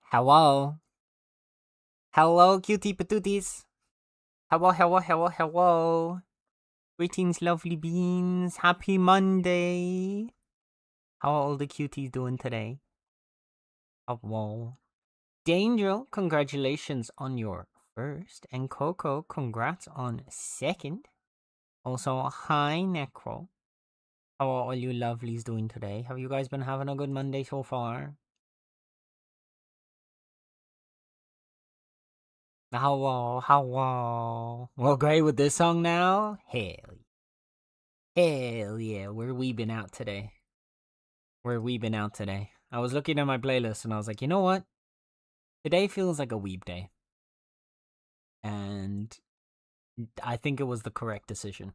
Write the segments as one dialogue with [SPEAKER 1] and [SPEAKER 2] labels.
[SPEAKER 1] Hello. Hello, cutie patooties. Hello. Greetings, lovely beans. Happy Monday. How are all the cuties doing today? Hello. Danger, congratulations on your first. And Coco, congrats on second. Also, hi, Necro. How are all you lovelies doing today? Have you guys been having a good Monday so far? Hello. Well, great with this song now? Hell yeah, where we been out today? I was looking at my playlist and I was like, you know what? Today feels like a weeb day. And I think it was the correct decision.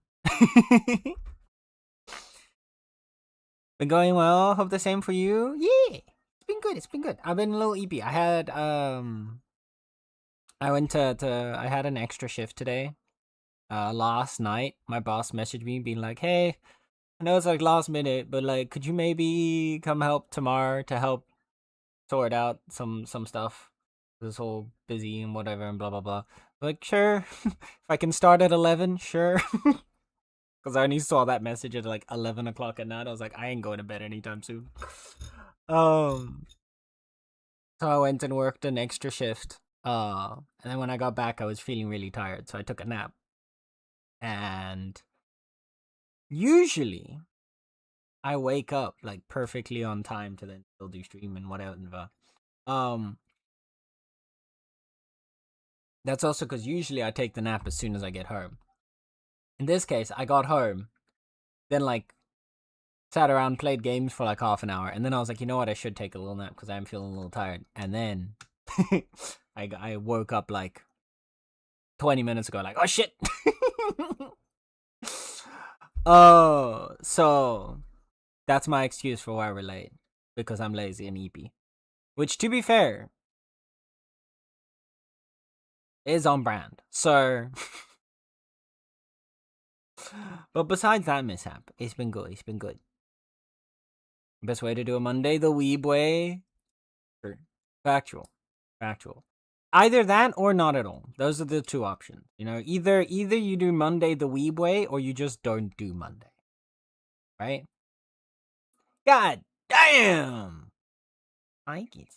[SPEAKER 1] Been going well. Hope the same for you. Yeah. It's been good. I've been a little Eepy. I had an extra shift today. Last night, my boss messaged me being like, hey, I know it's like last minute, but like, could you maybe come help tomorrow to help sort out some stuff? This whole busy and whatever and blah blah blah. Like, sure, if I can start at 11, sure. Because I only saw that message at like 11 o'clock at night. I was like, I ain't going to bed anytime soon. Um, so I went and worked an extra shift. And then when I got back, I was feeling really tired, so I took a nap. And usually, I wake up like perfectly on time to then still do stream and whatever. Um, that's also because usually I take the nap as soon as I get home. In this case, I got home, then like sat around, played games for like half an hour, and then I was like, you know what, I should take a little nap because I'm feeling a little tired. And then I woke up like 20 minutes ago, like, oh shit. Oh, so that's my excuse for why we're late, because I'm lazy and Eepy. Which, to be fair, is on brand. So, but besides that mishap, it's been good. Best way to do a Monday, the weeb way. Sure. Factual. Either that or not at all. Those are the two options. You know, either you do Monday the weeb way or you just don't do Monday. Right? God damn! I get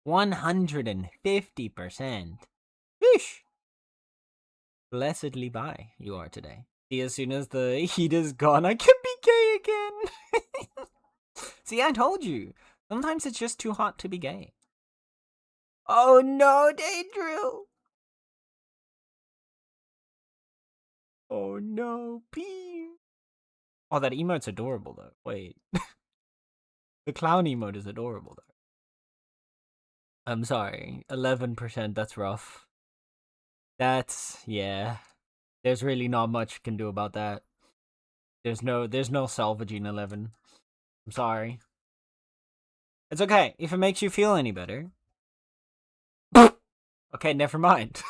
[SPEAKER 1] 150%. Fish. Blessedly by you are today. See, as soon as the heat is gone, I can be gay again. See, I told you. Sometimes it's just too hot to be gay. Oh no, Daydrew! Oh no, P. Oh, that emote's adorable though. Wait. The clown emote is adorable though. I'm sorry. 11%, that's rough. Yeah. There's really not much you can do about that. There's no salvaging 11. I'm sorry. It's okay. If it makes you feel any better. Okay, never mind.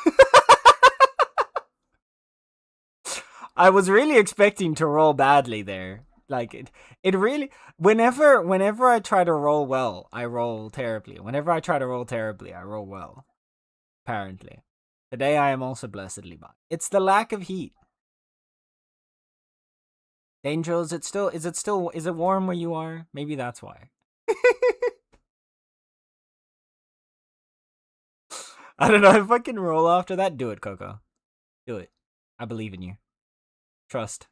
[SPEAKER 1] I was really expecting to roll badly there. Like it really. Whenever I try to roll well, I roll terribly. Whenever I try to roll terribly, I roll well. Apparently, today I am also blessedly by. It's the lack of heat. Angel, is it warm where you are? Maybe that's why. I don't know if I can roll after that. Do it, Coco. Do it. I believe in you. Trust.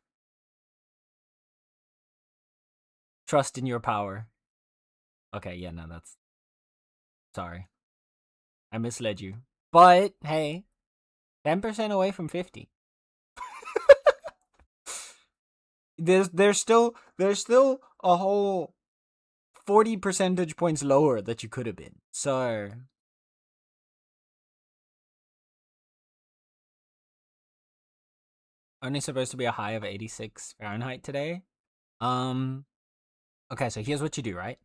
[SPEAKER 1] Trust in your power. Okay, yeah, no, that's. Sorry. I misled you. But, hey, 10% away from 50. there's still a whole 40 percentage points lower that you could have been. So only supposed to be a high of 86 Fahrenheit today. Okay, so here's what you do, right?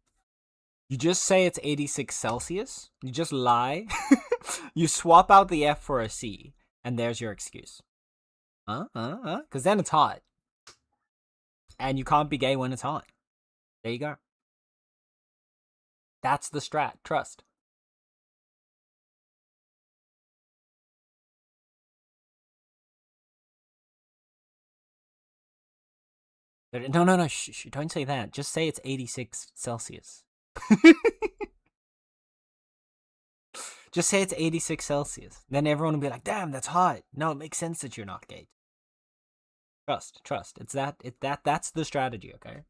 [SPEAKER 1] You just say it's 86 Celsius. You just lie. You swap out the F for a C, and there's your excuse. Because then it's hot. And you can't be gay when it's hot. There you go. That's the strat. Trust. No. Shh, don't say that. Just say it's 86 Celsius. Just say it's 86 Celsius. Then everyone will be like, damn, that's hot. No, it makes sense that you're not gay. Trust. It's that's the strategy, okay?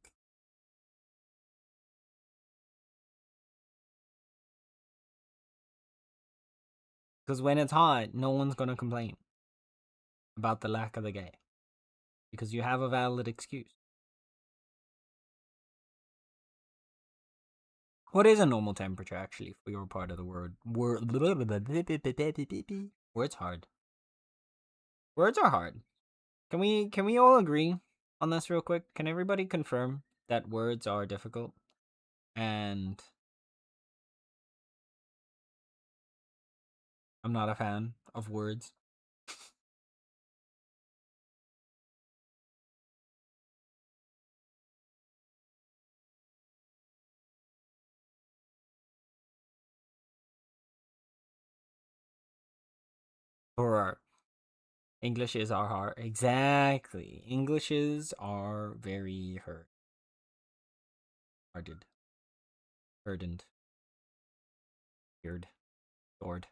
[SPEAKER 1] Because when it's hot, no one's gonna complain about the lack of the gay. Because you have a valid excuse. What is a normal temperature actually for your part of the world? Words hard. Words are hard. Can we all agree on this real quick? Can everybody confirm that words are difficult? And I'm not a fan of words. Or Englishes are hard. Exactly. Englishes are very hearted. Hardened. Weird. Sword.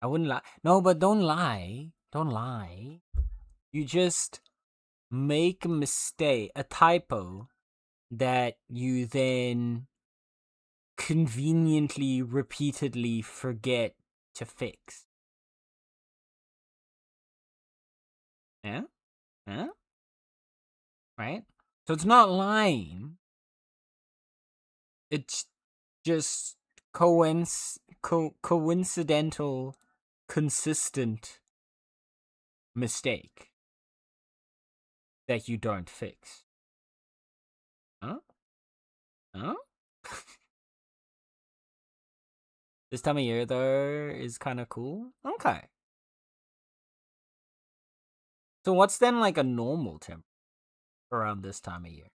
[SPEAKER 1] I wouldn't lie. No, but don't lie. Don't lie. You just make a mistake, a typo, that you then conveniently, repeatedly forget to fix. Yeah? Yeah? Right? So it's not lying. It's just coincidental, consistent mistake that you don't fix. Huh? Huh? This time of year, though, is kind of cool. Okay. So what's then like a normal temp around this time of year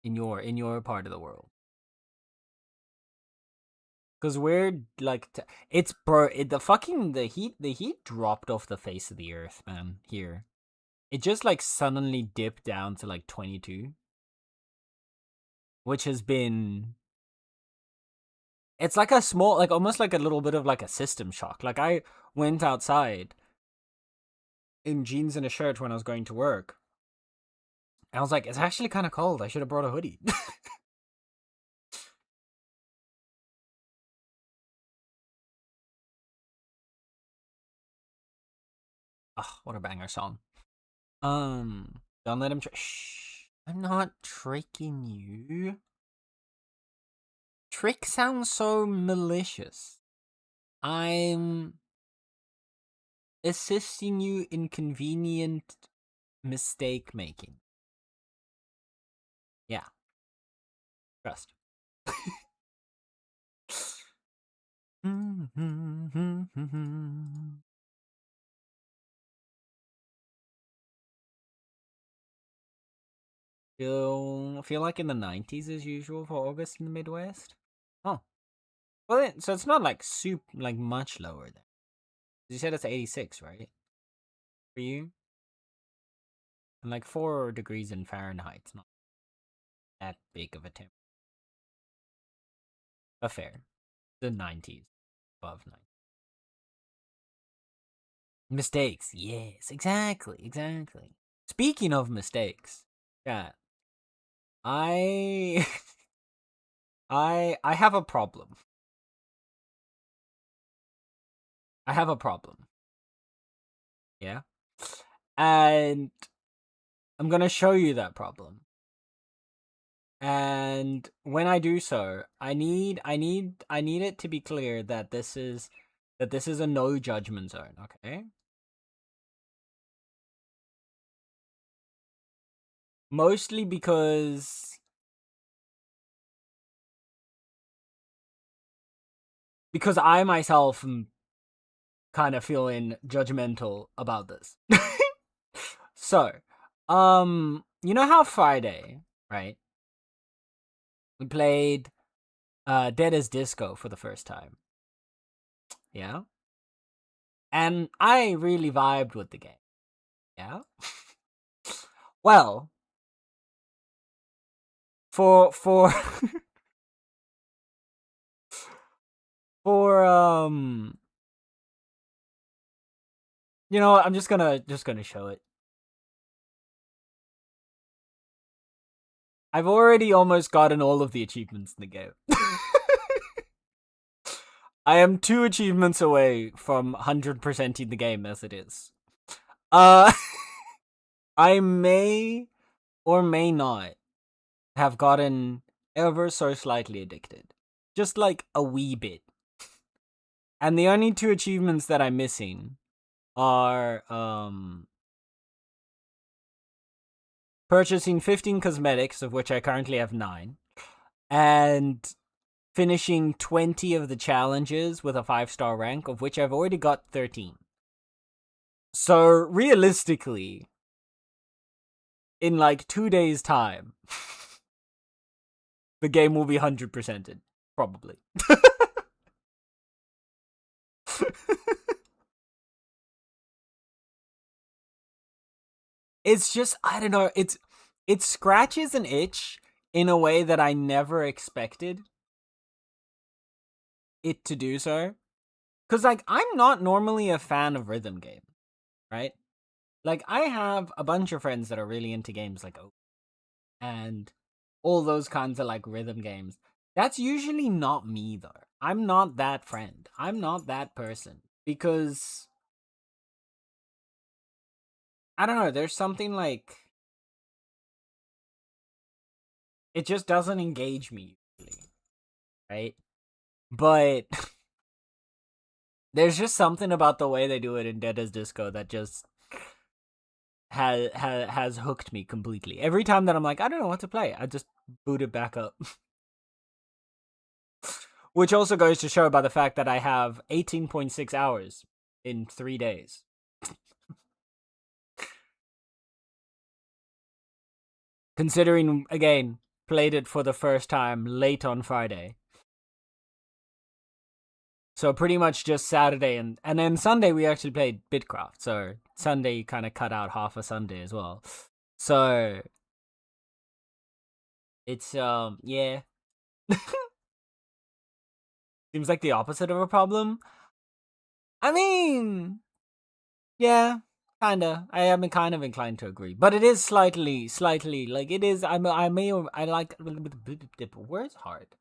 [SPEAKER 1] in your part of the world? Because we're like, it's the heat dropped off the face of the earth, man. Here, it just like suddenly dipped down to like 22, which has been. It's like a small, like almost like a little bit of like a system shock. Like I went outside in jeans and a shirt when I was going to work. I was like, it's actually kind of cold. I should have brought a hoodie. Oh, what a banger song. Don't let him. Shh. I'm not tricking you. Trick sounds so malicious. I'm assisting you in convenient mistake making. Yeah. Trust. Feel like in the 90s as usual for August in the Midwest? Oh. Well, so it's not like like much lower then. You said it's 86, right? For you? And like 4 degrees in Fahrenheit's not that big of a temp. Fair. The 90s. Above 90. Mistakes. Yes, exactly. Speaking of mistakes, yeah, I I have a problem. I have a problem. Yeah. And I'm going to show you that problem. And when I do so, I need it to be clear that this is a no judgment zone, okay? Mostly because I myself am kind of feeling judgmental about this. So, you know how Friday, right? We played Dead as Disco for the first time. Yeah. And I really vibed with the game. Yeah. Well, for for you know what, I'm just gonna show it. I've already almost gotten all of the achievements in the game. I am 2 achievements away from 100%ing the game as it is. Uh I may or may not have gotten ever so slightly addicted. Just like a wee bit. And the only 2 achievements that I'm missing are purchasing 15 cosmetics, of which I currently have 9, and finishing 20 of the challenges with a 5-star rank, of which I've already got 13. So realistically, in like 2 days' time, the game will be 100%ed. Probably. It's just, I don't know, it scratches an itch in a way that I never expected it to do so. Cause like I'm not normally a fan of rhythm games, right? Like I have a bunch of friends that are really into games like and all those kinds of like rhythm games. That's usually not me though. I'm not that friend. I'm not that person because I don't know, there's something like it just doesn't engage me usually, right? But there's just something about the way they do it in Dead as Disco that just has hooked me completely. Every time that I'm like, I don't know what to play, I just boot it back up. Which also goes to show by the fact that I have 18.6 hours in 3 days. Considering, again, played it for the first time late on Friday. So pretty much just Saturday and then Sunday we actually played Bitcraft. So Sunday kind of cut out half a Sunday as well. So it's yeah. Seems like the opposite of a problem. I mean, yeah, kinda. I am kind of inclined to agree, but it is slightly like it is. I may or I like words hard.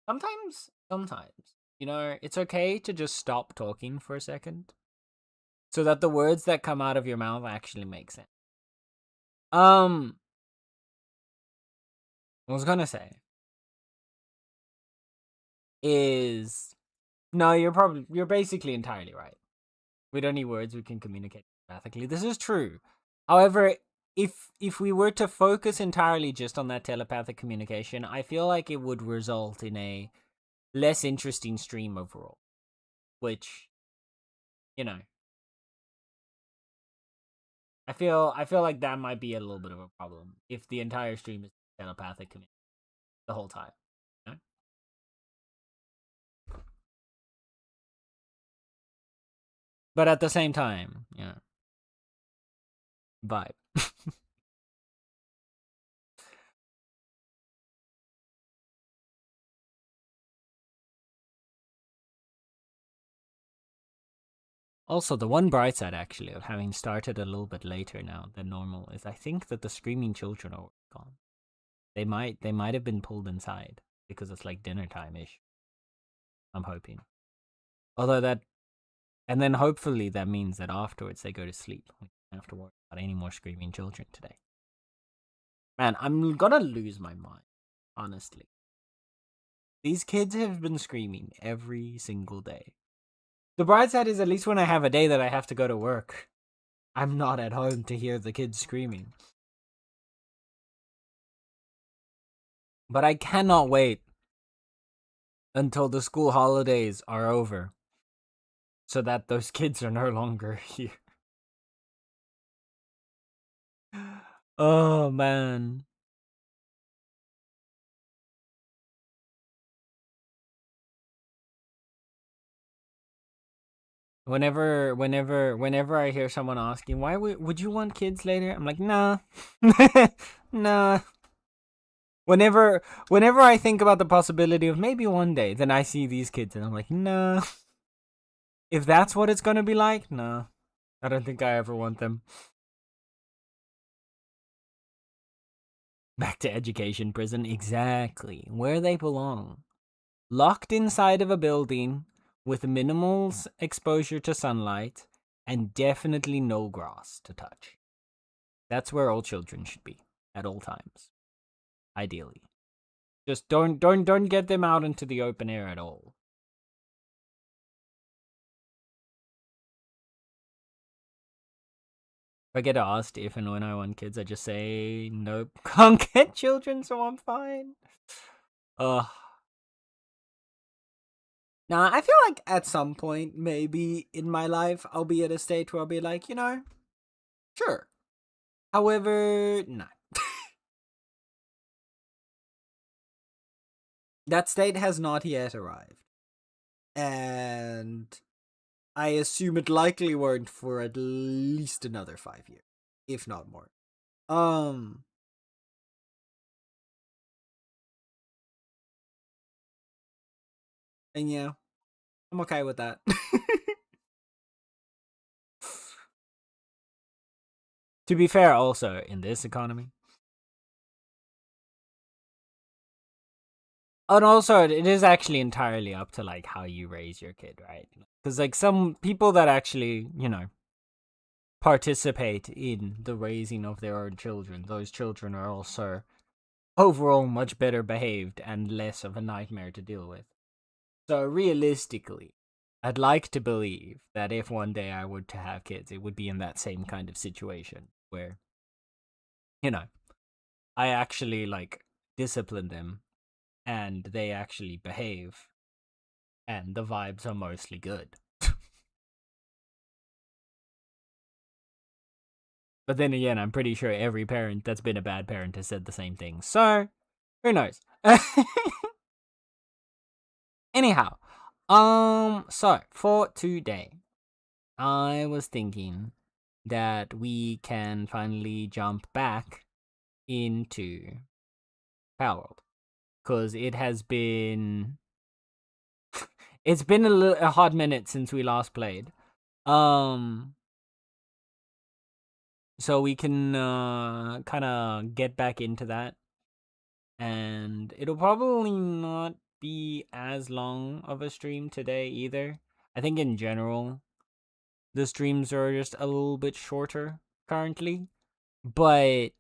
[SPEAKER 1] Sometimes, you know, it's okay to just stop talking for a second, so that the words that come out of your mouth actually make sense. Um, I was gonna say is no, you're basically entirely right. We don't need words, we can communicate telepathically. This is true. However, if we were to focus entirely just on that telepathic communication, I feel like it would result in a less interesting stream overall. Which, you know, I feel like that might be a little bit of a problem if the entire stream is telepathic communication the whole time. You know? But at the same time, vibe. Also, the one bright side actually of having started a little bit later now than normal is I think that the screaming children are gone. They might have been pulled inside because it's like dinner time ish. I'm hoping. Although that and then hopefully that means that afterwards they go to sleep. We don't have to worry about any more screaming children today. Man, I'm gonna lose my mind, honestly. These kids have been screaming every single day. The bright side is at least when I have a day that I have to go to work, I'm not at home to hear the kids screaming. But I cannot wait until the school holidays are over so that those kids are no longer here. Oh man. Whenever I hear someone asking why would you want kids later, I'm like, nah, nah. Whenever I think about the possibility of maybe one day, then I see these kids and I'm like, nah. If that's what it's gonna be like, nah. I don't think I ever want them. Back to education prison, exactly where they belong. Locked inside of a building with minimal exposure to sunlight and definitely no grass to touch. That's where all children should be at all times, ideally. Just don't get them out into the open air at all. If I get asked if and when I want kids, I just say nope, can't get children, so I'm fine. Ugh. Nah, I feel like at some point, maybe in my life, I'll be at a state where I'll be like, sure. However, nah. That state has not yet arrived. And I assume it likely won't for at least another 5 years, if not more. Um, and yeah, I'm okay with that. To be fair, also in this economy, and also it is actually entirely up to like how you raise your kid, right? Because like some people that actually, participate in the raising of their own children, those children are also overall much better behaved and less of a nightmare to deal with. So realistically, I'd like to believe that if one day I were to have kids, it would be in that same kind of situation where, you know, I actually like discipline them and they actually behave and the vibes are mostly good. But then again, I'm pretty sure every parent that's been a bad parent has said the same thing. So, who knows? Anyhow, so for today, I was thinking that we can finally jump back into Power World because it's been a hot minute since we last played. Um, so we can kind of get back into that, and it'll probably not be as long of a stream today either. I think in general, the streams are just a little bit shorter currently, but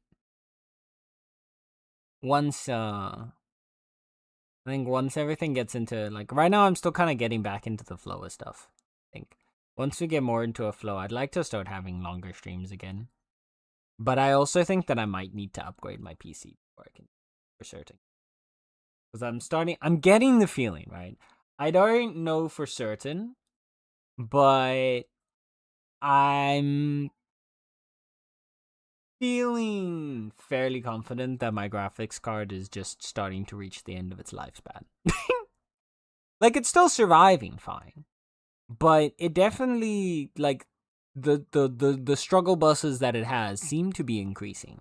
[SPEAKER 1] once I think once everything gets into like right now I'm still kind of getting back into the flow of stuff. I think once we get more into a flow, I'd like to start having longer streams again. But I also think that I might need to upgrade my PC before I can for certain. Because I'm getting the feeling, right? I don't know for certain, but I'm feeling fairly confident that my graphics card is just starting to reach the end of its lifespan. Like it's still surviving fine, but it definitely like the struggle buses that it has seem to be increasing,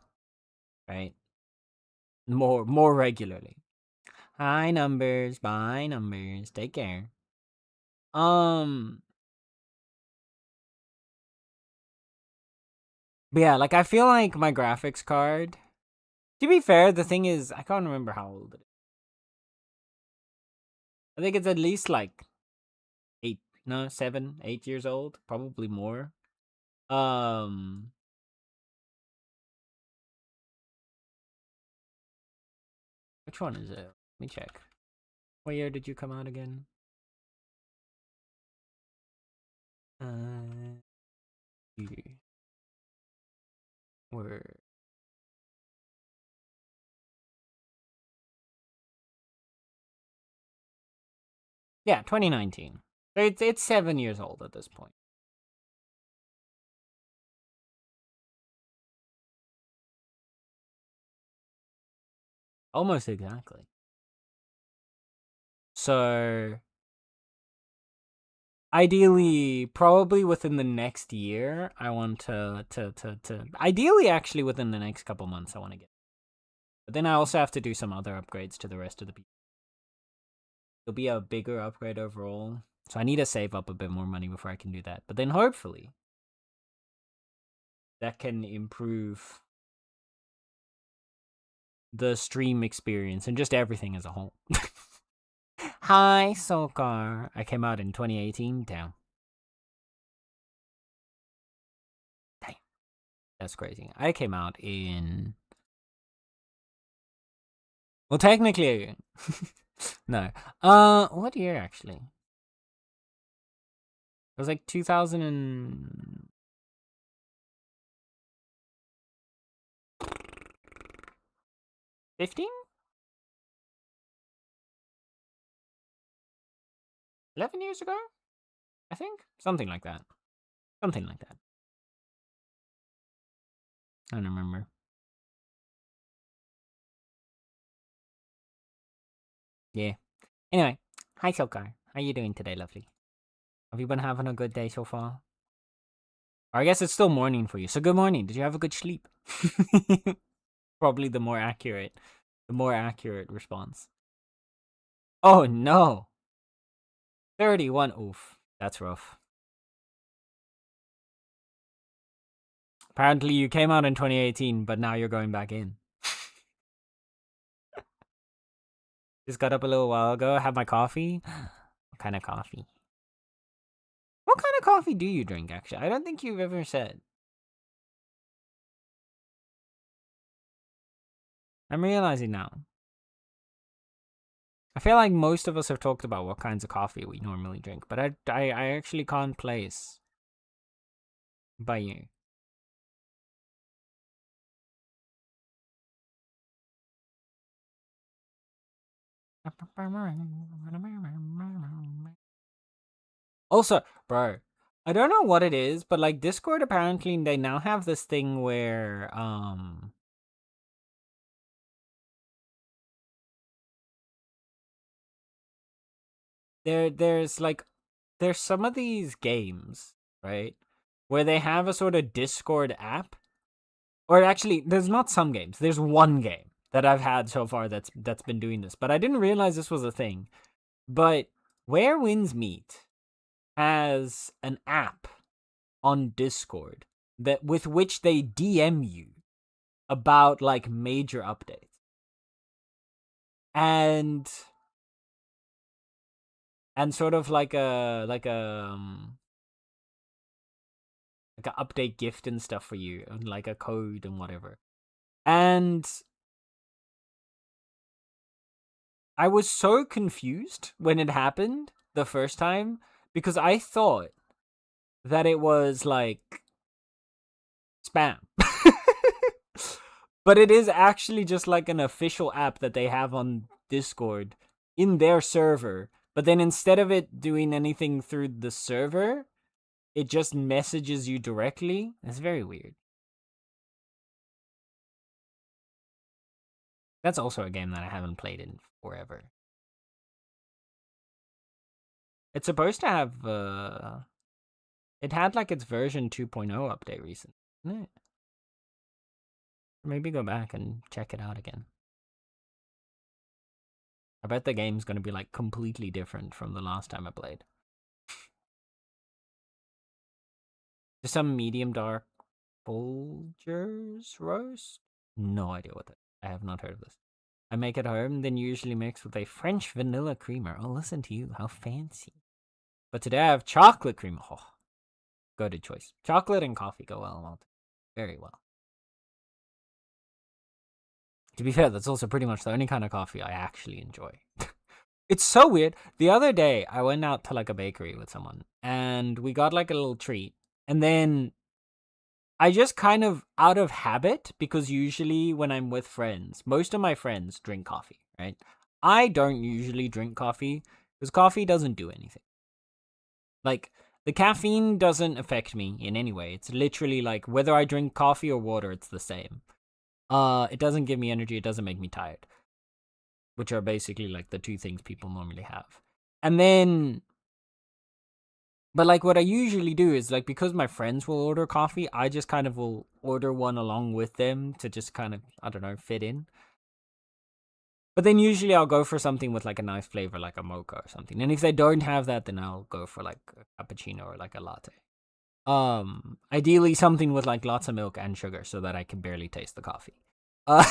[SPEAKER 1] right? More regularly. High numbers, bye numbers. Take care. Um, but yeah, like I feel like my graphics card. To be fair, the thing is, I can't remember how old it is. I think it's at least like 8, no, 7, 8 years old, probably more. Um, which one is it? Let me check. What year did you come out again? You were yeah, 2019. So it's 7 years old at this point. Almost exactly. So ideally, probably within the next year, I want to ideally actually within the next couple months I want to get. But then I also have to do some other upgrades to the rest of the people. It'll be a bigger upgrade overall. So I need to save up a bit more money before I can do that. But then hopefully that can improve the stream experience and just everything as a whole. Hi, Sokar. I came out in 2018. Damn. That's crazy. I came out in... Well, technically... no. What year, actually? It was like 2015? 11 years ago? I think? Something like that. Something like that. I don't remember. Yeah. Anyway, hi Sokar. How you doing today, lovely? Have you been having a good day so far? Or I guess it's still morning for you. So good morning. Did you have a good sleep? Probably the more accurate response. Oh no. 31. Oof. That's rough. Apparently you came out in 2018, but now you're going back in. Just got up a little while ago, had my coffee. What kind of coffee? What kind of coffee do you drink, actually? I don't think you've ever said. I'm realizing now. I feel like most of us have talked about what kinds of coffee we normally drink, but I actually can't place by you. Also, bro, I don't know what it is, but like Discord apparently they now have this thing where there's some of these games, right? Where they have a sort of Discord app. Or actually, there's not some games. There's one game that I've had so far that's been doing this, but I didn't realize this was a thing. But Where Winds Meet has an app on Discord that with which they DM you about like major updates. And sort of like a update gift and stuff for you, and like a code and whatever. And I was so confused when it happened the first time because I thought that it was like spam. But it is actually just like an official app that they have on Discord in their server. But then instead of it doing anything through the server, it just messages you directly. It's very weird. That's also a game that I haven't played in forever. It's supposed to have it had like its version 2.0 update recently, isn't it? Maybe go back and check it out again. I bet the game's gonna be like completely different from the last time I played. Just some medium dark Folgers roast? No idea what that is. I have not heard of this. I make it home, then usually mix with a French vanilla creamer. Oh, listen to you. How fancy. But today I have chocolate creamer. Oh, good choice. Chocolate and coffee go well. Very well. To be fair, that's also pretty much the only kind of coffee I actually enjoy. It's so weird. The other day, I went out to like a bakery with someone, and we got like a little treat. And then I just kind of, out of habit, because usually when I'm with friends, most of my friends drink coffee, right? I don't usually drink coffee, because coffee doesn't do anything. Like, the caffeine doesn't affect me in any way. It's literally like, whether I drink coffee or water, it's the same. It doesn't give me energy, it doesn't make me tired. which are basically like the two things people normally have. And then, but like what I usually do is like, because my friends will order coffee, I just kind of will order one along with them to just kind of, I don't know, fit in. But then usually I'll go for something with like a nice flavor, like a mocha or something. And if they don't have that, then I'll go for like a cappuccino or like a latte. Ideally something with like lots of milk and sugar so that I can barely taste the coffee. Uh,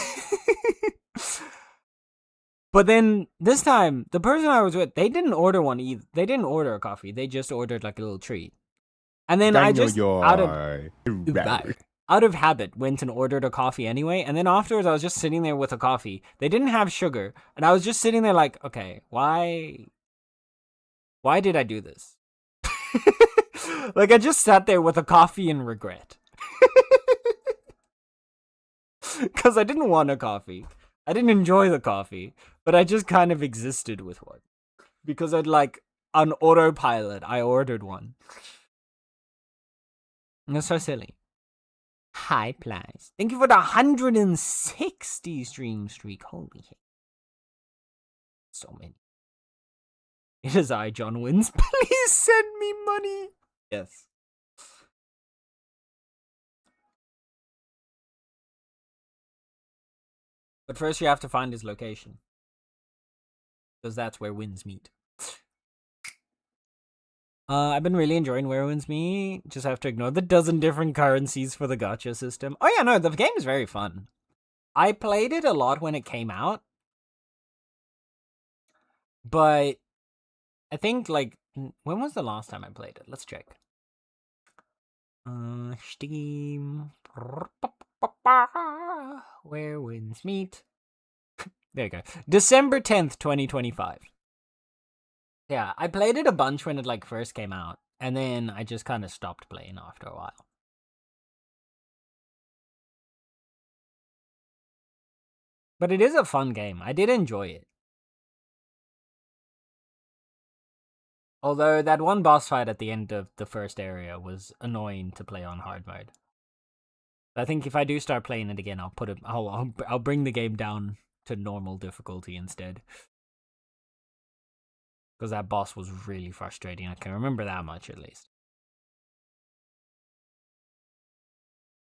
[SPEAKER 1] but then this time, the person I was with, they didn't order one either. They didn't order a coffee. They just ordered like a little treat. And then I just out of habit went and ordered a coffee anyway. And then afterwards, I was just sitting there with a coffee. They didn't have sugar, and I was just sitting there like, okay, why did I do this? Like, I just sat there with a coffee in regret. Because I didn't want a coffee. I didn't enjoy the coffee, but I just kind of existed with one. Because I'd like, on autopilot, I ordered one. That's so silly. Hi, Plies. Thank you for the 160 stream streak. Holy shit. So many. It is I, John Wins. Please send me money. Yes. But first you have to find his location. Because that's where wins meet. I've been really enjoying Where Wins Meet. Just have to ignore the dozen different currencies for the gacha system. Oh yeah, no, the game is very fun. I played it a lot when it came out. But I think, like, when was the last time I played it? Let's check. Steam. Where Wins Meet. There you go. December 10th, 2025. Yeah, I played it a bunch when it like first came out, and then I just kind of stopped playing after a while. But it is a fun game. I did enjoy it. Although that one boss fight at the end of the first area was annoying to play on hard mode. I think if I do start playing it again, I'll bring the game down to normal difficulty instead. Because that boss was really frustrating. I can remember that much at least.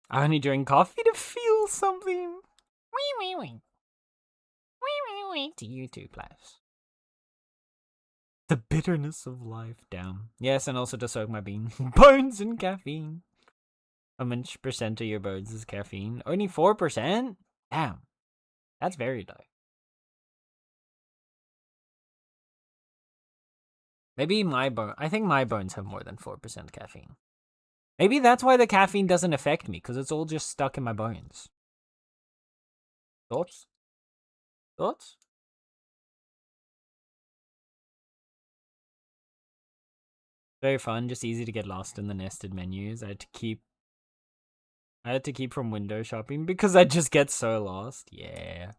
[SPEAKER 1] I only drink coffee to feel something. Wee wee wee. Wee wee wee. To you too, Plaus. The bitterness of life, damn. Yes, and also to soak my bean. Bones and caffeine. How much percent of your bones is caffeine? Only 4%? Damn. That's very low. Maybe I think my bones have more than 4% caffeine. Maybe that's why the caffeine doesn't affect me, because it's all just stuck in my bones. Thoughts? Thoughts? Very fun, just easy to get lost in the nested menus. I had to keep from window shopping because I just get so lost. Yeah.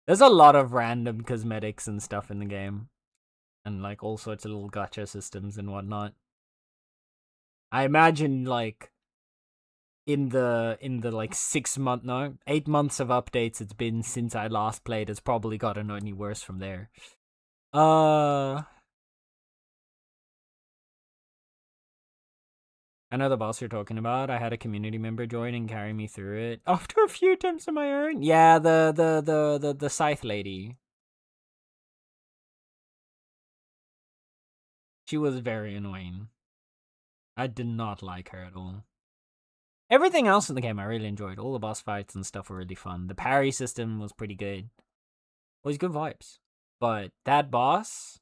[SPEAKER 1] There's a lot of random cosmetics and stuff in the game. And like all sorts of little gacha systems and whatnot. I imagine like in the like 8 months of updates it's been since I last played, it's probably gotten any worse from there. I know the boss you're talking about. I had a community member join and carry me through it after a few attempts on my own. Yeah, the scythe lady. She was very annoying. I did not like her at all. Everything else in the game I really enjoyed. All the boss fights and stuff were really fun. The parry system was pretty good. Always good vibes. But that boss,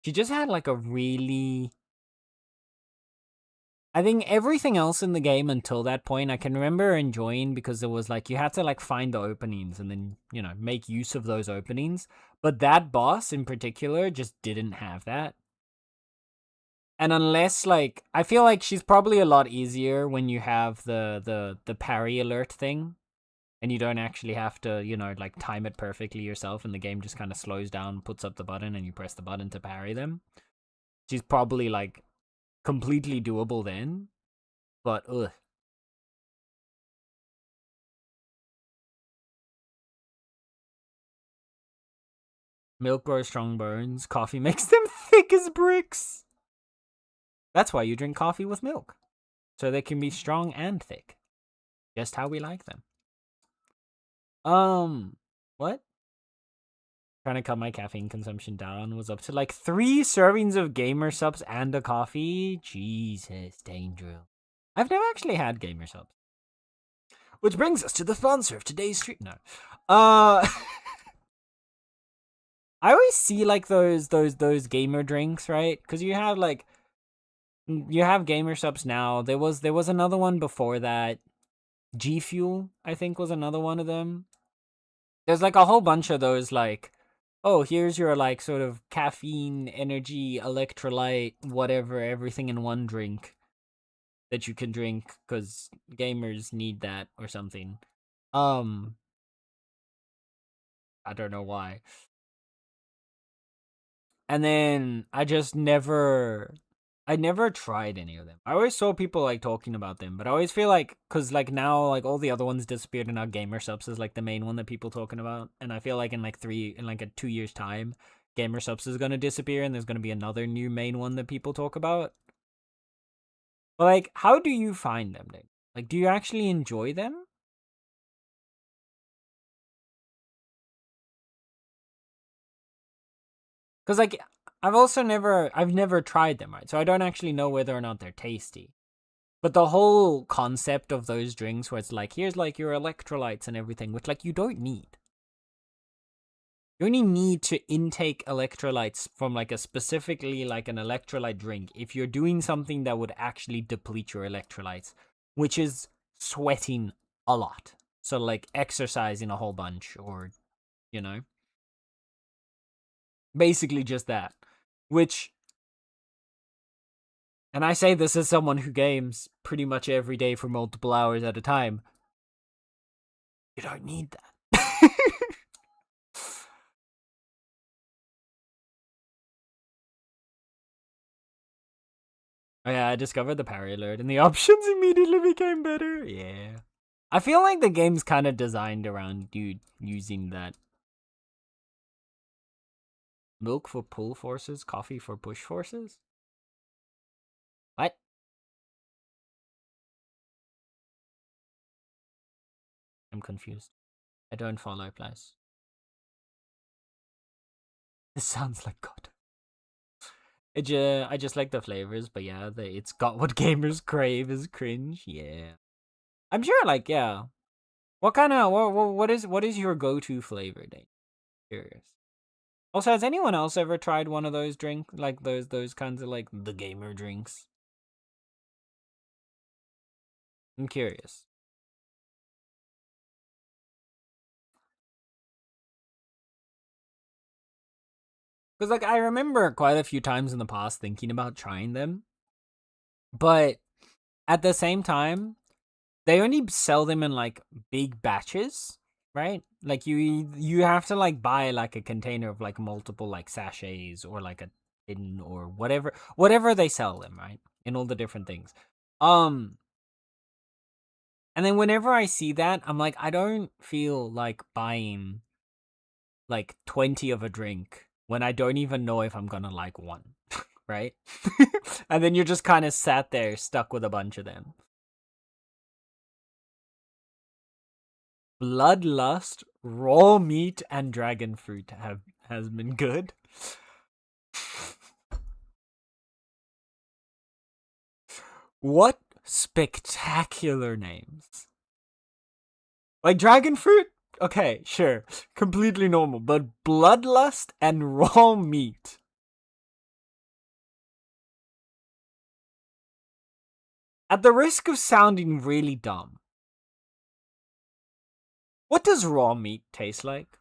[SPEAKER 1] she just had like a really... I think everything else in the game until that point I can remember enjoying, because it was like you had to like find the openings and then, you know, make use of those openings. But that boss in particular just didn't have that. And unless like, I feel like she's probably a lot easier when you have the parry alert thing, and you don't actually have to, you know, like time it perfectly yourself, and the game just kind of slows down, puts up the button, and you press the button to parry them. She's probably like completely doable then, but ugh. Milk grows strong bones. Coffee makes them thick as bricks. That's why you drink coffee with milk. So they can be strong and thick. Just how we like them. What? Trying to cut my caffeine consumption down. Was up to like 3 servings of gamer subs and a coffee. Jesus, dangerous. I've never actually had gamer subs. Which brings us to the sponsor of today's stream. No. I always see like those gamer drinks, right? Because you have like gamer subs now. There was another one before that. G Fuel, I think, was another one of them. There's like a whole bunch of those like, oh, here's your like sort of caffeine, energy, electrolyte, whatever, everything in one drink that you can drink because gamers need that or something. I don't know why. And then I never tried any of them. I always saw people like talking about them, but I always feel like, cause like now like all the other ones disappeared and now Gamer Subs is like the main one that people talking about. And I feel like in like 2 years time, Gamer Subs is gonna disappear and there's gonna be another new main one that people talk about. But like, how do you find them then? Like, do you actually enjoy them? Cause like, I've never tried them, right? So I don't actually know whether or not they're tasty. But the whole concept of those drinks where it's like, here's like your electrolytes and everything, which like you don't need. You only need to intake electrolytes from like a specifically like an electrolyte drink if you're doing something that would actually deplete your electrolytes, which is sweating a lot. So like exercising a whole bunch or, you know, basically just that, which, and I say this as someone who games pretty much every day for multiple hours at a time. You don't need that. Oh yeah, I discovered the parry alert and the options immediately became better. Yeah. I feel like the game's kind of designed around you using that. Milk for pull forces, coffee for push forces? What? I'm confused. I don't follow, please. This sounds like God. I just like the flavors, but yeah, it's got what gamers crave is cringe. Yeah. I'm sure, like, yeah. What kind of, what is your go-to flavor, Dave? Curious. Also, has anyone else ever tried one of those like those kinds of like the gamer drinks? I'm curious. Because like I remember quite a few times in the past thinking about trying them, but at the same time, they only sell them in like big batches, right? Like you have to like buy like a container of like multiple like sachets or like a tin or whatever they sell them, right? In all the different things. And then whenever I see that, I'm like, I don't feel like buying like 20 of a drink when I don't even know if I'm gonna like one, right? And then you're just kind of sat there stuck with a bunch of them. Bloodlust, raw meat, and dragon fruit has been good. What spectacular names. Like dragon fruit? Okay, sure. Completely normal. But bloodlust and raw meat. At the risk of sounding really dumb, what does raw meat taste like?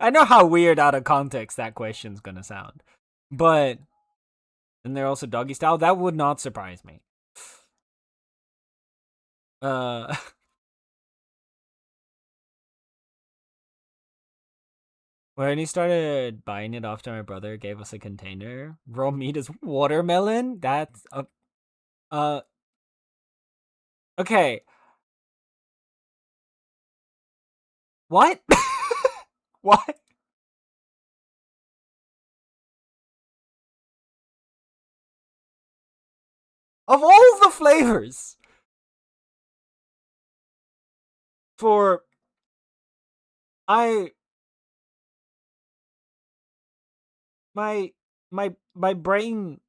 [SPEAKER 1] I know how weird out of context that question's gonna sound. But, and they're also doggy style, that would not surprise me. When he started buying it after my brother gave us a container, raw meat is watermelon? That's okay. What? What? Of all the flavors for I my my brain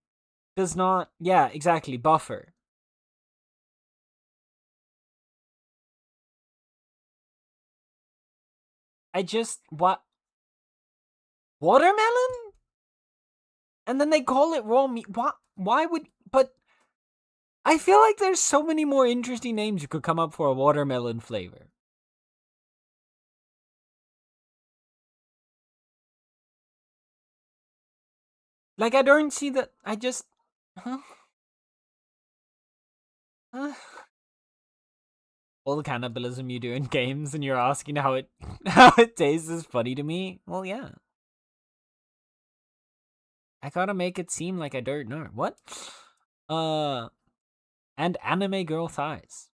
[SPEAKER 1] does not, yeah, exactly, buffer. I just what watermelon? And then they call it raw meat. What? Why would? But I feel like there's so many more interesting names you could come up for a watermelon flavor. Like I don't see that. I just, huh? Huh? All the cannibalism you do in games, and you're asking how it how it tastes is funny to me. Well, yeah. I gotta make it seem like I don't know. What? Uh, and anime girl thighs.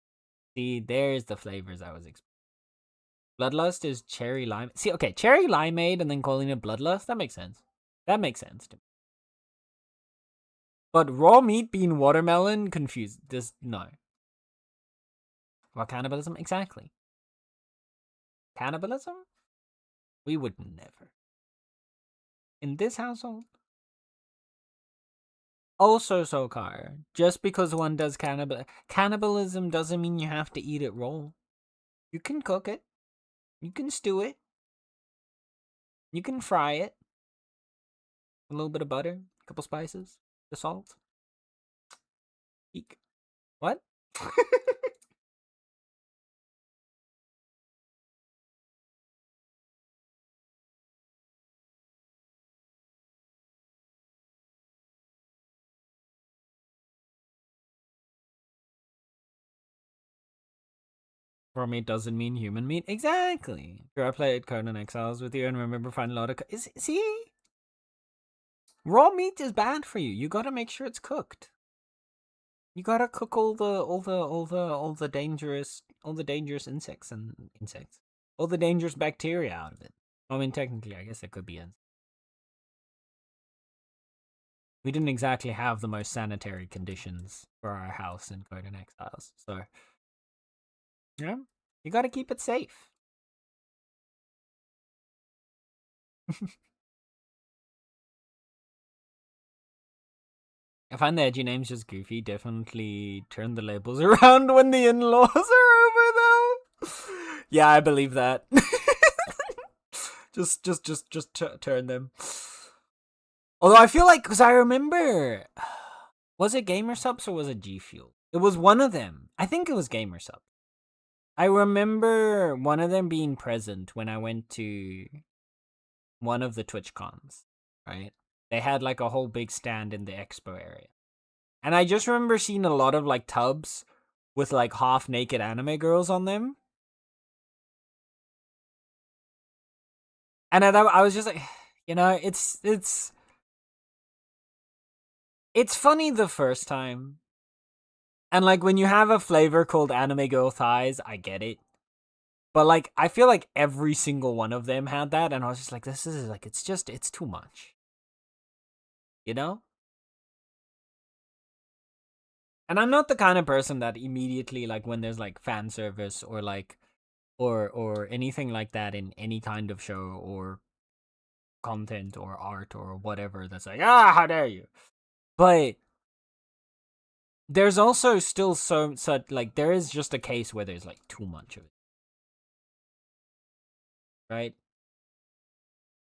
[SPEAKER 1] See, there's the flavors I was expecting. Bloodlust is cherry lime. See, okay, cherry limeade and then calling it bloodlust, that makes sense. That makes sense to me. But raw meat being watermelon, confused. This, no. What cannibalism? Exactly. Cannibalism? We would never. In this household? Also, Sokar, just because one does cannibalism doesn't mean you have to eat it raw. You can cook it. You can stew it. You can fry it. A little bit of butter, a couple spices, the salt. Eek. What? Raw meat doesn't mean human meat. Exactly. Sure, I played Conan Exiles with you and remember finding a lot of. See? Raw meat is bad for you. You gotta make sure it's cooked. You gotta cook all the dangerous insects. All the dangerous bacteria out of it. I mean, technically, I guess it could be in. We didn't exactly have the most sanitary conditions for our house in Conan Exiles, so yeah, you gotta keep it safe. I find the edgy names just goofy. Definitely turn the labels around when the in-laws are over, though. Yeah, I believe that. just turn them. Although I feel like, because I remember, was it Gamer Subs or was it G Fuel? It was one of them. I think it was Gamer Subs. I remember one of them being present when I went to one of the Twitch cons, right? They had like a whole big stand in the expo area. And I just remember seeing a lot of like tubs with like half naked anime girls on them. And I was just like, you know, it's funny the first time. And like when you have a flavor called anime girl thighs, I get it. But like I feel like every single one of them had that, and I was just like, this is like it's too much. You know? And I'm not the kind of person that immediately like when there's like fan service or like or anything like that in any kind of show or content or art or whatever that's like, how dare you. But there's also still such like there is just a case where there's like too much of it. Right?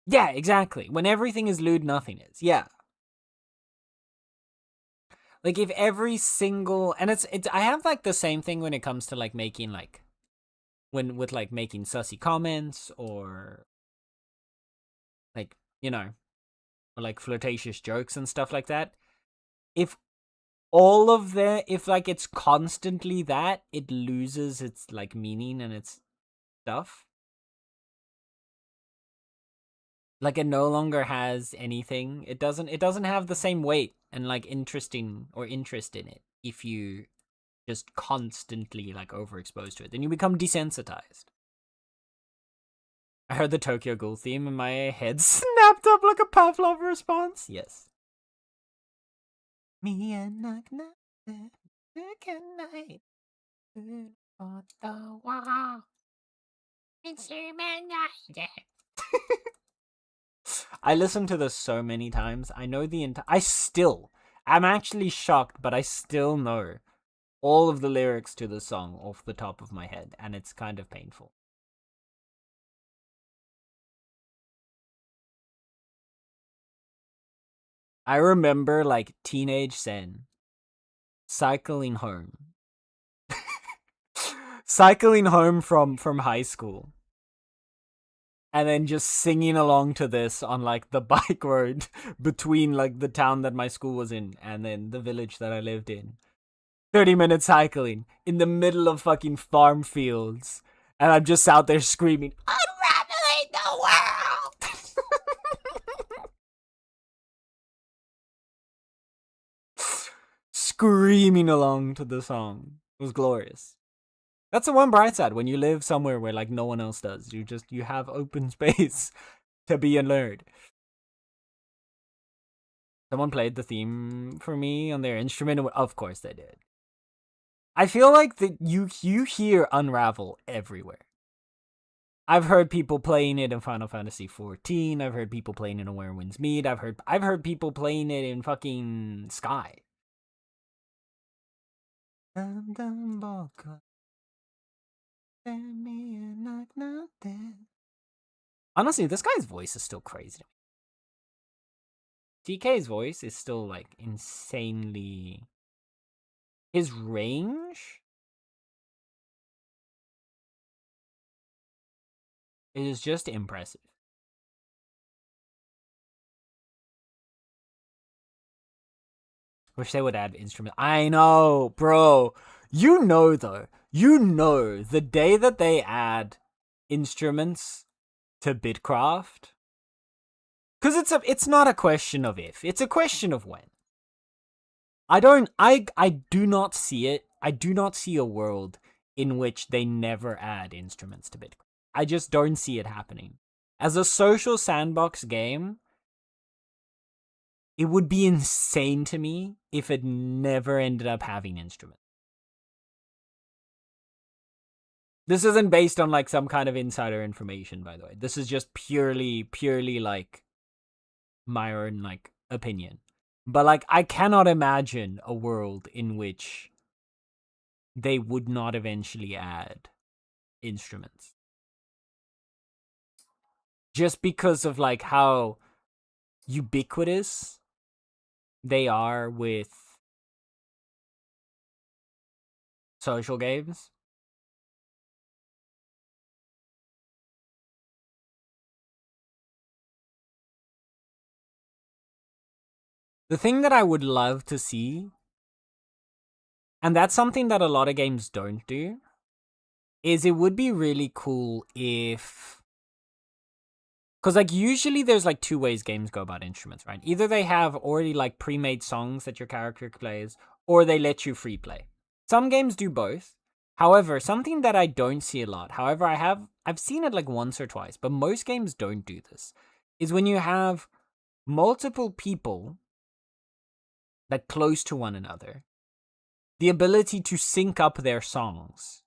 [SPEAKER 1] Yeah, exactly. When everything is lewd, nothing is. Yeah. Like if every single and it's I have like the same thing when it comes to like making like when with like making sussy comments or like, you know, or like flirtatious jokes and stuff like that. If all of the if like it's constantly that, it loses its like meaning and its stuff. Like it no longer has anything. It doesn't have the same weight and like interesting or interest in it if you just constantly like overexposed to it. Then you become desensitized. I heard the Tokyo Ghoul theme and my head snapped up like a Pavlov response. Yes. Me and knock night. I listened to this so many times. I know the entire. I'm actually shocked, but I still know all of the lyrics to the song off the top of my head, and it's kind of painful. I remember like teenage Sen cycling home. Cycling home from high school. And then just singing along to this on like the bike road between like the town that my school was in and then the village that I lived in. 30-minute cycling in the middle of fucking farm fields. And I'm just out there screaming, unraveling the world! Screaming along to the song. It was glorious. That's the one bright side when you live somewhere where like no one else does. You have open space to be a nerd. Someone played the theme for me on their instrument. Of course they did. I feel like that you hear Unravel everywhere. I've heard people playing it in Final Fantasy XIV. I've heard people playing it in Where Winds Meet. I've heard people playing it in fucking Sky. Honestly, this guy's voice is still crazy. DK's voice is still like insanely. His range is just impressive. Wish they would add instruments. I know, bro. You know, though. You know, the day that they add instruments to Bitcraft, because it's not a question of if, it's a question of when. I do not see it. I do not see a world in which they never add instruments to Bitcraft. I just don't see it happening. As a social sandbox game, it would be insane to me if it never ended up having instruments. This isn't based on like some kind of insider information, by the way. This is just purely like my own like opinion. But like I cannot imagine a world in which they would not eventually add instruments. Just because of like how ubiquitous they are with social games. The thing that I would love to see, and that's something that a lot of games don't do, is it would be really cool if... Because like usually there's like two ways games go about instruments, right? Either they have already like pre-made songs that your character plays, or they let you free play. Some games do both. However, something that I don't see a lot, however I've seen it like once or twice, but most games don't do this, is when you have multiple people like close to one another, the ability to sync up their songs,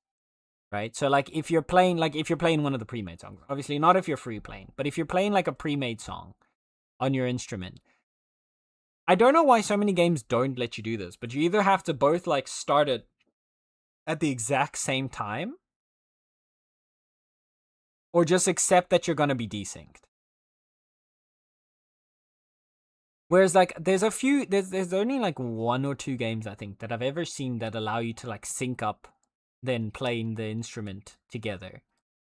[SPEAKER 1] right? So like if you're playing one of the pre-made songs, obviously not if you're free playing, but if you're playing like a pre-made song on your instrument, I don't know why so many games don't let you do this, but you either have to both like start it at the exact same time, or just accept that you're gonna be desynced. Whereas like there's only like one or two games I think that I've ever seen that allow you to like sync up then playing the instrument together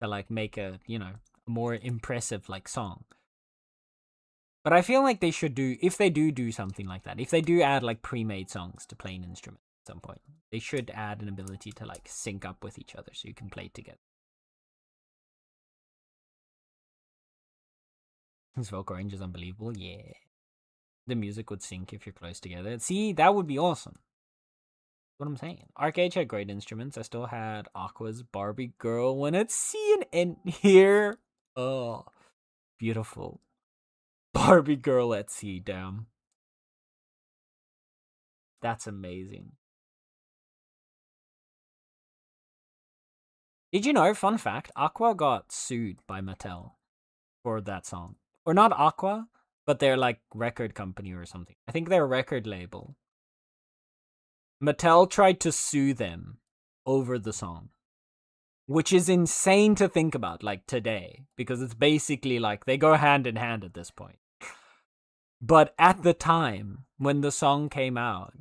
[SPEAKER 1] to like make a, you know, a more impressive like song. But I feel like they should do, if they do something like that, if they do add like pre-made songs to play an instrument at some point, they should add an ability to like sync up with each other so you can play together. His vocal range is unbelievable, yeah. The music would sync if you're close together. See, that would be awesome. That's what I'm saying. Arcade had great instruments. I still had Aqua's Barbie Girl when it's C and N here. Oh, beautiful. Barbie girl at sea, damn. That's amazing. Did you know, fun fact, Aqua got sued by Mattel for that song. Or not Aqua, but their like record company or something. I think their record label. Mattel tried to sue them over the song, which is insane to think about like today, because it's basically like they go hand in hand at this point. But at the time when the song came out,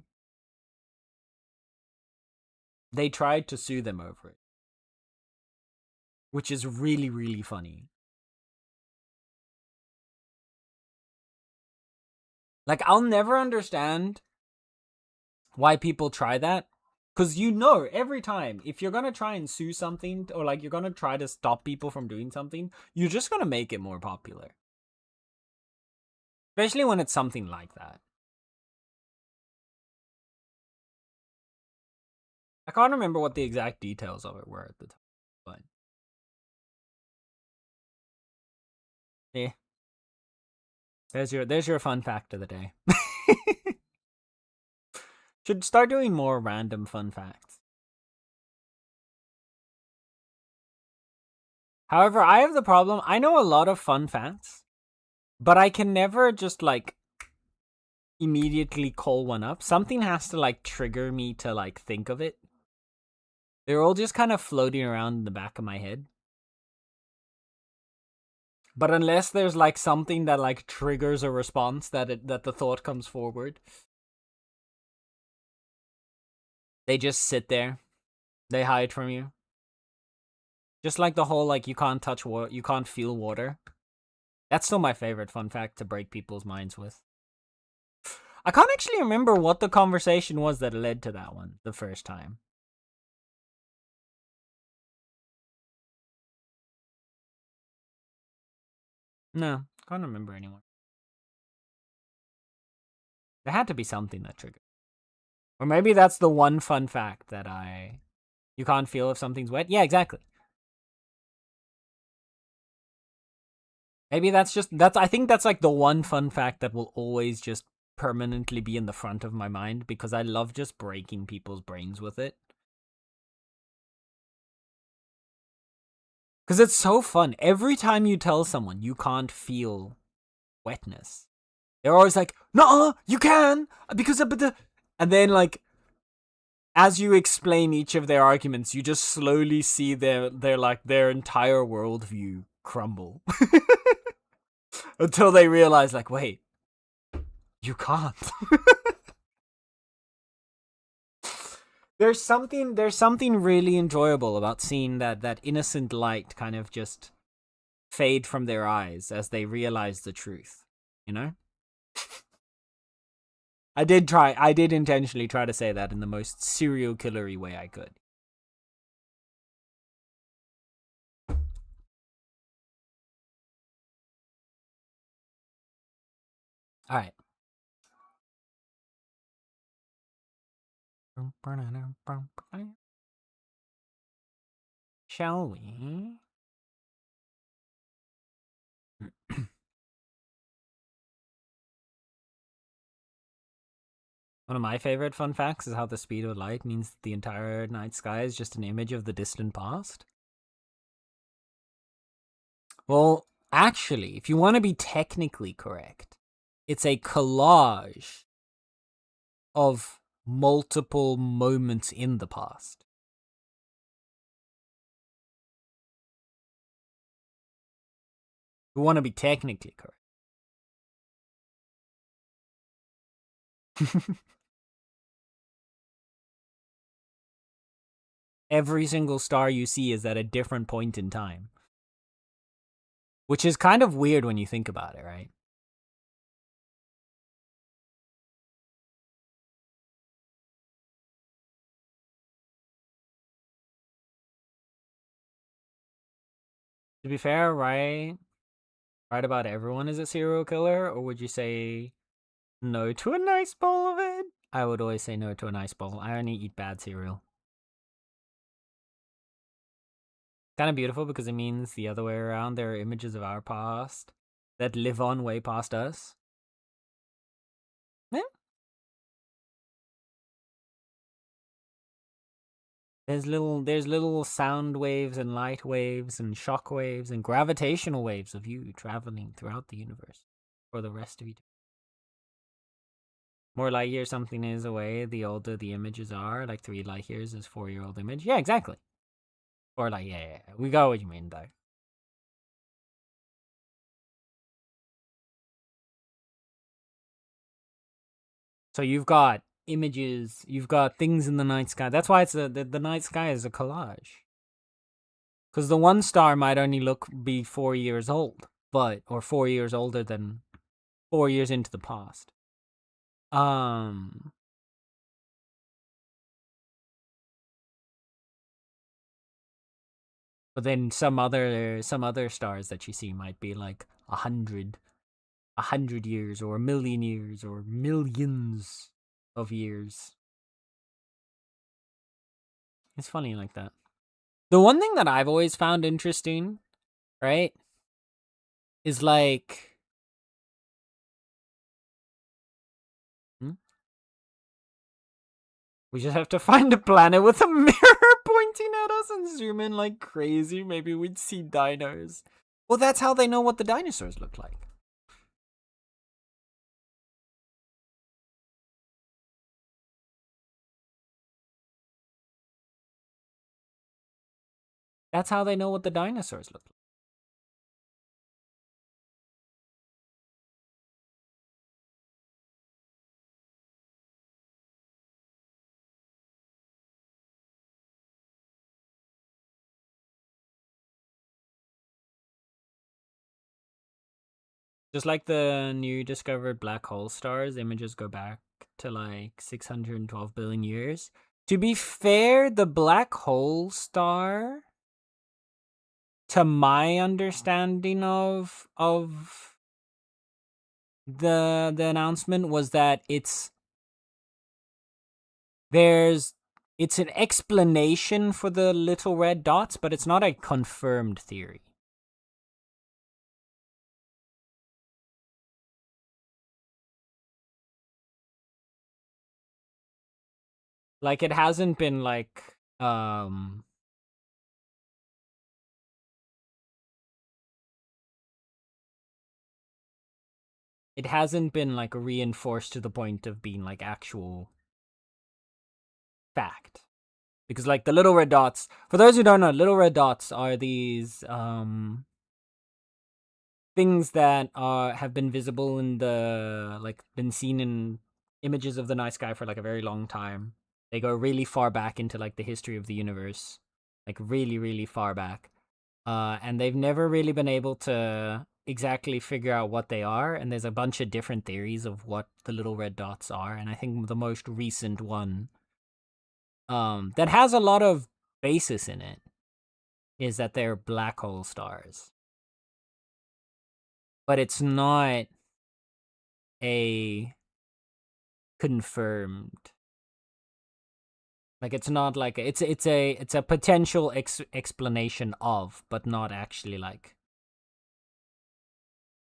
[SPEAKER 1] they tried to sue them over it, which is really, really funny. Like, I'll never understand why people try that. Because you know, every time, if you're going to try and sue something, or like you're going to try to stop people from doing something, you're just going to make it more popular. Especially when it's something like that. I can't remember what the exact details of it were at the time, but yeah. There's your fun fact of the day. Should start doing more random fun facts. However, I have the problem. I know a lot of fun facts, but I can never just like immediately call one up. Something has to like trigger me to like think of it. They're all just kind of floating around in the back of my head. But unless there's like something that like triggers a response that the thought comes forward, they just sit there. They hide from you. Just like the whole like you can't touch water, you can't feel water. That's still my favorite fun fact to break people's minds with. I can't actually remember what the conversation was that led to that one the first time. No, can't remember anyone. There had to be something that triggered. Or maybe that's the one fun fact that you can't feel if something's wet. Yeah, exactly. Maybe I think that's like the one fun fact that will always just permanently be in the front of my mind because I love just breaking people's brains with it. Because it's so fun. Every time you tell someone you can't feel wetness, they're always like, "No, you can because of the," and then like as you explain each of their arguments, you just slowly see their entire worldview crumble until they realize, like, wait, you can't. There's something really enjoyable about seeing that innocent light kind of just fade from their eyes as they realize the truth. You know? I did intentionally try to say that in the most serial killery way I could. All right. Shall we? One of my favorite fun facts is how the speed of light means the entire night sky is just an image of the distant past. Well, actually, if you want to be technically correct, it's a collage of multiple moments in the past. You want to be technically correct. Every single star you see is at a different point in time. Which is kind of weird when you think about it, right? To be fair, right about everyone is a serial killer, or would you say no to a nice bowl of it? I would always say no to a nice bowl. I only eat bad cereal. kind of beautiful because it means the other way around. There are images of our past that live on way past us. Yeah. There's little sound waves and light waves and shock waves and gravitational waves of you traveling throughout the universe for the rest of eternity. More light years something is away, the older the images are. Like 3 light years is 4-year-old image. Yeah, exactly. Or like, yeah. We got what you mean, though. So you've got images, you've got things in the night sky. That's why it's the night sky is a collage. Because the one star might only be 4 years old, or 4 years older than 4 years into the past. But then some other stars that you see might be like 100 years or 1,000,000 years or millions of years. It's funny like that. The one thing that I've always found interesting, right, is like... We just have to find a planet with a mirror pointing at us and zoom in like crazy. Maybe we'd see dinos. Well, that's how they know what the dinosaurs look like. That's how they know what the dinosaurs look like. Just like the new discovered black hole stars, images go back to like 612 billion years. To be fair, the black hole star, to my understanding of the announcement, was that it's an explanation for the little red dots, but it's not a confirmed theory. Like, it hasn't been like it hasn't been like reinforced to the point of being like actual fact. Because like the little red dots, for those who don't know, little red dots are these things that have been visible in the, like, been seen in images of the night sky for like a very long time. They go really far back into like the history of the universe, like really, really far back. And they've never really been able to exactly figure out what they are. And there's a bunch of different theories of what the little red dots are. And I think the most recent one, that has a lot of basis in it, is that they're black hole stars. But it's not a confirmed, like, it's not like it's a potential explanation of, but not actually like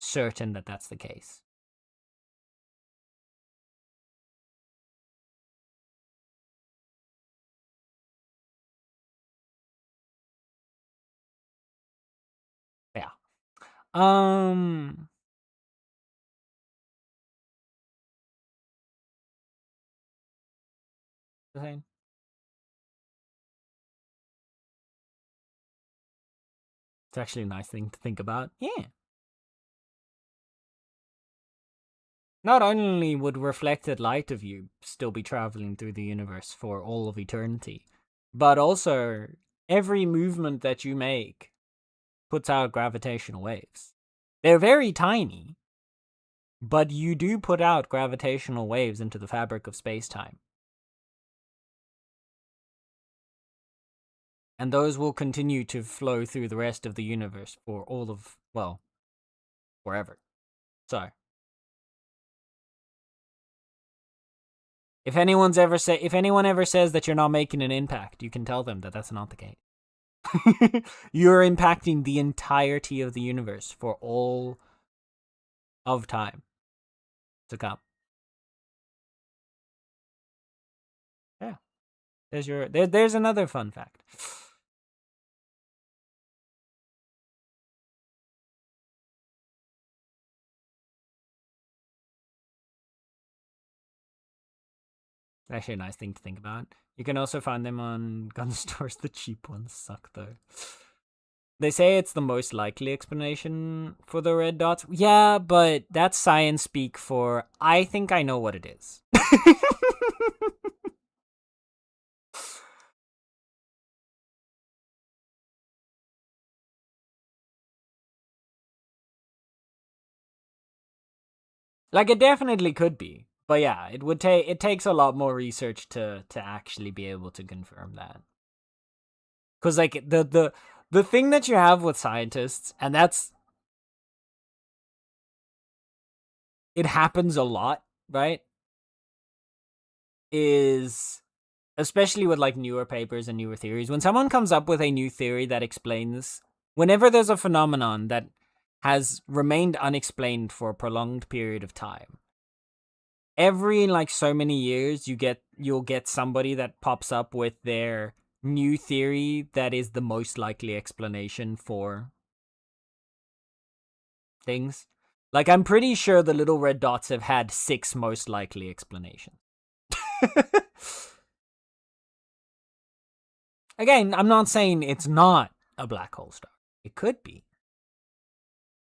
[SPEAKER 1] certain that that's the case. Yeah. It's actually a nice thing to think about. Yeah. Not only would reflected light of you still be traveling through the universe for all of eternity, but also every movement that you make puts out gravitational waves. They're very tiny, but you do put out gravitational waves into the fabric of space-time. And those will continue to flow through the rest of the universe for all of, well, forever. So, if anyone ever says that you're not making an impact, you can tell them that that's not the case. You're impacting the entirety of the universe for all of time to come. Yeah. There's another fun fact. Actually a nice thing to think about. You can also find them on gun stores. The cheap ones suck though. They say it's the most likely explanation for the red dots. Yeah, but that's science speak for I think I know what it is. Like it definitely could be. But yeah, it takes a lot more research to actually be able to confirm that. Cuz like the thing that you have with scientists, and that's it happens a lot, right? Is especially with like newer papers and newer theories, when someone comes up with a new theory that explains whenever there's a phenomenon that has remained unexplained for a prolonged period of time, every like so many years you'll get somebody that pops up with their new theory that is the most likely explanation for things. Like I'm pretty sure the little red dots have had 6 most likely explanations. Again, I'm not saying it's not a black hole star. It could be.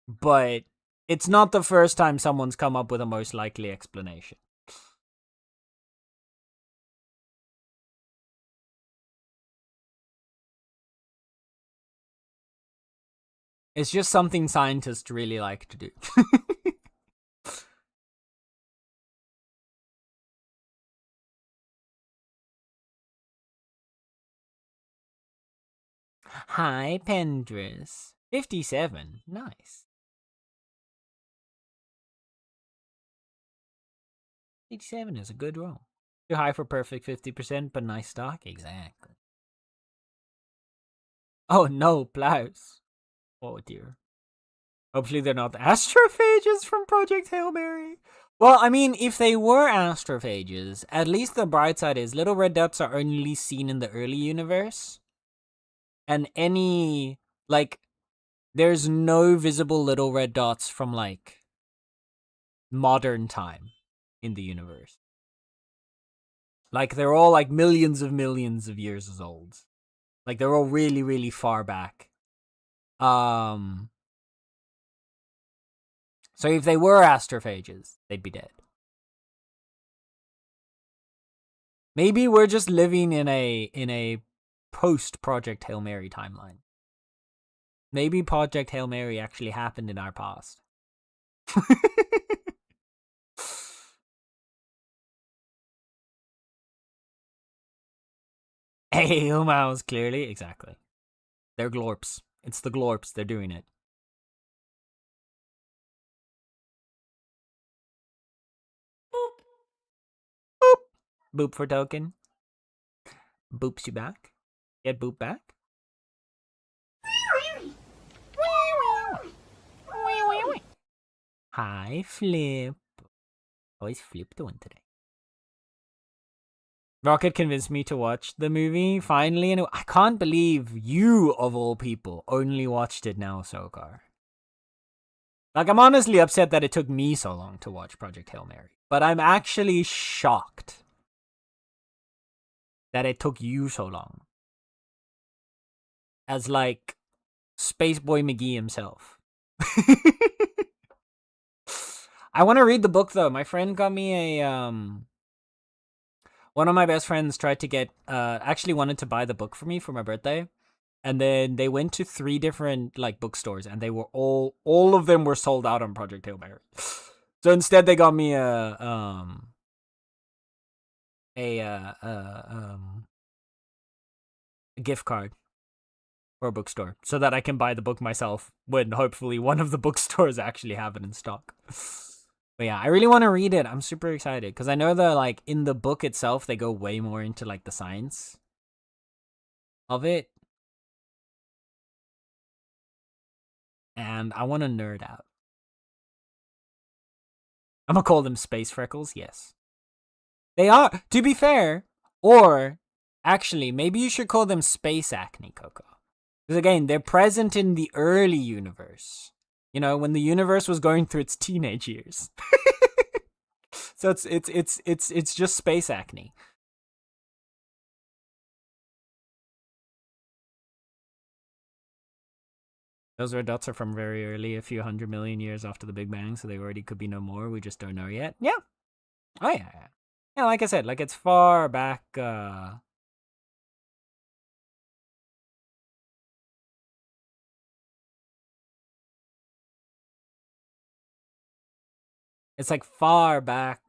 [SPEAKER 1] But it's not the first time someone's come up with a most likely explanation. It's just something scientists really like to do. Hi, Pendris. 57. Nice. 57 is a good roll. Too high for perfect 50%, but nice stock. Exactly. Oh no, plows. Oh dear. Hopefully they're not astrophages from Project Hail Mary. Well, I mean, if they were astrophages, at least the bright side is little red dots are only seen in the early universe. And any, like, there's no visible little red dots from, like, modern time in the universe. Like, they're all, like, millions of years old. Like, they're all really, really far back. So if they were astrophages, they'd be dead. Maybe we're just living in a post Project Hail Mary timeline. Maybe Project Hail Mary actually happened in our past. Hey, mouse, clearly. Exactly. They're glorps. It's the glorps. They're doing it. Boop. Boop. Boop for token. Boops you back. Get boop back. Hi, Flip. How is Flip doing today? Rocket convinced me to watch the movie finally, and I can't believe you, of all people, only watched it now, Sokar. Like, I'm honestly upset that it took me so long to watch Project Hail Mary, but I'm actually shocked that it took you so long. As, like, Spaceboy McGee himself. I want to read the book, though. My friend got me a, one of my best friends tried to get, actually wanted to buy the book for me for my birthday. And then they went to 3 different, like, bookstores, and they were all of them were sold out on Project Hail Mary. So instead they got me a gift card for a bookstore so that I can buy the book myself when hopefully one of the bookstores actually have it in stock. But yeah, I really want to read it. I'm super excited because I know that, like, in the book itself, they go way more into, like, the science of it. and I want to nerd out. I'm gonna call them space freckles, yes. They are, to be fair, or actually, maybe you should call them space acne, Coco. Because again, they're present in the early universe. You know, when the universe was going through its teenage years. So it's just space acne. Those red dots are from very early, a few 100 million years after the Big Bang, so they already could be no more. We just don't know yet. Yeah. Oh yeah. Yeah, like I said, like it's far back. It's like far back.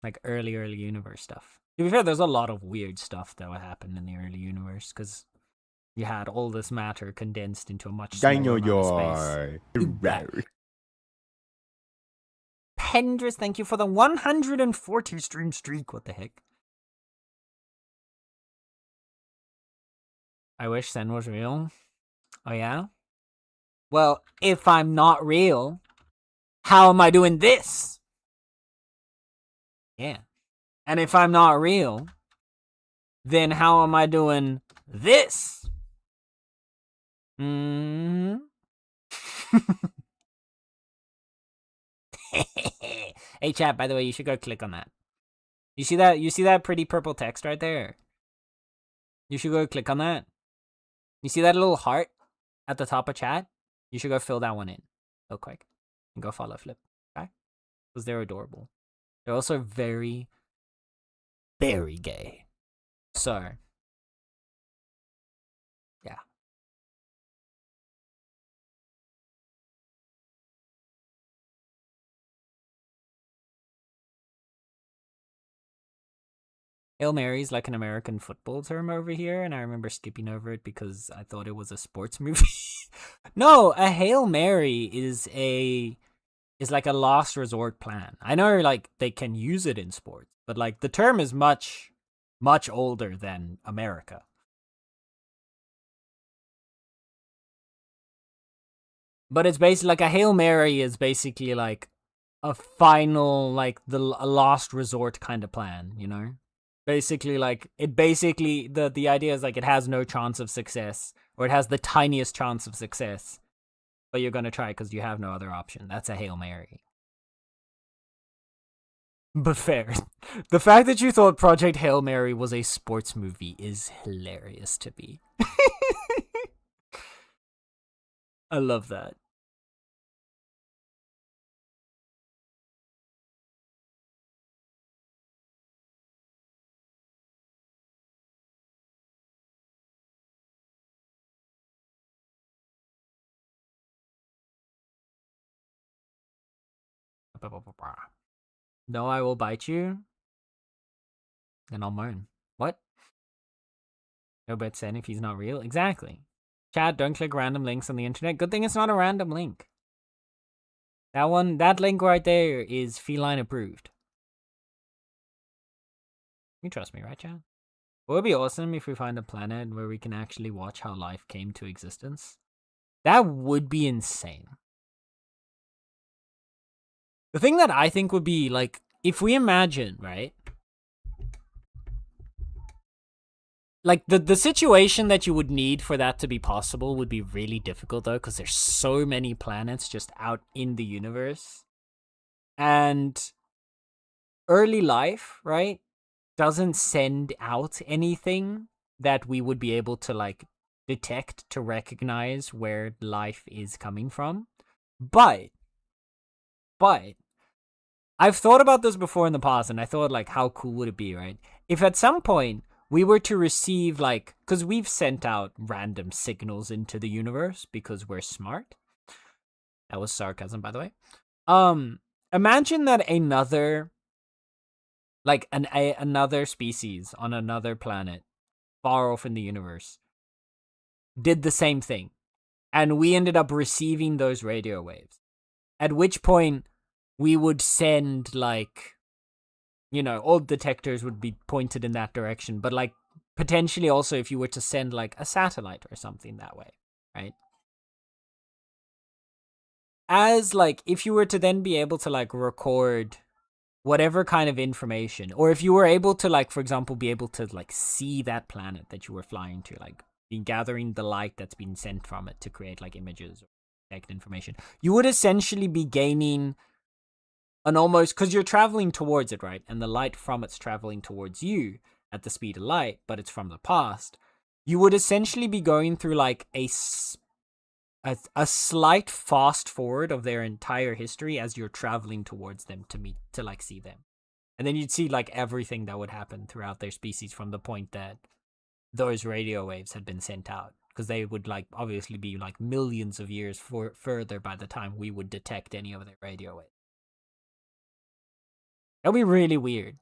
[SPEAKER 1] Like early universe stuff. To be fair, there's a lot of weird stuff that would happen in the early universe because you had all this matter condensed into a much smaller amount of space. Pendris, thank you for the 140 stream streak. What the heck? I wish Sen was real. Oh yeah? Well, if I'm not real, how am I doing this? Yeah. And if I'm not real, then how am I doing this? Hmm. Hey chat, by the way, you should go click on that. You see that? You see that pretty purple text right there? You should go click on that. You see that little heart at the top of chat? You should go fill that one in real quick. And go follow Flip. Okay? Because they're adorable. They're also very, very gay. So, yeah. Hail Mary is like an American football term over here, and I remember skipping over it because I thought it was a sports movie. No, a Hail Mary is like a last resort plan. I know like they can use it in sports, but like the term is much older than America. But it's basically like a Hail Mary is basically like a final, like a last resort kind of plan, you know? Basically, like the idea is like it has no chance of success, or it has the tiniest chance of success, but you're gonna try because you have no other option. That's a Hail Mary. But fair. The fact that you thought Project Hail Mary was a sports movie is hilarious to me. I love that. No, I will bite you. Then I'll moan. What? No bet Sen if he's not real? Exactly. Chad, don't click random links on the internet. Good thing it's not a random link. That link right there is feline approved. You trust me, right, Chad? It would be awesome if we find a planet where we can actually watch how life came to existence. That would be insane. The thing that I think would be, like, if we imagine, right? Like, the situation that you would need for that to be possible would be really difficult, though, because there's so many planets just out in the universe. And early life, right, doesn't send out anything that we would be able to, like, detect to recognize where life is coming from. But I've thought about this before in the past, and I thought, like, how cool would it be, right? If at some point we were to receive, like, because we've sent out random signals into the universe because we're smart. That was sarcasm, by the way. Imagine that another, like, another species on another planet far off in the universe did the same thing, and we ended up receiving those radio waves. At which point we would send, like, you know, all detectors would be pointed in that direction, but like potentially also if you were to send like a satellite or something that way, right? As like if you were to then be able to like record whatever kind of information, or if you were able to like, for example, be able to like see that planet that you were flying to, like be gathering the light that's been sent from it to create like images or detect information, you would essentially be gaining an almost, because you're traveling towards it, right? And the light from it's traveling towards you at the speed of light, but it's from the past. You would essentially be going through like a slight fast forward of their entire history as you're traveling towards them to meet, to like see them. And then you'd see like everything that would happen throughout their species from the point that those radio waves had been sent out, because they would like obviously be like millions of years further by the time we would detect any of their radio waves. That'd be really weird,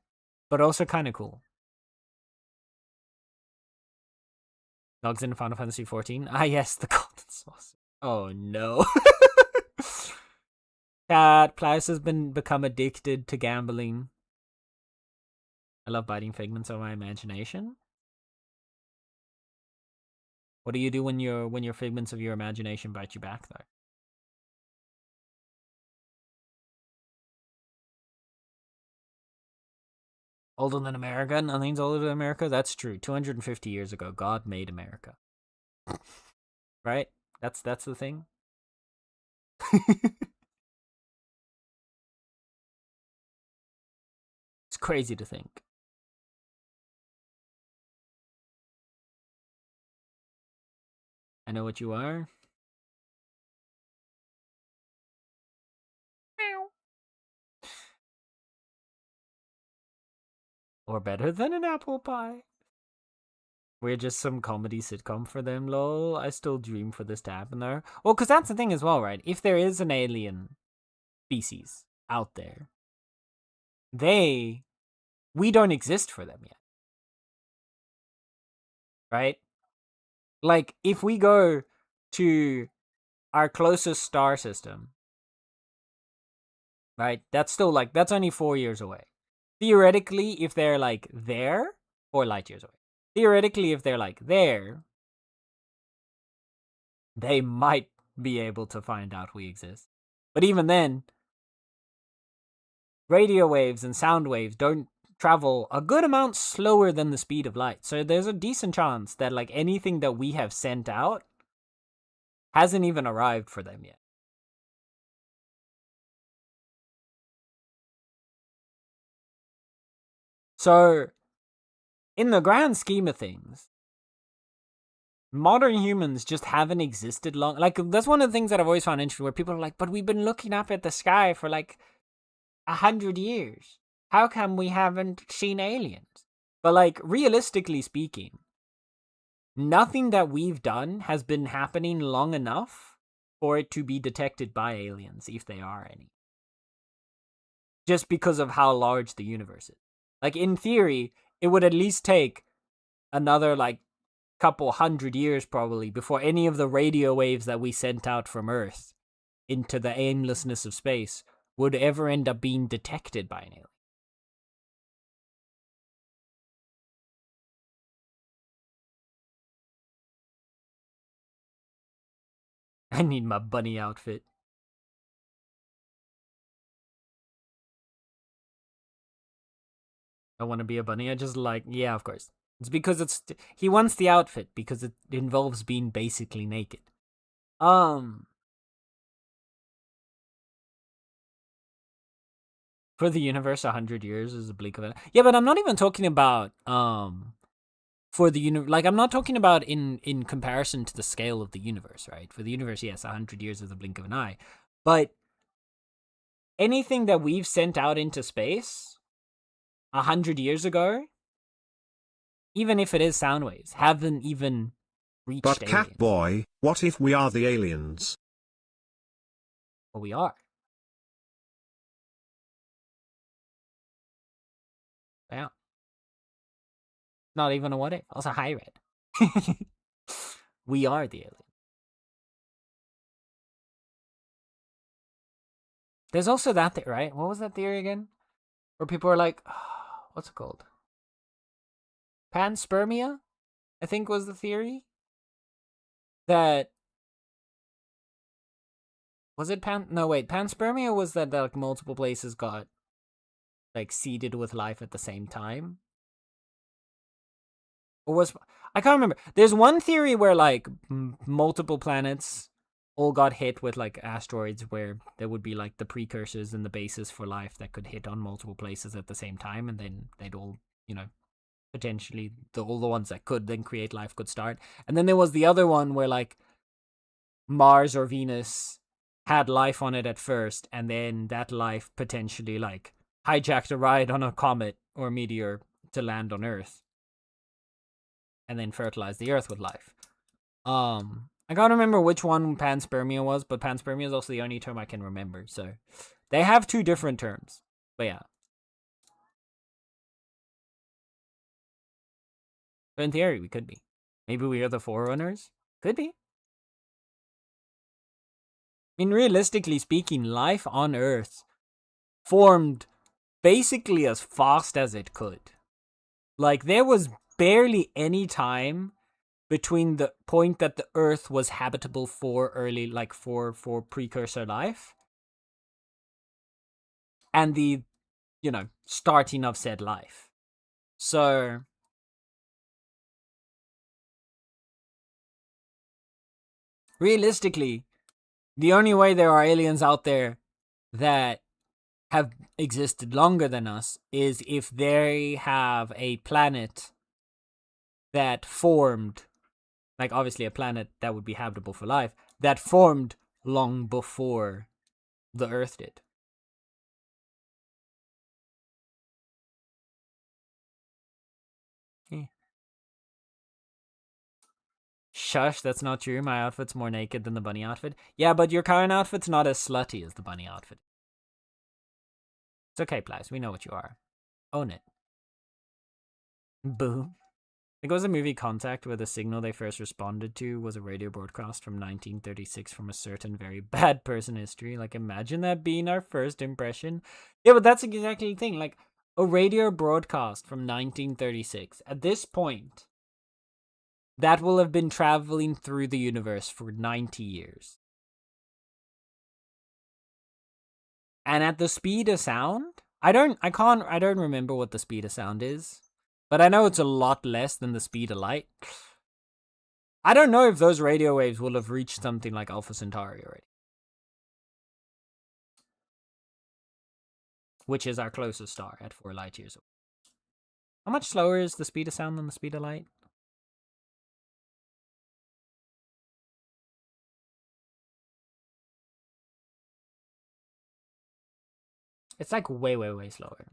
[SPEAKER 1] but also kind of cool. Dogs in Final Fantasy 14. Ah, yes, the golden saucer. Oh no. Cat Plies has become addicted to gambling. I love biting figments of my imagination. What do you do when your figments of your imagination bite you back though? Older than America? Nothing's older than America? That's true. 250 years ago, God made America. Right? That's the thing. It's crazy to think. I know what you are. Or better than an apple pie. We're just some comedy sitcom for them, lol. I still dream for this to happen there. Well, because that's the thing as well, right? If there is an alien species out there, we don't exist for them yet. Right? Like, if we go to our closest star system, right? That's still like, that's only 4 years away. Theoretically, if they're like there, 4 light years away. Theoretically, if they're like there, they might be able to find out we exist. But even then, radio waves and sound waves don't travel a good amount slower than the speed of light. So there's a decent chance that like anything that we have sent out hasn't even arrived for them yet. So in the grand scheme of things, modern humans just haven't existed long. Like, that's one of the things that I've always found interesting, where people are like, but we've been looking up at the sky for like 100 years. How come we haven't seen aliens? But like, realistically speaking, nothing that we've done has been happening long enough for it to be detected by aliens, if they are any. Just because of how large the universe is. Like, in theory, it would at least take another like couple 100 years probably before any of the radio waves that we sent out from Earth into the aimlessness of space would ever end up being detected by an alien. I need my bunny outfit. I want to be a bunny. I just like, yeah, of course. It's because he wants the outfit because it involves being basically naked. For the universe, 100 years is a blink of an eye. Yeah, but I'm not even talking about for the like, I'm not talking about in comparison to the scale of the universe, right? For the universe, yes, 100 years is a blink of an eye, but anything that we've sent out into space 100 years ago, even if it is sound waves, haven't even reached
[SPEAKER 2] But
[SPEAKER 1] aliens.
[SPEAKER 2] Catboy, what if we are the aliens?
[SPEAKER 1] Well, we are. Yeah. Not even a what if. Also, hi, Red. We are the alien. There's also that theory, right? What was that theory again? Where people are like, oh, what's it called? panspermia, I think was the theory. That was it no wait, panspermia was that like multiple places got like seeded with life at the same time. Or was I can't remember. There's one theory where like multiple planets all got hit with like asteroids where there would be like the precursors and the basis for life that could hit on multiple places at the same time, and then they'd all, potentially all the ones that could then create life could start. And then there was the other one where like Mars or Venus had life on it at first, and then that life potentially like hijacked a ride on a comet or meteor to land on Earth and then fertilize the Earth with life. I can't remember which one panspermia was, but panspermia is also the only term I can remember. So they have two different terms. But yeah. But in theory, we could be. Maybe we are the forerunners? Could be. I mean, realistically speaking, life on Earth formed basically as fast as it could. Like, there was barely any time between the point that the Earth was habitable for early, like for precursor life, and the, starting of said life. So realistically, the only way there are aliens out there that have existed longer than us is if they have a planet that formed, like obviously a planet that would be habitable for life, that formed long before the Earth did. Yeah. Shush, that's not true. My outfit's more naked than the bunny outfit. Yeah, but your current outfit's not as slutty as the bunny outfit. It's okay, Plies. We know what you are. Own it. Boo. It was a movie Contact where the signal they first responded to was a radio broadcast from 1936 from a certain very bad person history. Like, imagine that being our first impression. Yeah, but that's exactly the thing. Like, a radio broadcast from 1936. At this point, that will have been traveling through the universe for 90 years. And at the speed of sound, I don't remember what the speed of sound is, but I know it's a lot less than the speed of light. I don't know if those radio waves will have reached something like Alpha Centauri already, which is our closest star at 4 light years away. How much slower is the speed of sound than the speed of light? It's like way, way, way slower.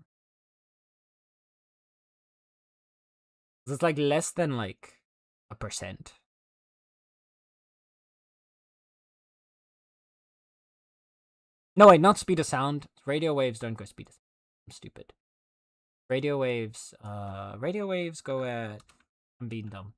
[SPEAKER 1] It's like less than like 1%. No, wait, not speed of sound. Radio waves don't go speed of sound. I'm stupid. Radio waves go at... I'm being dumb.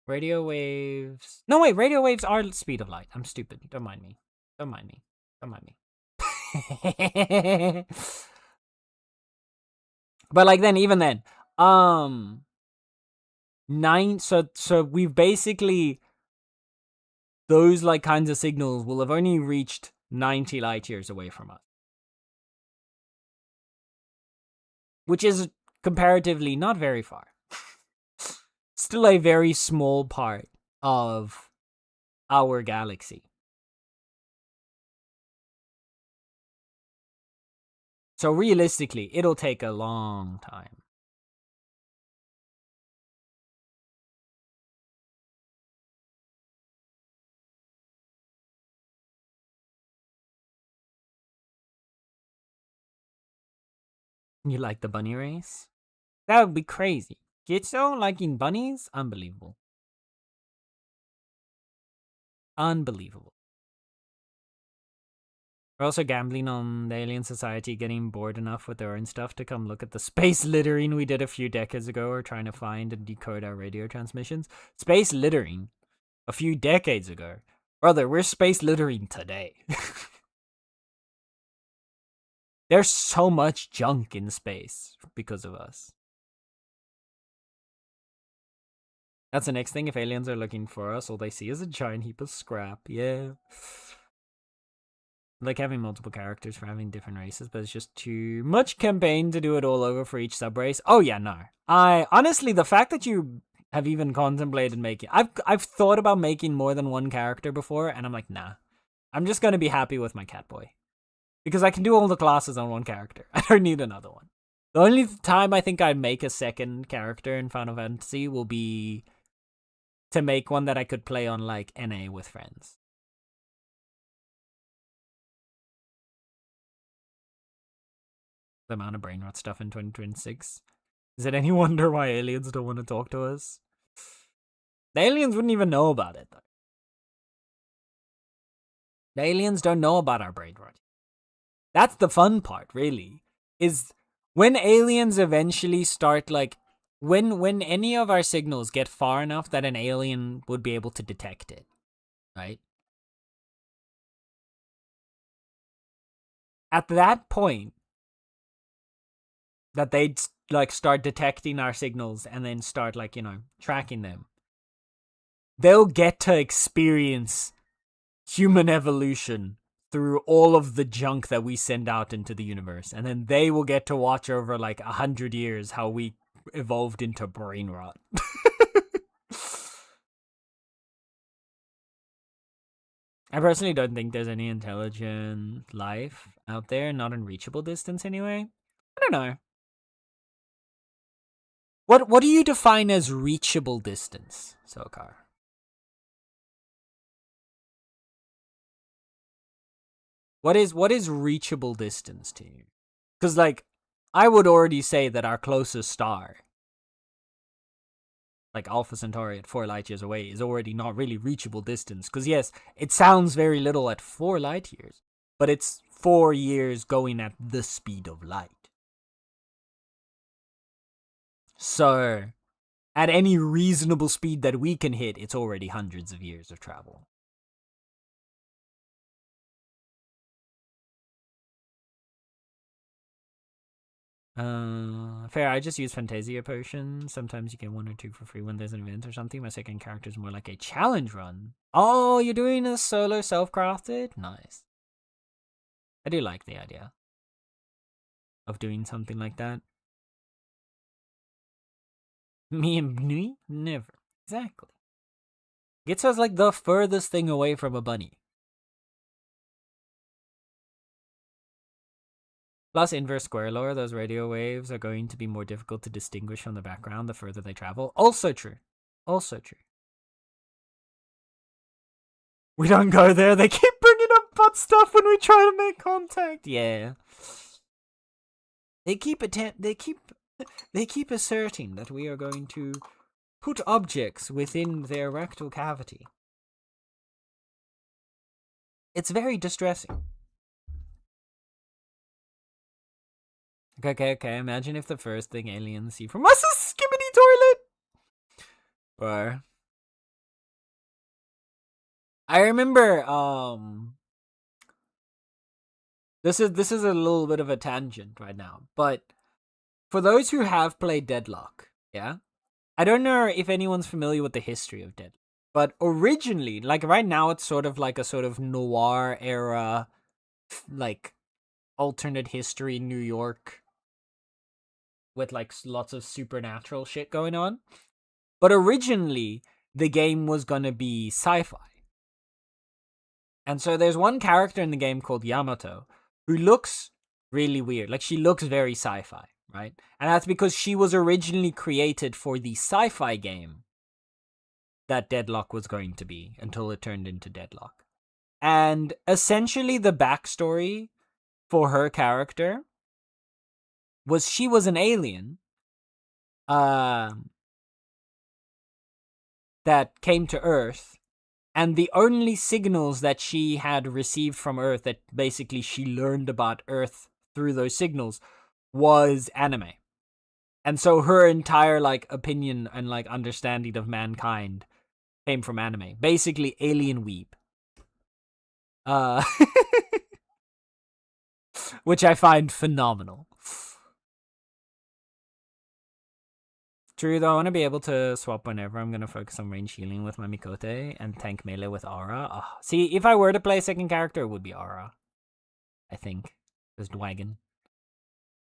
[SPEAKER 1] Radio waves... No, wait, radio waves are speed of light. I'm stupid. Don't mind me. Don't mind me. Don't mind me. But like then, even then, so we've basically, those like kinds of signals will have only reached 90 light years away from us, which is comparatively not very far. Still a very small part of our galaxy. So realistically, it'll take a long time. You like the bunny race? That would be crazy. Gitso liking bunnies? Unbelievable. Unbelievable. We're also gambling on the alien society getting bored enough with their own stuff to come look at the space littering we did a few decades ago, or trying to find and decode our radio transmissions. Space littering? A few decades ago. Brother, we're space littering today. There's so much junk in space because of us. That's the next thing. If aliens are looking for us, all they see is a giant heap of scrap. Yeah. Like having multiple characters for having different races, but it's just too much campaign to do it all over for each sub race. Oh yeah, no. I honestly, the fact that you have even contemplated making, I've thought about making more than one character before, and I'm like, nah. I'm just gonna be happy with my Catboy because I can do all the classes on one character. I don't need another one. The only time I think I'd make a second character in Final Fantasy will be to make one that I could play on like NA with friends. The amount of brain rot stuff in 2026. Is it any wonder why aliens don't want to talk to us? The aliens wouldn't even know about it, though. The aliens don't know about our brain rot. That's the fun part, really. Is when aliens eventually start, like, when any of our signals get far enough that an alien would be able to detect it, right? At that point, that they'd like start detecting our signals and then start like, tracking them. They'll get to experience human evolution through all of the junk that we send out into the universe. And then they will get to watch over like 100 years how we evolved into brain rot. I personally don't think there's any intelligent life out there, not in reachable distance anyway. I don't know. What do you define as reachable distance, Sokar? What is reachable distance to you? Because like, I would already say that our closest star, like Alpha Centauri at 4 light years away, is already not really reachable distance. Because yes, it sounds very little at 4 light years, but it's 4 years going at the speed of light. So, at any reasonable speed that we can hit, it's already hundreds of years of travel. Fair, I just use Fantasia potions. Sometimes you get 1 or 2 for free when there's an event or something. My second character is more like a challenge run. Oh, you're doing a solo self-crafted? Nice. I do like the idea of doing something like that. Me and Bnui? Never. Exactly. Gets us like the furthest thing away from a bunny. Plus, inverse square lore, those radio waves are going to be more difficult to distinguish from the background the further they travel. Also true. Also true. We don't go there. They keep bringing up butt stuff when we try to make contact. Yeah. They keep asserting that we are going to put objects within their rectal cavity. It's very distressing. Okay. Imagine if the first thing aliens see from us is Skibbity Toilet. Or I remember, this is a little bit of a tangent right now, but for those who have played Deadlock, yeah, I don't know if anyone's familiar with the history of Deadlock, but originally, like right now, it's sort of like a sort of noir era, like alternate history New York with like lots of supernatural shit going on. But originally, the game was gonna be sci-fi. And so there's one character in the game called Yamato who looks really weird. Like, she looks very sci-fi, right? And that's because she was originally created for the sci-fi game that Deadlock was going to be until it turned into Deadlock. And essentially the backstory for her character was she was an alien that came to Earth, and the only signals that she had received from Earth, that basically she learned about Earth through those signals, was anime. And so her entire like opinion and like understanding of mankind came from anime. Basically alien weeb. which I find phenomenal. True, though, I want to be able to swap whenever. I'm going to focus on range healing with my Mikote and tank melee with Aura. Oh, see, if I were to play a second character, it would be Aura. I think. Just wagon.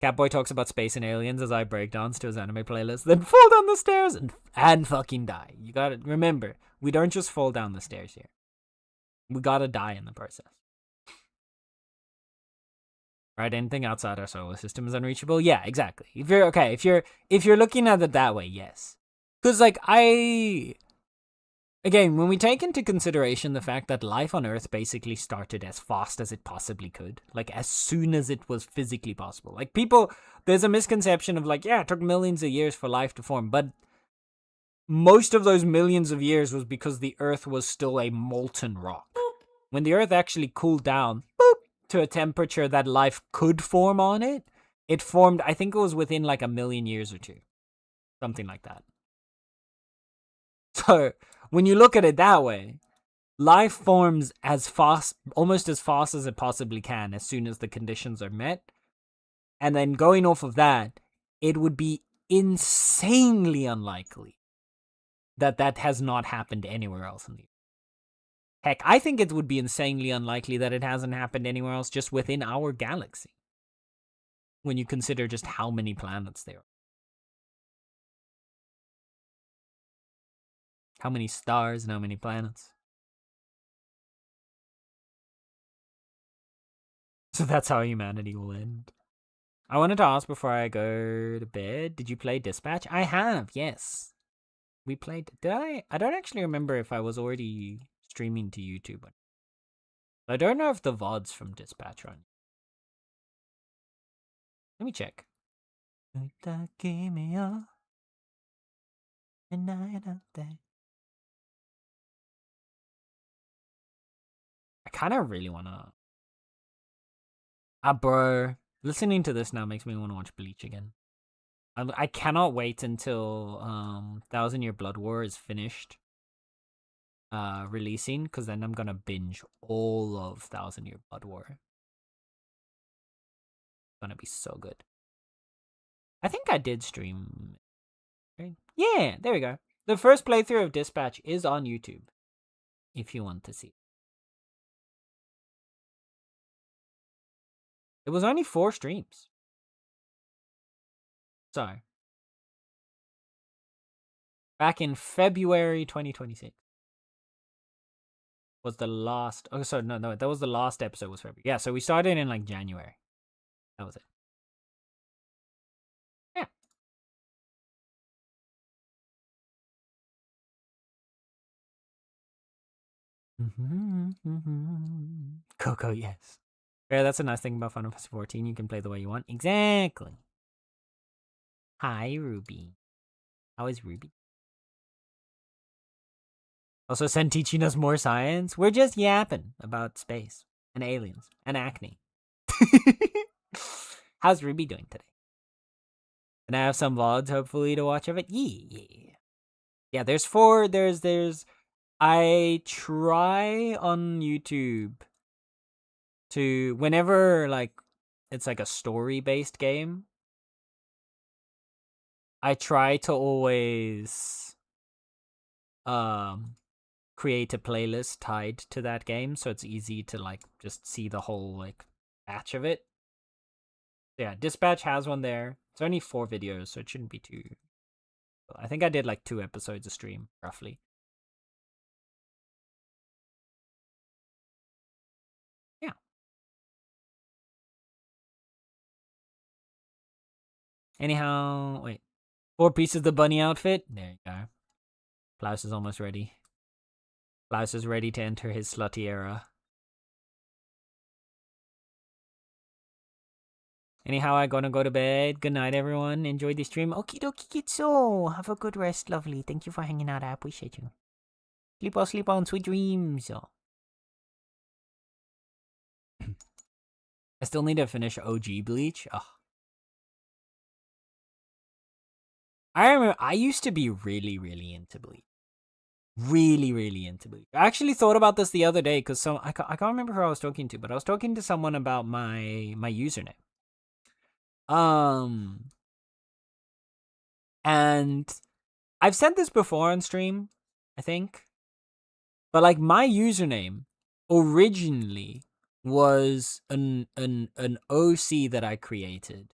[SPEAKER 1] Catboy talks about space and aliens as I break dance to his anime playlist, then fall down the stairs and fucking die. You gotta remember, we don't just fall down the stairs here. We gotta die in the process. Right? Anything outside our solar system is unreachable. Yeah, exactly. If you're looking at it that way, yes. Because again, when we take into consideration the fact that life on Earth basically started as fast as it possibly could, like as soon as it was physically possible. Like there's a misconception of like, yeah, it took millions of years for life to form, but most of those millions of years was because the Earth was still a molten rock. When the Earth actually cooled down, to a temperature that life could form on it, it formed, I think it was within like a million years or two. Something like that. So, when you look at it that way, life forms as fast, almost as fast as it possibly can as soon as the conditions are met. And then going off of that, it would be insanely unlikely that that has not happened anywhere else in the Heck, I think it would be insanely unlikely that it hasn't happened anywhere else just within our galaxy. When you consider just how many planets there are. How many stars and how many planets. So that's how humanity will end. I wanted to ask before I go to bed, did you play Dispatch? I have, yes. We played, did I? I don't actually remember if I was already streaming to YouTube. I don't know if the VODs from Dispatch run. Let me check. I kind of really want to. Bro, listening to this now makes me want to watch Bleach again. I cannot wait until 1000 Year Blood War is finished releasing, because then I'm gonna binge all of 1000 Year Blood War. It's gonna be so good. I think I did stream. Right? Yeah, there we go. The first playthrough of Dispatch is on YouTube, if you want to see. It was only 4 streams. Sorry. Back in February 2026 was the last. Oh, sorry, no, that was the last episode. Was February. Yeah, so we started in like January. That was it. Yeah. Coco, yes. Yeah, that's a nice thing about Final Fantasy 14. You can play the way you want. Exactly. Hi, Ruby. How is Ruby? Also, Sen teaching us more science. We're just yapping about space and aliens and acne. How's Ruby doing today? And I have some VODs hopefully to watch of it. Yeah. There's 4. There's. I try on YouTube to whenever like it's like a story based game. I try to always create a playlist tied to that game, so it's easy to like just see the whole like batch of it. Yeah, Dispatch has one there. It's only 4 videos, so it shouldn't be too. I think I did like 2 episodes a stream, roughly. Yeah. Anyhow, wait. 4 pieces of the bunny outfit. There you go. Klaus is almost ready. Klaus is ready to enter his slutty era. Anyhow, I gonna go to bed. Good night, everyone. Enjoy the stream. Okie dokie, kitso. Have a good rest, lovely. Thank you for hanging out. I appreciate you. Sleep on, sweet dreams. I still need to finish OG Bleach. Ugh. I remember I used to be really, really into Bleach. Really, really into Bleach. I actually thought about this the other day because I can't remember who I was talking to, but I was talking to someone about my username. Um, and I've said this before on stream, I think, but like my username originally was an OC that I created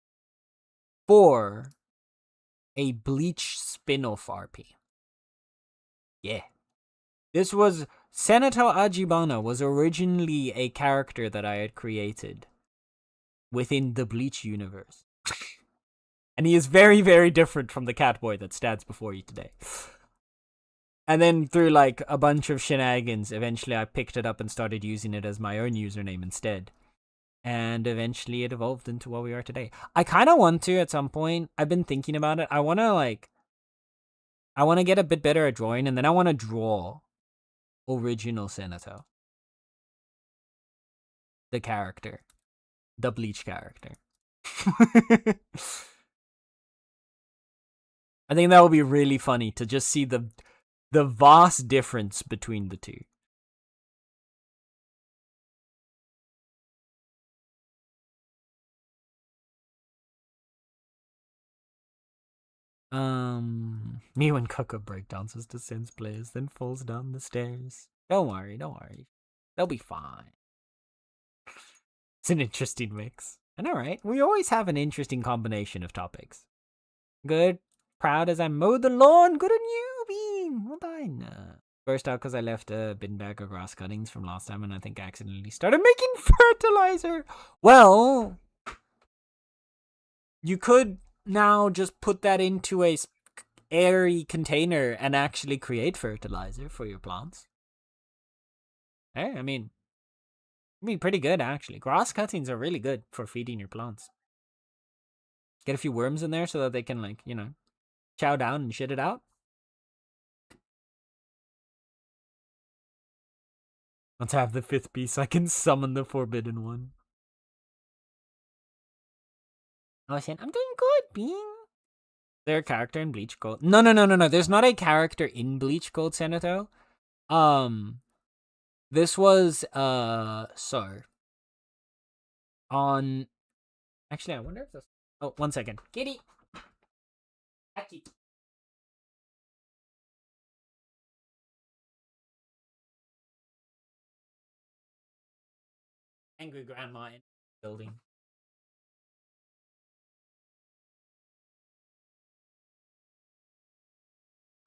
[SPEAKER 1] for a Bleach spin-off RP. Yeah. This was Senator Ajibana was originally a character that I had created within the Bleach universe. And he is very, very different from the Catboy that stands before you today. And then through like a bunch of shenanigans, eventually I picked it up and started using it as my own username instead. And eventually it evolved into what we are today. I kind of want to at some point. I've been thinking about it. I want to get a bit better at drawing, and then I want to draw original Senator. The character. The Bleach character. I think that would be really funny to just see the vast difference between the two. Me when Coco breakdances to Sense players, then falls down the stairs. Don't worry, don't worry. They'll be fine. It's an interesting mix. I know, right? We always have an interesting combination of topics. Good, proud as I mowed the lawn. Good on you, Bean. Well done. First out because I left a bin bag of grass cuttings from last time, and I think I accidentally started making fertilizer. Well, you could now just put that into a airy container and actually create fertilizer for your plants. Hey, I mean, it'd be pretty good actually. Grass cuttings are really good for feeding your plants. Get a few worms in there so that they can, like, chow down and shit it out. Let's have the 5th piece. I can summon the forbidden one. Oh shit, I'm doing good, Bean. Is there a character in Bleach Gold? No. There's not a character in Bleach Gold Senato. This was so on. Actually, I wonder if this. Oh, 1 second, kitty. Aki. Angry grandma in the building.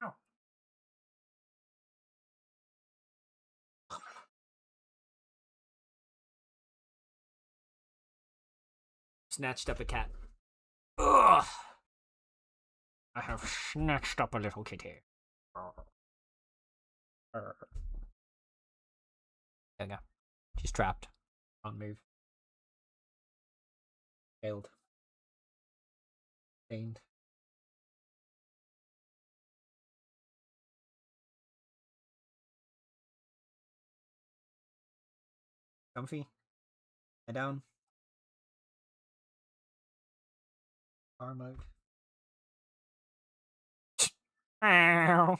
[SPEAKER 1] Oh. Snatched up a cat. Ugh. I have snatched up a little kitty. There you go. She's trapped. Can't move. Failed. Stained. Comfy. Lie down. Arm mode. Ow.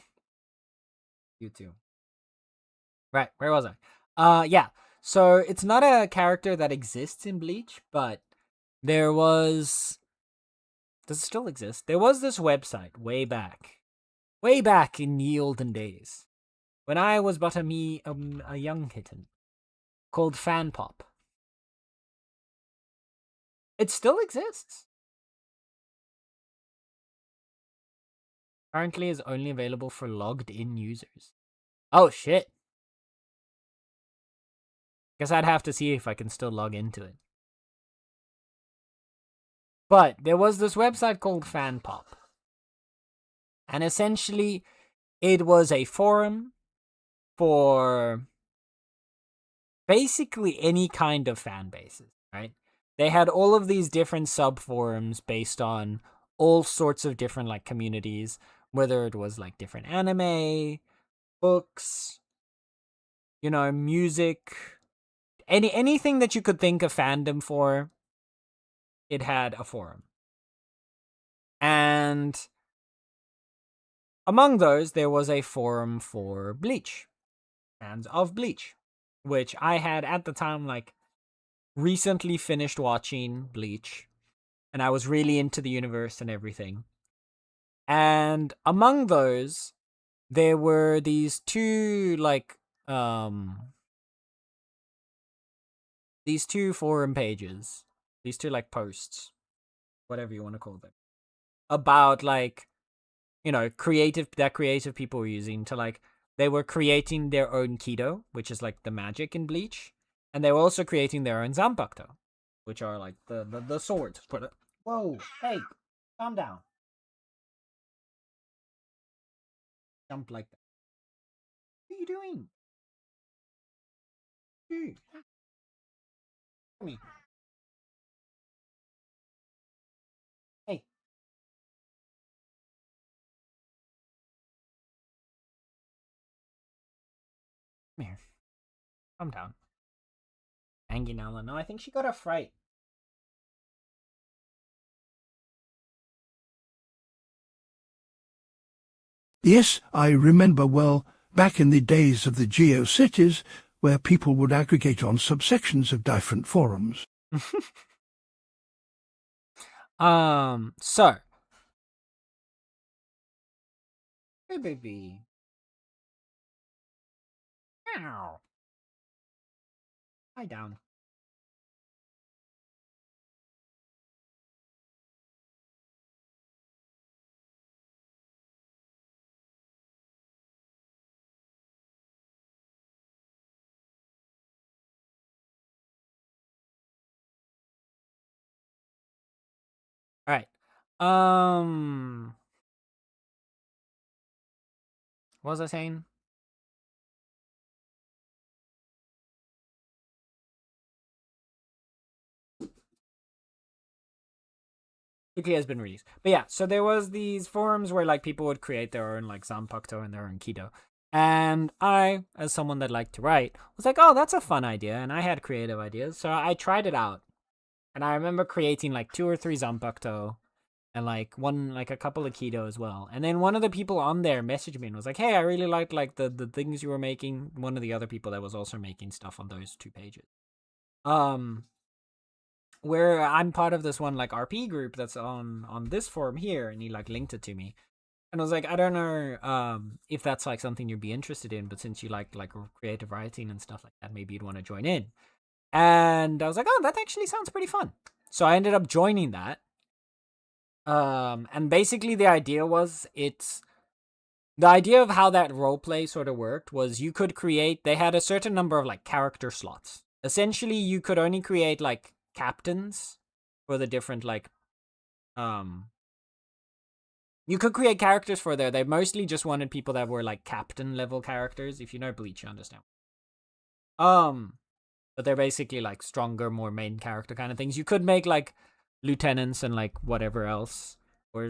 [SPEAKER 1] You too. Right, where was I? Yeah. So it's not a character that exists in Bleach, but there was. Does it still exist? There was this website way back in the olden days, when I was but a young kitten, called FanPop. It still exists. Currently is only available for logged in users. Oh shit. Guess I'd have to see if I can still log into it. But there was this website called FanPop. And essentially, it was a forum for basically any kind of fan bases, right? They had all of these different sub forums based on all sorts of different like communities, whether it was like different anime, books, music, anything that you could think of fandom for, it had a forum. And Among those, there was a forum for Bleach, fans of Bleach, which I had at the time like recently finished watching Bleach, and I was really into the universe and everything. And among those, there were these two these two forum pages, these two like posts, whatever you want to call them, about like creative people were using to like they were creating their own Kido, which is like the magic in Bleach, and they were also creating their own Zanpakuto, which are like the swords. Whoa, hey, calm down. Jump like that. What are you doing? Dude, come here. Hey, come here. Calm down. Angie Nala. No, I think she got a fright.
[SPEAKER 3] Yes, I remember well, back in the days of the GeoCities, where people would aggregate on subsections of different forums.
[SPEAKER 1] So. Hey, baby. Meow. Lie down. All right. What was I saying? GTA has been released. But yeah, so there was these forums where like people would create their own like Zanpakuto and their own Kido. And I, as someone that liked to write, was like, oh, that's a fun idea. And I had creative ideas. So I tried it out. And I remember creating like 2 or 3 Zanpakuto and like a couple of Kido as well. And then one of the people on there messaged me and was like, hey, I really liked like the things you were making. One of the other people that was also making stuff on those 2 pages. Where I'm part of this one like RP group that's on this forum here, and he like linked it to me, and I was like, I don't know if that's like something you'd be interested in, but since you like creative writing and stuff like that, maybe you'd want to join in. And I was like, oh, that actually sounds pretty fun. So I ended up joining that. And basically the idea of how that roleplay sort of worked was you could create, they had a certain number of like character slots. Essentially, you could only create like captains for the different like you could create characters for there. They mostly just wanted people that were like captain level characters. If you know Bleach, you understand. But they're basically like stronger, more main character kind of things. You could make like lieutenants and like whatever else, or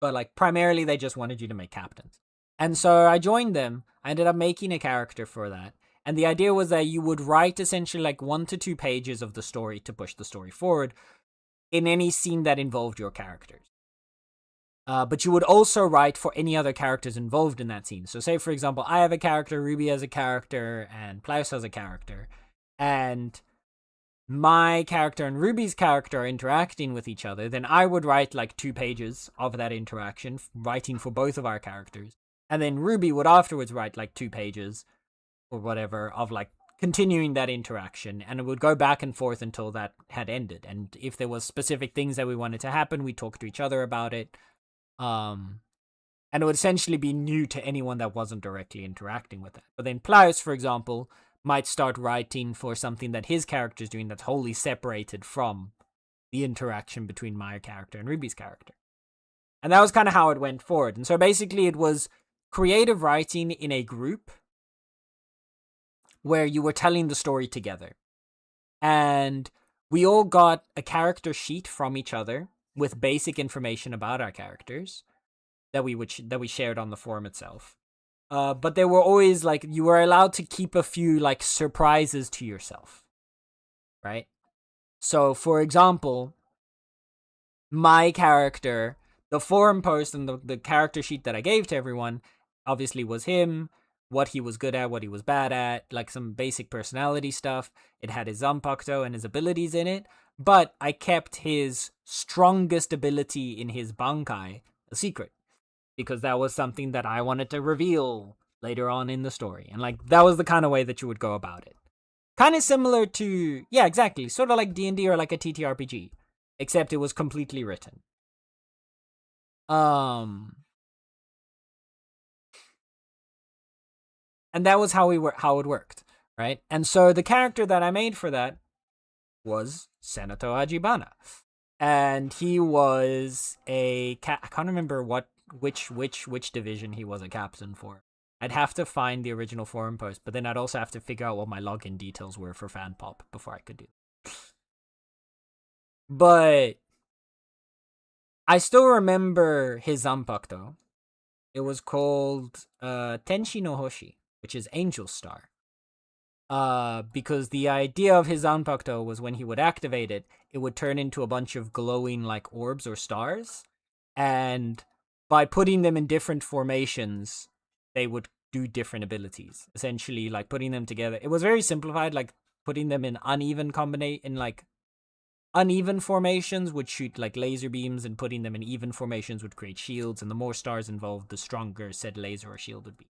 [SPEAKER 1] but like primarily they just wanted you to make captains. And so I joined them. I ended up making a character for that. And the idea was that you would write essentially like 1 to 2 pages of the story to push the story forward in any scene that involved your characters. But you would also write for any other characters involved in that scene. So say, for example, I have a character, Ruby has a character, and Klaus has a character. And my character and Ruby's character are interacting with each other, then I would write like 2 pages of that interaction, writing for both of our characters. And then Ruby would afterwards write like 2 pages or whatever of like continuing that interaction, and it would go back and forth until that had ended. And if there was specific things that we wanted to happen, we'd talk to each other about it. And it would essentially be new to anyone that wasn't directly interacting with it. But then Plaus, for example, might start writing for something that his character is doing that's wholly separated from the interaction between my character and Ruby's character. And that was kind of how it went forward. And so basically it was creative writing in a group where you were telling the story together. And we all got a character sheet from each other with basic information about our characters that we shared on the forum itself. But there were always like, you were allowed to keep a few like surprises to yourself, right? So for example, my character, The forum post and the character sheet that I gave to everyone obviously was him, what he was good at, what he was bad at, like some basic personality stuff. It had his Zanpakuto and his abilities in it, but I kept his strongest ability in his Bankai a secret because that was something that I wanted to reveal later on in the story. And like that was the kind of way that you would go about it. Kind of similar to, yeah, exactly, sort of like D&D or like a TTRPG, except it was completely written. And that was how it worked, right? And so the character that I made for that was Senato Ajibana. And he was I can't remember which division he was a captain for. I'd have to find the original forum post, but then I'd also have to figure out what my login details were for FanPop before I could do it. But I still remember his Zanpakuto. It was called Tenshi no Hoshi, which is Angel Star. Because the idea of his Zanpakuto was when he would activate it, it would turn into a bunch of glowing like orbs or stars, and by putting them in different formations, they would do different abilities. Essentially, like putting them together. It was very simplified, like putting them in uneven formations would shoot like laser beams, and putting them in even formations would create shields, and the more stars involved, the stronger said laser or shield would be.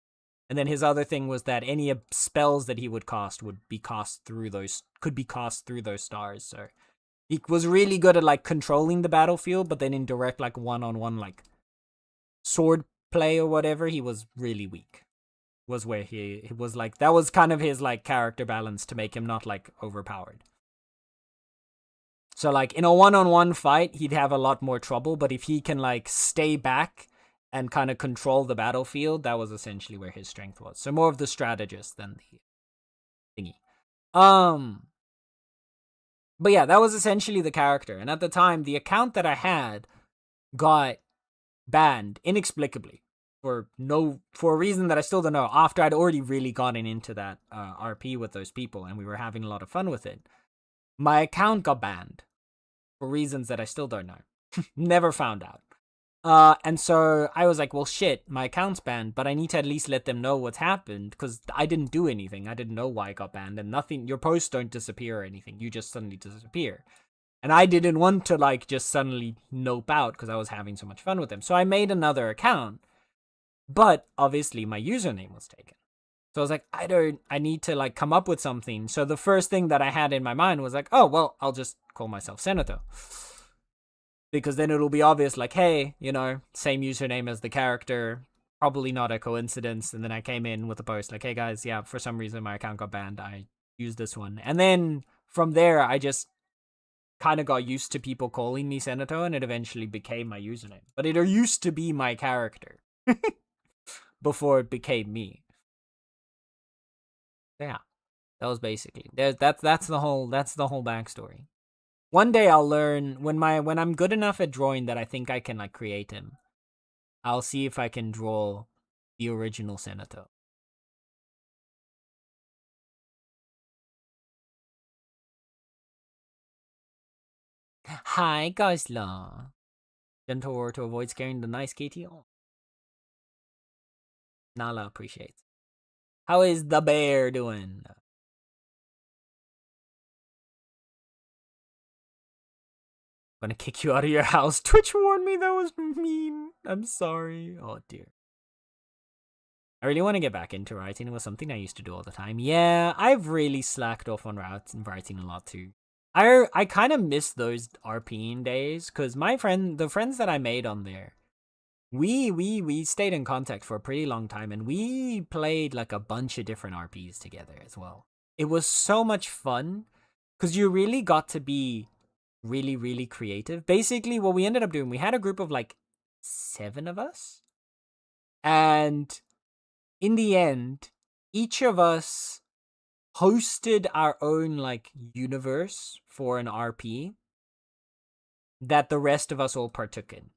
[SPEAKER 1] And then his other thing was that any spells that he would cast could be cast through those stars. So he was really good at like controlling the battlefield, but then in direct like one-on-one like sword play or whatever, he was really weak. Was where he was like, that was kind of his like character balance to make him not like overpowered. So like in a one-on-one fight, he'd have a lot more trouble, but if he can like stay back and kind of control the battlefield, that was essentially where his strength was. So more of the strategist than the thingy. But yeah, that was essentially the character. And at the time, the account that I had got banned inexplicably for a reason that I still don't know. After I'd already really gotten into that RP with those people and we were having a lot of fun with it, my account got banned for reasons that I still don't know. Never found out. And so I was like, well, shit, my account's banned, but I need to at least let them know what's happened, because I didn't do anything. I didn't know why it got banned, and nothing, your posts don't disappear or anything. You just suddenly disappear. And I didn't want to, like, just suddenly nope out, because I was having so much fun with them. So I made another account, but obviously my username was taken. So I was like, I need to, like, come up with something. So the first thing that I had in my mind was like, oh, well, I'll just call myself Senator. Because then it'll be obvious, like, hey, you know, same username as the character, probably not a coincidence. And then I came in with a post like, hey guys, yeah, for some reason my account got banned. I used this one. And then from there, I just kind of got used to people calling me Senator, and it eventually became my username. But it used to be my character before it became me. Yeah, that was basically that's the whole backstory. One day I'll learn when I'm good enough at drawing that I think I can like create him. I'll see if I can draw the original Senator. Hi, Geisler. Gentle word to avoid scaring the nice Katie. Oh. Nala appreciates. How is the bear doing? Gonna kick you out of your house. Twitch warned me that was mean. I'm sorry. Oh dear. I really want to get back into writing. It was something I used to do all the time. Yeah, I've really slacked off on writing a lot too. I kind of miss those RPing days, because the friends that I made on there, we stayed in contact for a pretty long time, and we played like a bunch of different RPs together as well. It was so much fun because you really got to be really, really creative. Basically, what we ended up doing, we had a group of like 7 of us, and in the end, each of us hosted our own like universe for an RP that the rest of us all partook in.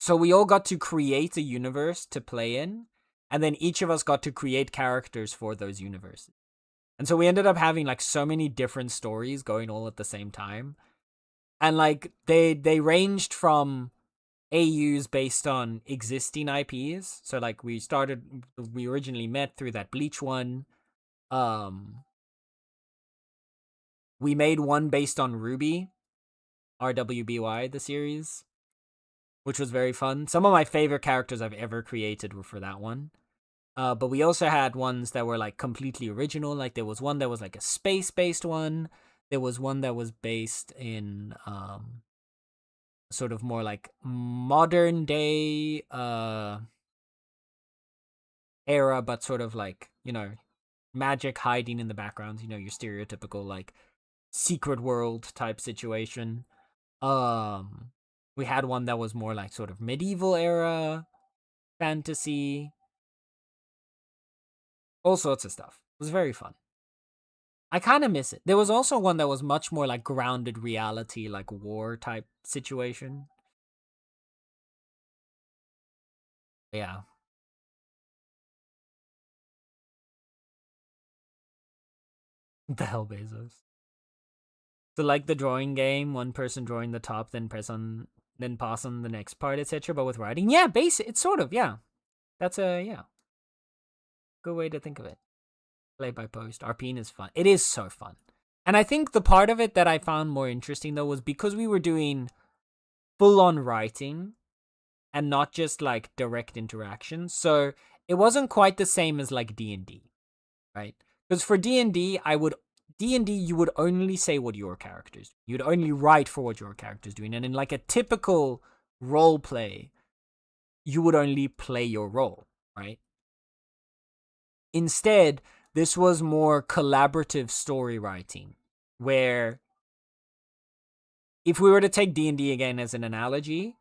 [SPEAKER 1] So we all got to create a universe to play in, and then each of us got to create characters for those universes. And so we ended up having like so many different stories going all at the same time. And like they ranged from AUs based on existing IPs. So like we originally met through that Bleach one. We made one based on Ruby, RWBY, the series, which was very fun. Some of my favorite characters I've ever created were for that one. But we also had ones that were like completely original. Like there was one that was like a space-based one. There was one that was based in sort of more like modern day era, but sort of like, magic hiding in the background, your stereotypical like secret world type situation. We had one that was more like sort of medieval era fantasy, all sorts of stuff. It was very fun. I kind of miss it. There was also one that was much more like grounded reality, like war type situation. Yeah. The hell, Bezos. So like the drawing game, one person drawing the top, then pass on the next part, etc. But with writing, yeah, it's sort of, yeah. That's a good way to think of it. Play by post. RPing is fun. It is so fun. And I think the part of it that I found more interesting though was because we were doing full on writing and not just like direct interaction. So it wasn't quite the same as like D&D, right? Because for D&D, you would only say what your characters. You'd only write for what your character's doing. And in like a typical role play, you would only play your role, right? Instead, this was more collaborative story writing, where if we were to take D&D again as an analogy,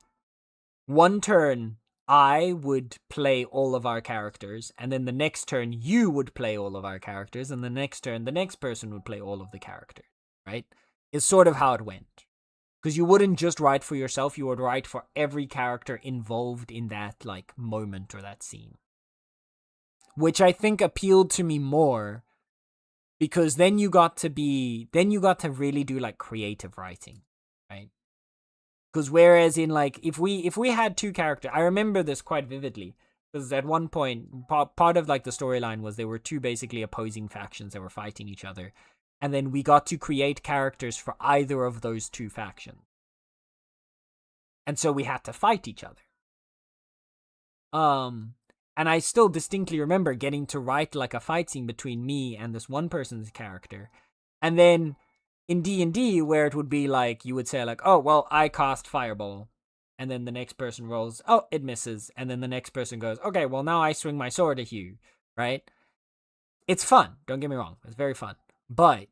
[SPEAKER 1] one turn I would play all of our characters, and then the next turn you would play all of our characters, and the next turn the next person would play all of the characters, right? It's sort of how it went. Because you wouldn't just write for yourself, you would write for every character involved in that like moment or that scene. Which I think appealed to me more because then you got to really do like creative writing, right? Because whereas in like if we had two characters, I remember this quite vividly because at one point part of like the storyline was there were two basically opposing factions that were fighting each other, and then we got to create characters for either of those two factions, and so we had to fight each other. And I still distinctly remember getting to write like a fight scene between me and this one person's character. And then in D&D, where it would be like, you would say like, oh, well, I cast Fireball. And then the next person rolls, oh, it misses. And then the next person goes, okay, well, now I swing my sword at you, right? It's fun. Don't get me wrong. It's very fun. But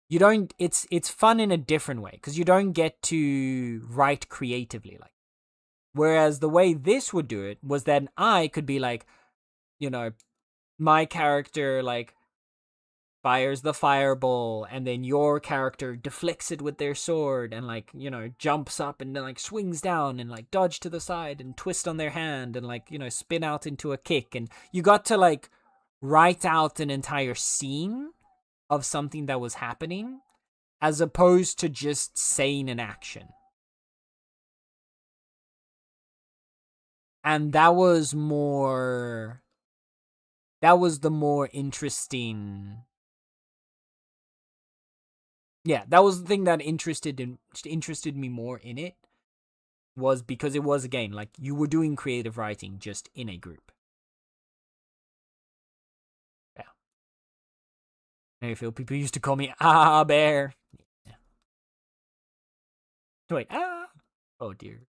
[SPEAKER 1] it's fun in a different way because you don't get to write creatively like. Whereas the way this would do it was that I could be like, my character like fires the fireball and then your character deflects it with their sword and like, jumps up and then like swings down and like dodge to the side and twist on their hand and like, spin out into a kick. And you got to like write out an entire scene of something that was happening as opposed to just saying an action. And that was the more interesting. Yeah, that was the thing that interested me more in it, was because it was, again, like you were doing creative writing just in a group. Yeah. I feel people used to call me Bear. Yeah. Wait, oh dear.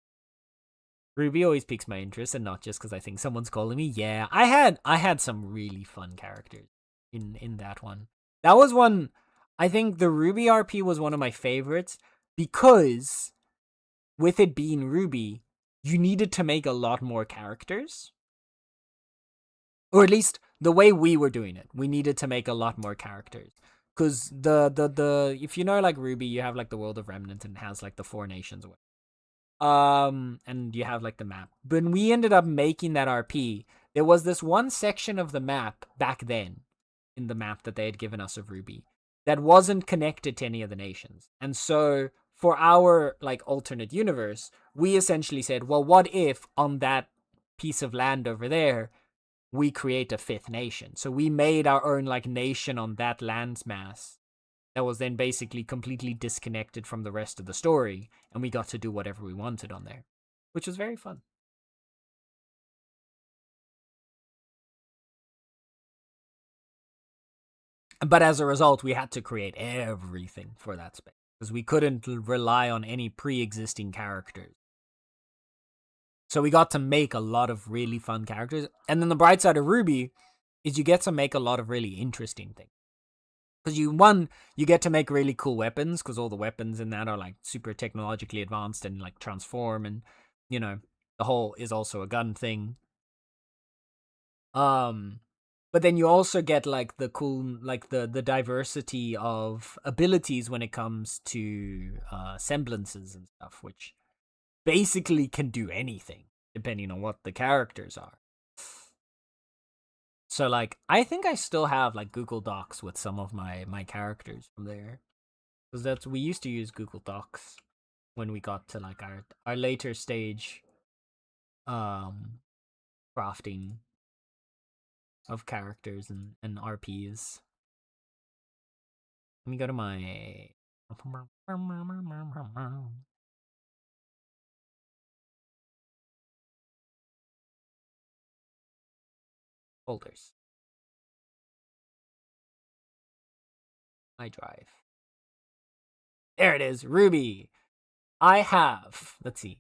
[SPEAKER 1] Ruby always piques my interest, and not just because I think someone's calling me. Yeah, I had some really fun characters in that one. That was one. I think the Ruby RP was one of my favorites because with it being Ruby, you needed to make a lot more characters, or at least the way we were doing it, we needed to make a lot more characters. Because the if you know like Ruby, you have like the world of Remnant and it has like the 4 nations. And you have like the map. When we ended up making that RP, there was this one section of the map back then in the map that they had given us of Ruby that wasn't connected to any of the nations. And so for our like alternate universe, we essentially said, well, what if on that piece of land over there we create a fifth nation? So we made our own like nation on that landmass that was then basically completely disconnected from the rest of the story, and we got to do whatever we wanted on there, which was very fun. But as a result, we had to create everything for that space because we couldn't rely on any pre-existing characters. So we got to make a lot of really fun characters. And then the bright side of Ruby is you get to make a lot of really interesting things. Because you get to make really cool weapons because all the weapons in that are like super technologically advanced and like transform, and the whole is also a gun thing. But then you also get like the cool, like the diversity of abilities when it comes to semblances and stuff, which basically can do anything depending on what the characters are. So like I think I still have like Google Docs with some of my characters from there, because we used to use Google Docs when we got to like our later stage crafting of characters and RPs. Let me go to my folders. My drive. There it is, Ruby. I have, let's see,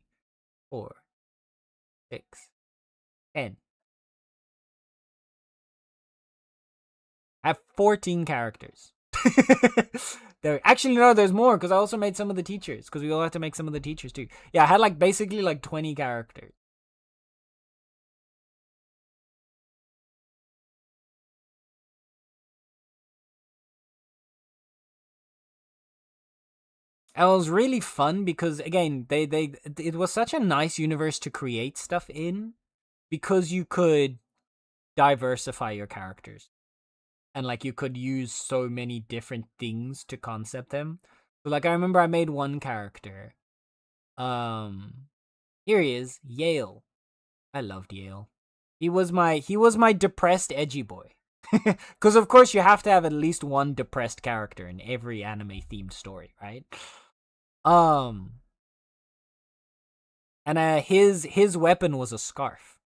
[SPEAKER 1] 4, 6, 10. I have 14 characters. There actually no, there's more because I also made some of the teachers because we all have to make some of the teachers too. Yeah, I had like basically like 20 characters. And it was really fun because again, it was such a nice universe to create stuff in because you could diversify your characters. And like you could use so many different things to concept them. So like I remember I made one character. Here he is, Yale. I loved Yale. He was my depressed edgy boy. Because of course you have to have at least one depressed character in every anime themed story, right? Um and his weapon was a scarf.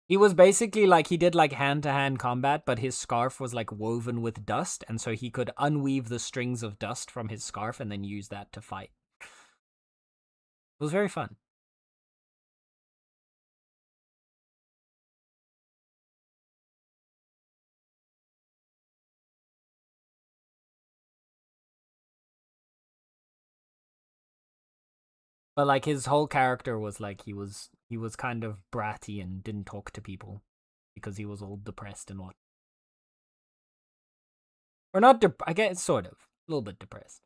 [SPEAKER 1] He was basically like he did like hand-to-hand combat, but his scarf was like woven with dust, and so he could unweave the strings of dust from his scarf and then use that to fight. It was very fun. But like his whole character was like he was kind of bratty and didn't talk to people because he was all depressed and what. Or not I guess sort of. A little bit depressed.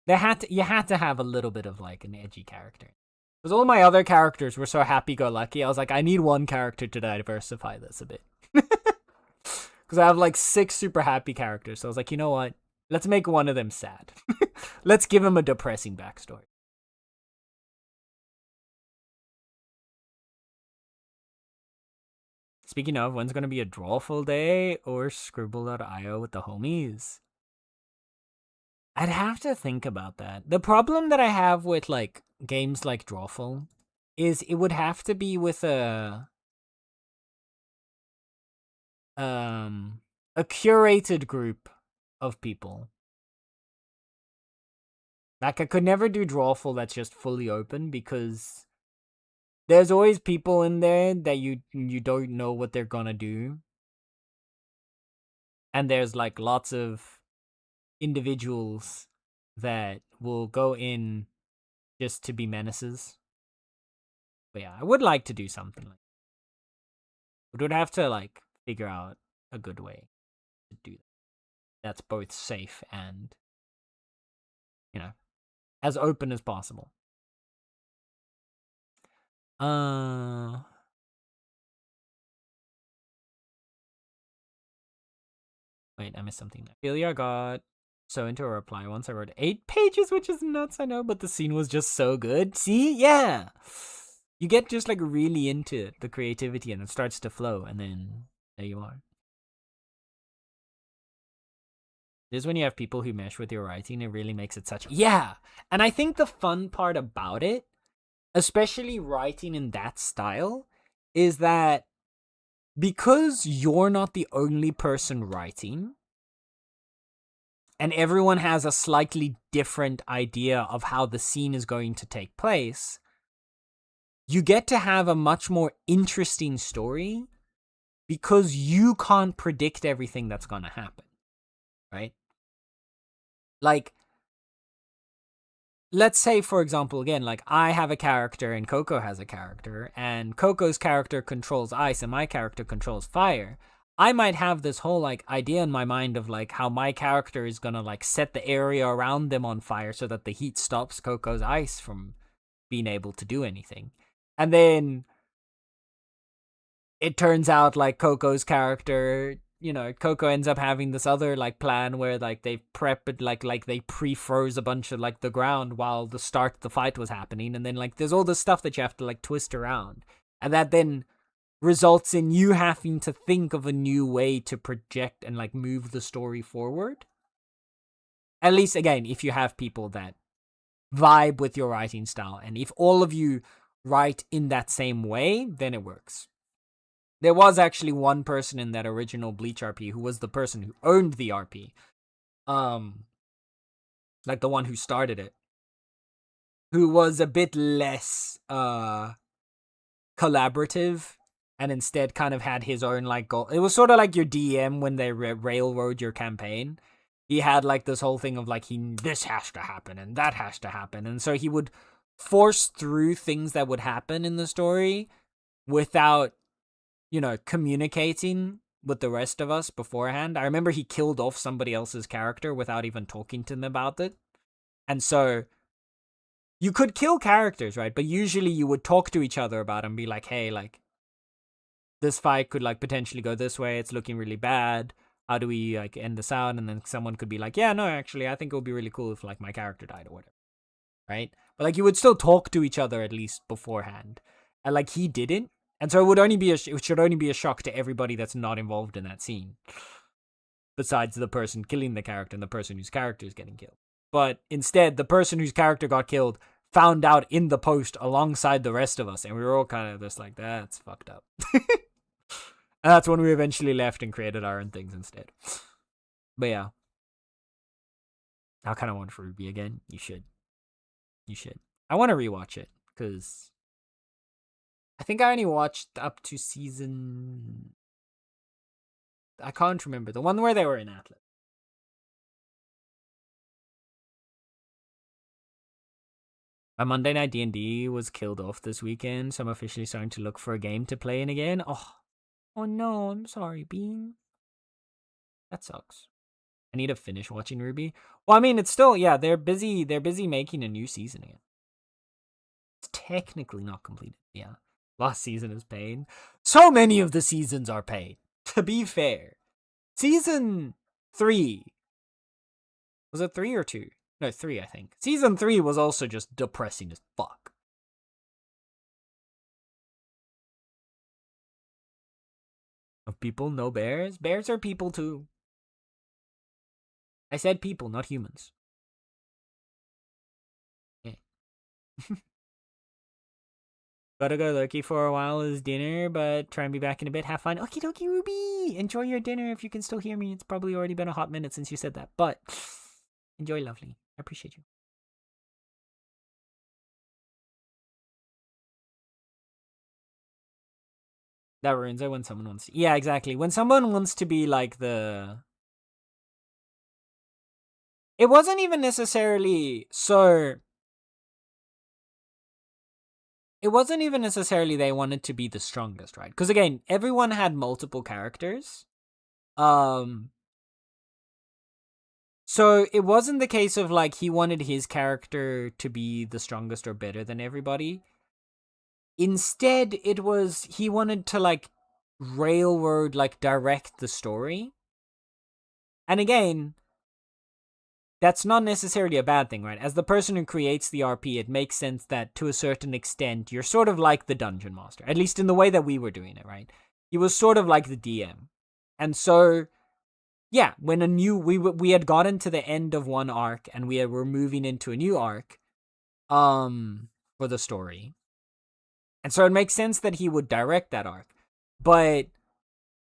[SPEAKER 1] You had to have a little bit of like an edgy character. Because all my other characters were so happy-go-lucky, I was like, I need one character to diversify this a bit. Because I have like 6 super happy characters, so I was like, you know what? Let's make one of them sad. Let's give him a depressing backstory. Speaking of, when's gonna be a Drawful Day or Scribble.io with the homies? I'd have to think about that. The problem that I have with like games like Drawful is it would have to be with a curated group of people. Like I could never do Drawful that's just fully open because there's always people in there that you don't know what they're gonna do. And there's like lots of individuals that will go in just to be menaces. But yeah, I would like to do something like that. We would have to like figure out a good way to do that. That's both safe and, you know, as open as possible. Uh Wait, I missed something. I feel I got so into a reply once I wrote 8 pages, which is nuts, I know, but the scene was just so good. See? Yeah. You get just like really into the creativity and it starts to flow, and then there you are. This is when you have people who mesh with your writing, it really makes it such. Yeah! And I think the fun part about it, especially writing in that style, is that because you're not the only person writing, and everyone has a slightly different idea of how the scene is going to take place, you get to have a much more interesting story because you can't predict everything that's going to happen, right? Like, let's say, for example, again, like I have a character and Coco has a character, and Coco's character controls ice and my character controls fire. I might have this whole like idea in my mind of like how my character is gonna like set the area around them on fire so that the heat stops Coco's ice from being able to do anything. And then it turns out like Coco's character, Coco ends up having this other like plan where like they prep it like they pre-froze a bunch of like the ground while the start of the fight was happening, and then like there's all this stuff that you have to like twist around, and that then results in you having to think of a new way to project and like move the story forward. At least again, if you have people that vibe with your writing style, and if all of you write in that same way, then it works. There was actually one person in that original Bleach RP who was the person who owned the RP. Like the one who started it. Who was a bit less collaborative and instead kind of had his own like goal. It was sort of like your DM when they railroad your campaign. He had like this whole thing of like this has to happen and that has to happen, and so he would force through things that would happen in the story without communicating with the rest of us beforehand. I remember he killed off somebody else's character without even talking to them about it. And so you could kill characters, right? But usually you would talk to each other about it and be like, hey, like this fight could like potentially go this way. It's looking really bad. How do we like end this out? And then someone could be like, yeah, no, actually, I think it would be really cool if like my character died or whatever. Right? But like you would still talk to each other at least beforehand. And like he didn't. And so it should only be a shock to everybody that's not involved in that scene. Besides the person killing the character and the person whose character is getting killed. But instead, the person whose character got killed found out in the post alongside the rest of us. And we were all kind of just like, that's fucked up. And that's when we eventually left and created our own things instead. But yeah. I kind of want for Ruby again. You should. I want to rewatch it because I think I only watched up to season. I can't remember the one where they were in Atlas. My Monday night D&D was killed off this weekend, so I'm officially starting to look for a game to play in again. Oh no, I'm sorry, Bean. That sucks. I need to finish watching Ruby. Well, I mean, it's still, yeah, they're busy making a new season again. It's technically not completed, yeah. Last season is paid. So many of the seasons are paid, to be fair. Season 3. Was it 3 or 2? No, 3, I think. Season 3 was also just depressing as fuck. Of people, no bears? Bears are people too. I said people, not humans. Yeah. Gotta go Loki for a while as dinner, but try and be back in a bit. Have fun. Okie dokie, Ruby! Enjoy your dinner if you can still hear me. It's probably already been a hot minute since you said that, but enjoy, lovely. I appreciate you. That ruins it when someone wants to. Yeah, exactly. When someone wants to be like the. It wasn't even necessarily so. It wasn't even necessarily they wanted to be the strongest, right? Because again, everyone had multiple characters. So it wasn't the case of like he wanted his character to be the strongest or better than everybody. Instead, it was he wanted to like railroad, like direct the story. And again, that's not necessarily a bad thing, right? As the person who creates the RP, it makes sense that to a certain extent, you're sort of like the dungeon master, at least in the way that we were doing it, right? He was sort of like the DM. And so, yeah, when we had gotten to the end of one arc and were moving into a new arc, for the story. And so it makes sense that he would direct that arc. But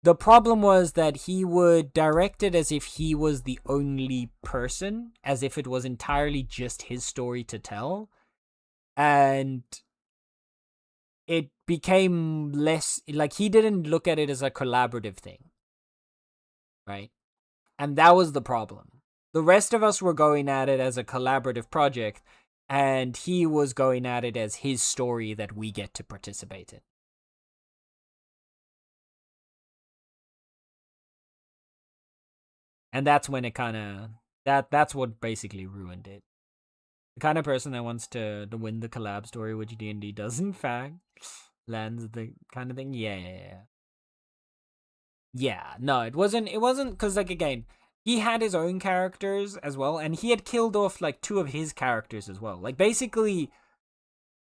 [SPEAKER 1] the problem was that he would direct it as if he was the only person, as if it was entirely just his story to tell. And it became less, like, he didn't look at it as a collaborative thing, right? And that was the problem. The rest of us were going at it as a collaborative project, and he was going at it as his story that we get to participate in. And that's when it kind of that's what basically ruined it. The kind of person that wants to win the collab story, which D&D does in fact, lands the kind of thing. Yeah. No, it wasn't because, like, again, he had his own characters as well, and he had killed off like two of his characters as well. Like, basically,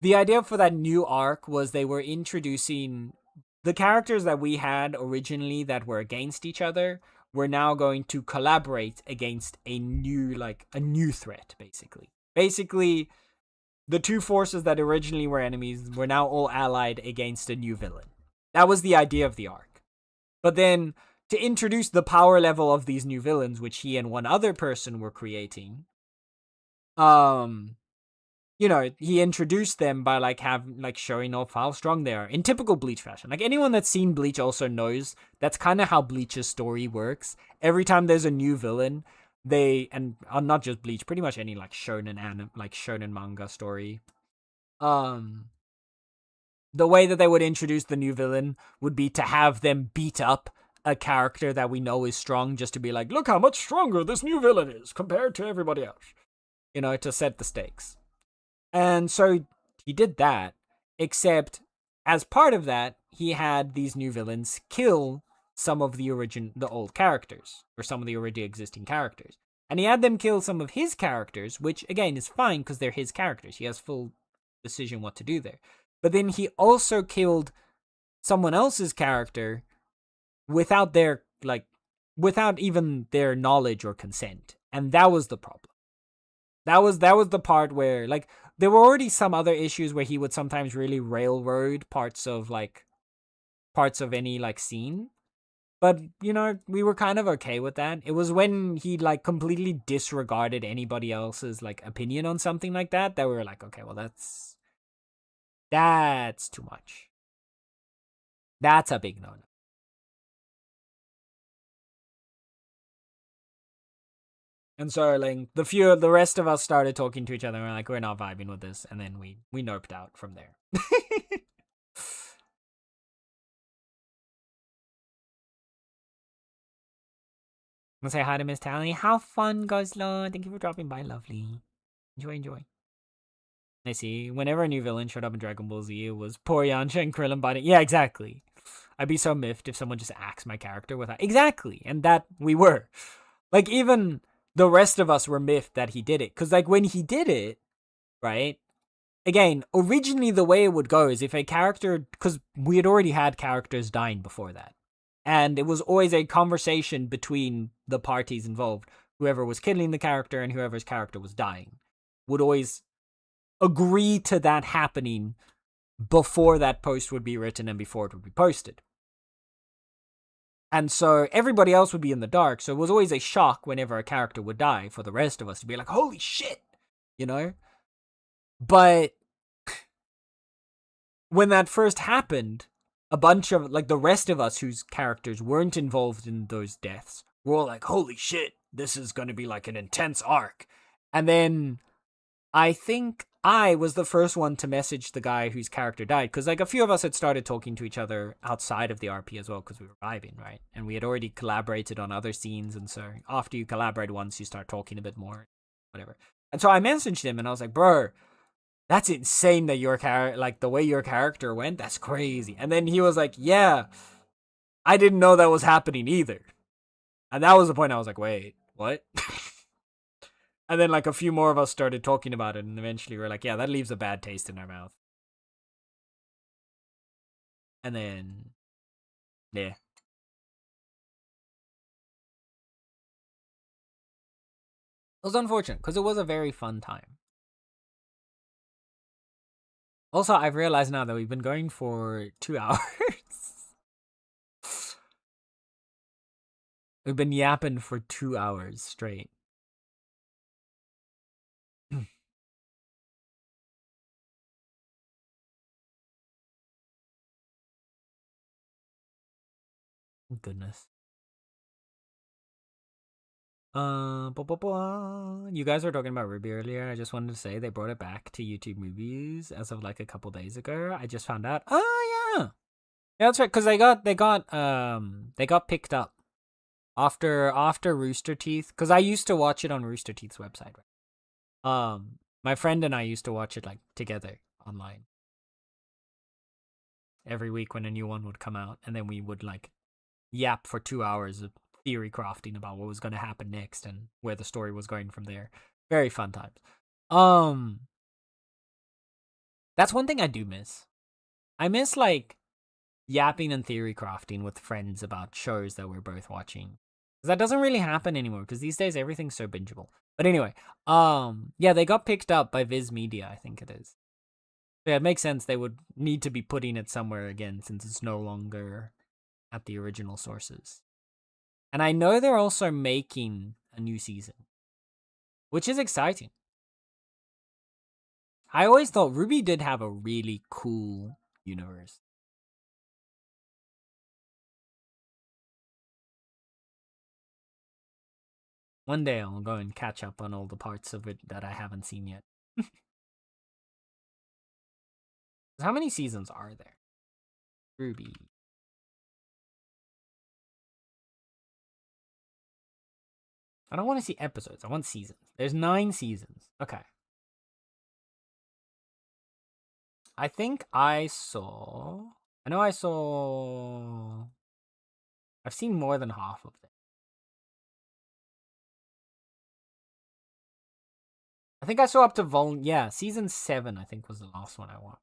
[SPEAKER 1] the idea for that new arc was they were introducing the characters that we had originally that were against each other were now going to collaborate against a new threat, basically. Basically, the two forces that originally were enemies were now all allied against a new villain. That was the idea of the arc. But then, to introduce the power level of these new villains, which he and one other person were creating, he introduced them by showing off how strong they are in typical Bleach fashion. Like, anyone that's seen Bleach also knows that's kind of how Bleach's story works. Every time there's a new villain, not just Bleach, pretty much any shonen manga story. The way that they would introduce the new villain would be to have them beat up a character that we know is strong, just to be like, look how much stronger this new villain is compared to everybody else. To set the stakes. And so he did that, except as part of that, he had these new villains kill some of the old characters, or some of the already existing characters. And he had them kill some of his characters, which, again, is fine because they're his characters. He has full decision what to do there. But then he also killed someone else's character without even their knowledge or consent. And that was the problem. That was the part where, like, there were already some other issues where he would sometimes really railroad parts of any scene. But, we were kind of okay with that. It was when he completely disregarded anybody else's opinion on something like that we were like, okay, well, that's too much. That's a big no-no. And so, the rest of us started talking to each other, and we're like, we're not vibing with this, and then we nerfed out from there. I'll say hi to Miss Tally. How fun, Goslo. Thank you for dropping by, lovely. Enjoy. I see. Whenever a new villain showed up in Dragon Ball Z, it was poor Yancha and Krillin biting. Yeah, exactly. I'd be so miffed if someone just axed my character without... Exactly. And that we were. Even the rest of us were miffed that he did it. Because, when he did it, right? Again, originally the way it would go is if a character... Because we had already had characters dying before that. And it was always a conversation between the parties involved. Whoever was killing the character and whoever's character was dying would always agree to that happening before that post would be written and before it would be posted. And so everybody else would be in the dark, so it was always a shock whenever a character would die for the rest of us to be like, holy shit, But when that first happened, a bunch of, the rest of us whose characters weren't involved in those deaths were all like, holy shit, this is going to be an intense arc. And then I think I was the first one to message the guy whose character died, because a few of us had started talking to each other outside of the RP as well, because we were vibing, right? And we had already collaborated on other scenes, and so after you collaborate once, you start talking a bit more, whatever. And so I messaged him, and I was like, bro, that's insane that your character, the way your character went, that's crazy. And then he was like, yeah, I didn't know that was happening either. And that was the point I was like, wait, what? And then like a few more of us started talking about it, and eventually we are like, yeah, that leaves a bad taste in our mouth. And then, yeah. It was unfortunate because it was a very fun time. Also, I've realized now that we've been going for 2 hours. We've been yapping for 2 hours straight. Goodness. You guys were talking about Ruby earlier. I just wanted to say they brought it back to YouTube movies as of like a couple days ago. I just found out. Oh yeah, yeah, that's right. Because they got picked up after Rooster Teeth. Because I used to watch it on Rooster Teeth's website. Right? My friend and I used to watch it like together online every week when a new one would come out, and then we would like yap for 2 hours of theory crafting about what was going to happen next and where the story was going from there. Very fun times. Um, that's one thing I do miss. I miss like yapping and theory crafting with friends about shows that we're both watching. That doesn't really happen anymore because these days everything's so bingeable. But anyway, yeah, they got picked up by Viz Media, I think it is. Yeah, it makes sense they would need to be putting it somewhere again since it's no longer at the original sources. And I know they're also making a new season, which is exciting. I always thought Ruby did have a really cool universe. One day I'll go and catch up on all the parts of it that I haven't seen yet. How many seasons are there? Ruby. I don't want to see episodes. I want seasons. There's 9 seasons. Okay. I think I saw. I know I saw. I've seen more than half of them. I think I saw up to Yeah, season 7. I think was the last one I watched.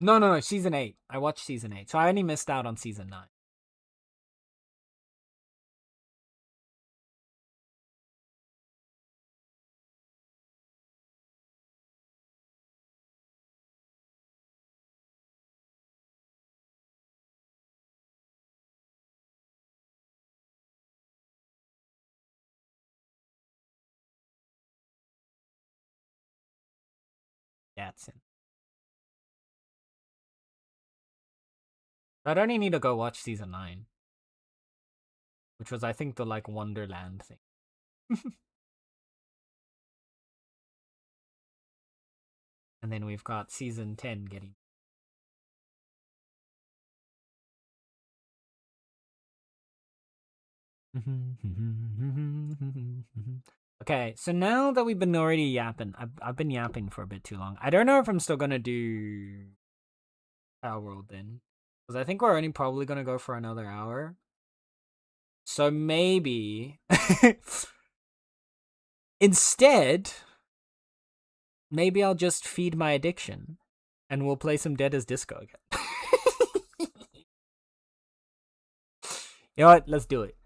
[SPEAKER 1] No, season 8. I watched season 8, so I only missed out on season 9. That's it. I'd only need to go watch season 9, which was I think the like Wonderland thing. And then we've got season 10 getting. Okay, so now that we've been already yapping, I've been yapping for a bit too long. I don't know if I'm still gonna do Our World then, because I think we're only probably gonna go for another hour. So maybe instead, maybe I'll just feed my addiction, and we'll play some Dead as Disco again. You know what? Let's do it.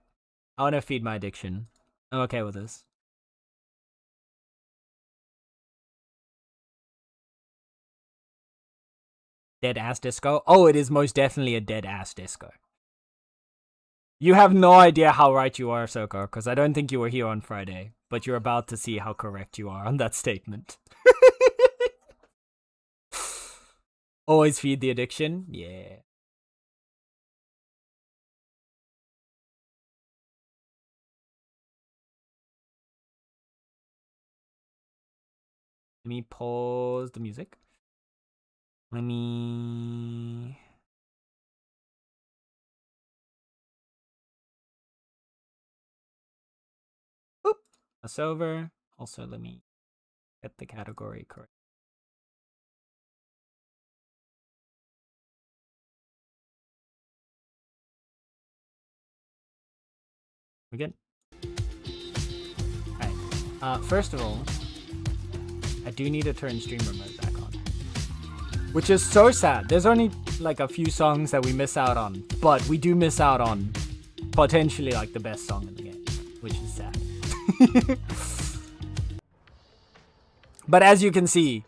[SPEAKER 1] I want to feed my addiction. I'm okay with this. Dead ass disco? Oh, it is most definitely a dead ass disco. You have no idea how right you are, Sokar, because I don't think you were here on Friday, but you're about to see how correct you are on that statement. Always feed the addiction? Yeah. Let me pause the music. Let me. Boop. That's over. Also, let me Get the category correct. We good? Alright. First of all, I do need to turn streamer mode back on. Which is so sad. There's only like a few songs that we miss out on, but we do miss out on potentially like the best song in the game, which is sad. But as you can see,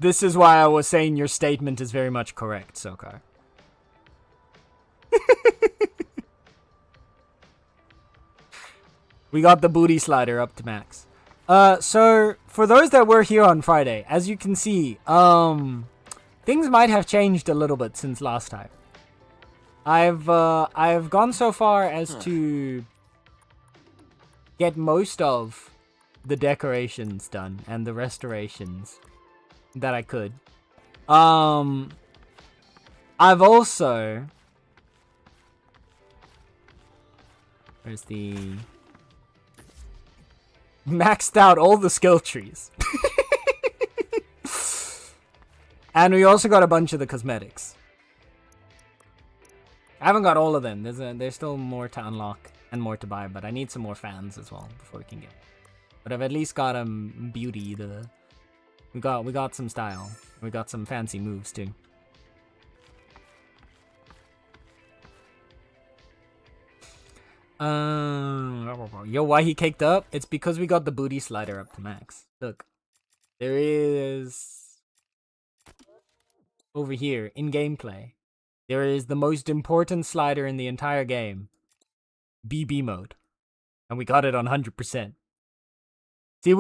[SPEAKER 1] this is why I was saying your statement is very much correct, Sokar. We got the booty slider up to max. So for those that were here on Friday, as you can see, things might have changed a little bit since last time. I've gone so far as to get most of the decorations done and the restorations that I could. I've also, where's the, maxed out all the skill trees. And we also got a bunch of the cosmetics. I haven't got all of them. There's still more to unlock and more to buy, but I need some more fans as well before we can get. But I've at least got beauty. We got some style. We got some fancy moves too. Yo, why he caked up? It's because we got the booty slider up to max. Look, there is over here in gameplay. There is the most important slider in the entire game, BB mode, and we got it on 100%. See,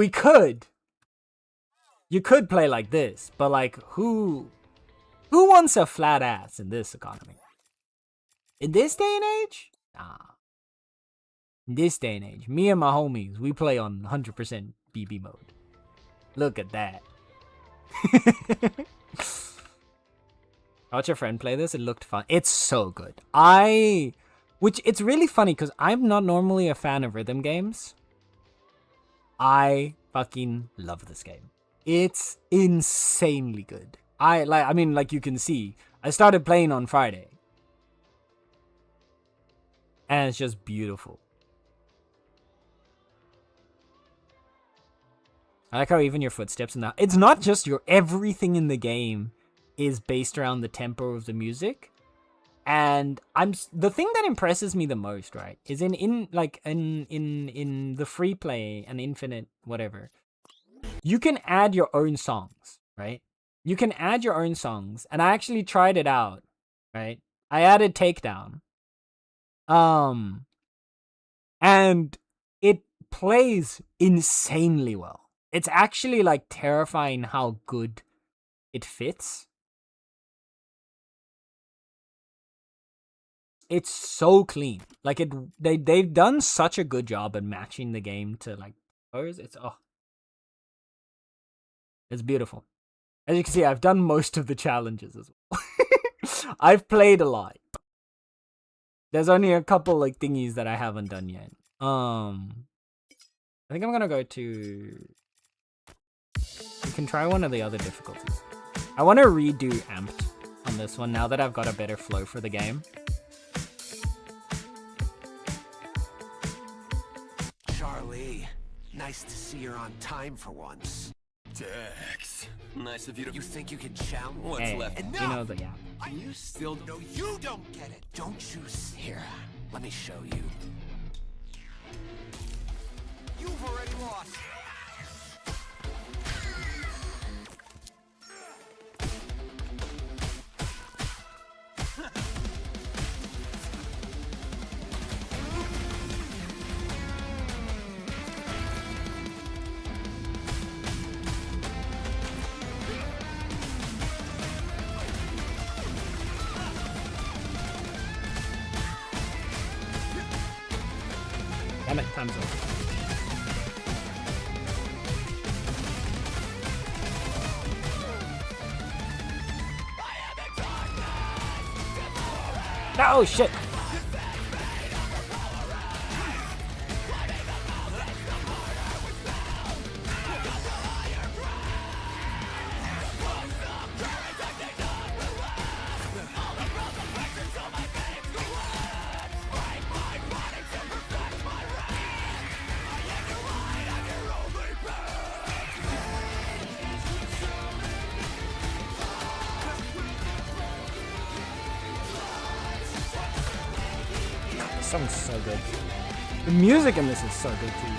[SPEAKER 1] you could play like this, but like who wants a flat ass in this economy? In this day and age? Nah. In this day and age, me and my homies, we play on 100% BB mode. Look at that. I watched your friend play this. It looked fun. It's so good. Which it's really funny because I'm not normally a fan of rhythm games. I fucking love this game. It's insanely good. I mean, like you can see, I started playing on Friday. And it's just beautiful. I like how even your footsteps and that. It's not just everything in the game is based around the tempo of the music. And the thing that impresses me the most, right, is in the free play and infinite whatever. You can add your own songs, right? You can add your own songs, and I actually tried it out, right? I added Takedown. And it plays insanely well. It's actually like terrifying how good it fits. It's so clean. Like they've done such a good job at matching the game to like others. It's beautiful. As you can see, I've done most of the challenges as well. I've played a lot. There's only a couple like thingies that I haven't done yet. I think I'm gonna go to. You can try one of the other difficulties. I want to redo Amped on this one now that I've got a better flow for the game.
[SPEAKER 4] Charlie, nice to see you're on time for once.
[SPEAKER 5] Dex, nice of you to.
[SPEAKER 4] You think you can challenge?
[SPEAKER 5] What's
[SPEAKER 1] Hey,
[SPEAKER 5] left?
[SPEAKER 4] Enough!
[SPEAKER 1] you know the yeah.
[SPEAKER 4] And you still know you don't get it. Don't you? Here, let me show you. You've already lost.
[SPEAKER 1] Damn it, time's over. Oh shit! song's so good. The music in this is so good too.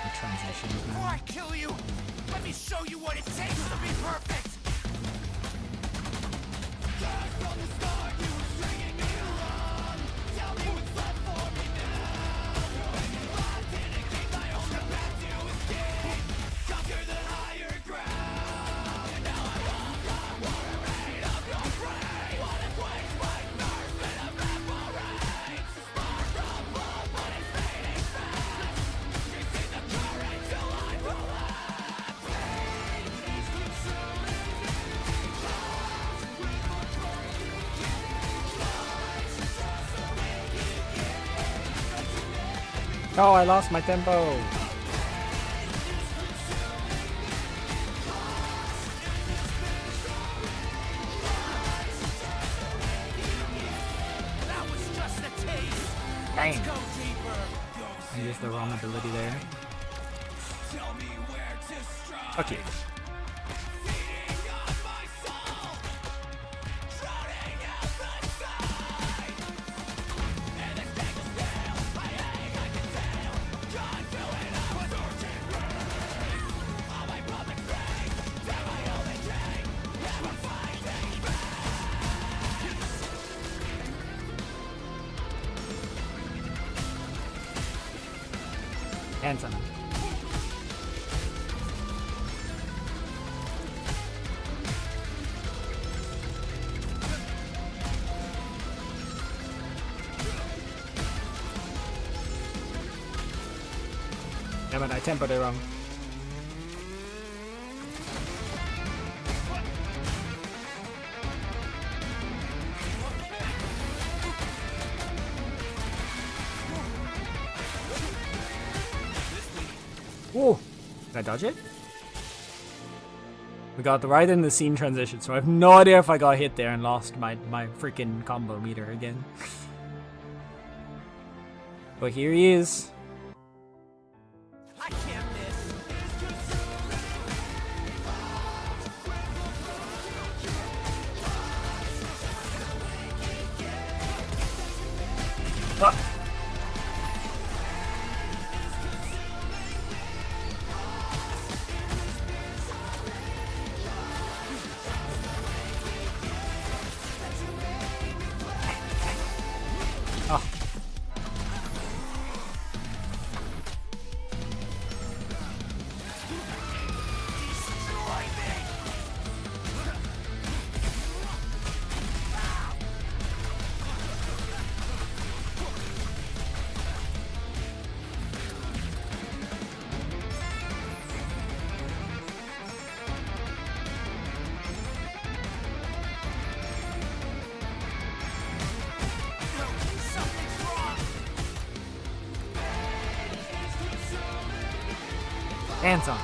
[SPEAKER 1] The transitions,
[SPEAKER 4] Before
[SPEAKER 1] man.
[SPEAKER 4] I kill you, let me show you what it takes to be perfect.
[SPEAKER 1] Oh, I lost my tempo.
[SPEAKER 4] That was just a taste.
[SPEAKER 1] Dang.
[SPEAKER 4] Let's go deeper.
[SPEAKER 1] I used the wrong ability there.
[SPEAKER 4] Tell me where to strike.
[SPEAKER 1] Okay.
[SPEAKER 4] Feeding on my soul. Drowning out the sight. And this tank is still. I ache, I can tell. Trying to it up. Searching rain. All my public faith. They're my only king. Never finding me.
[SPEAKER 1] Handsome. Damn it, I tempoed it wrong. Whoa! Did I dodge it? We got right in the scene transition, so I have no idea if I got hit there and lost my freaking combo meter again. But here he is.
[SPEAKER 4] I can't miss.
[SPEAKER 1] Ah. Ah.
[SPEAKER 4] Destroy me. Something's wrong.
[SPEAKER 1] Dance on.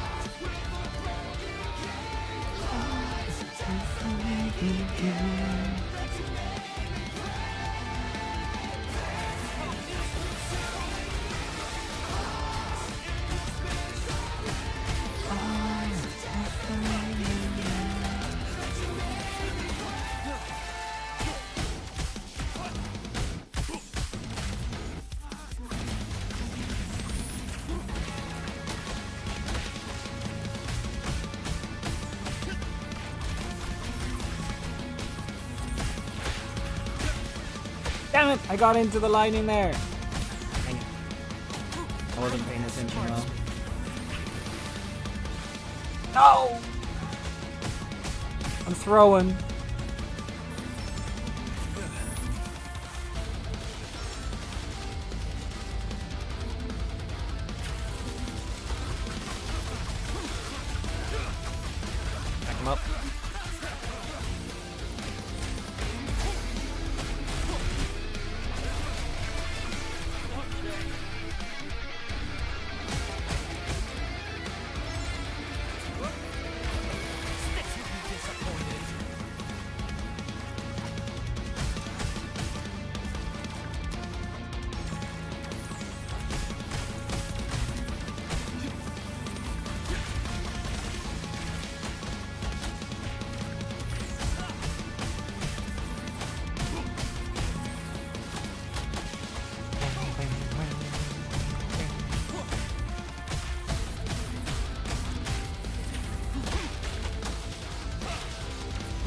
[SPEAKER 1] Damn it! I got into the lightning there. Dang it. I wasn't paying attention well. No! I'm throwing. Back him up.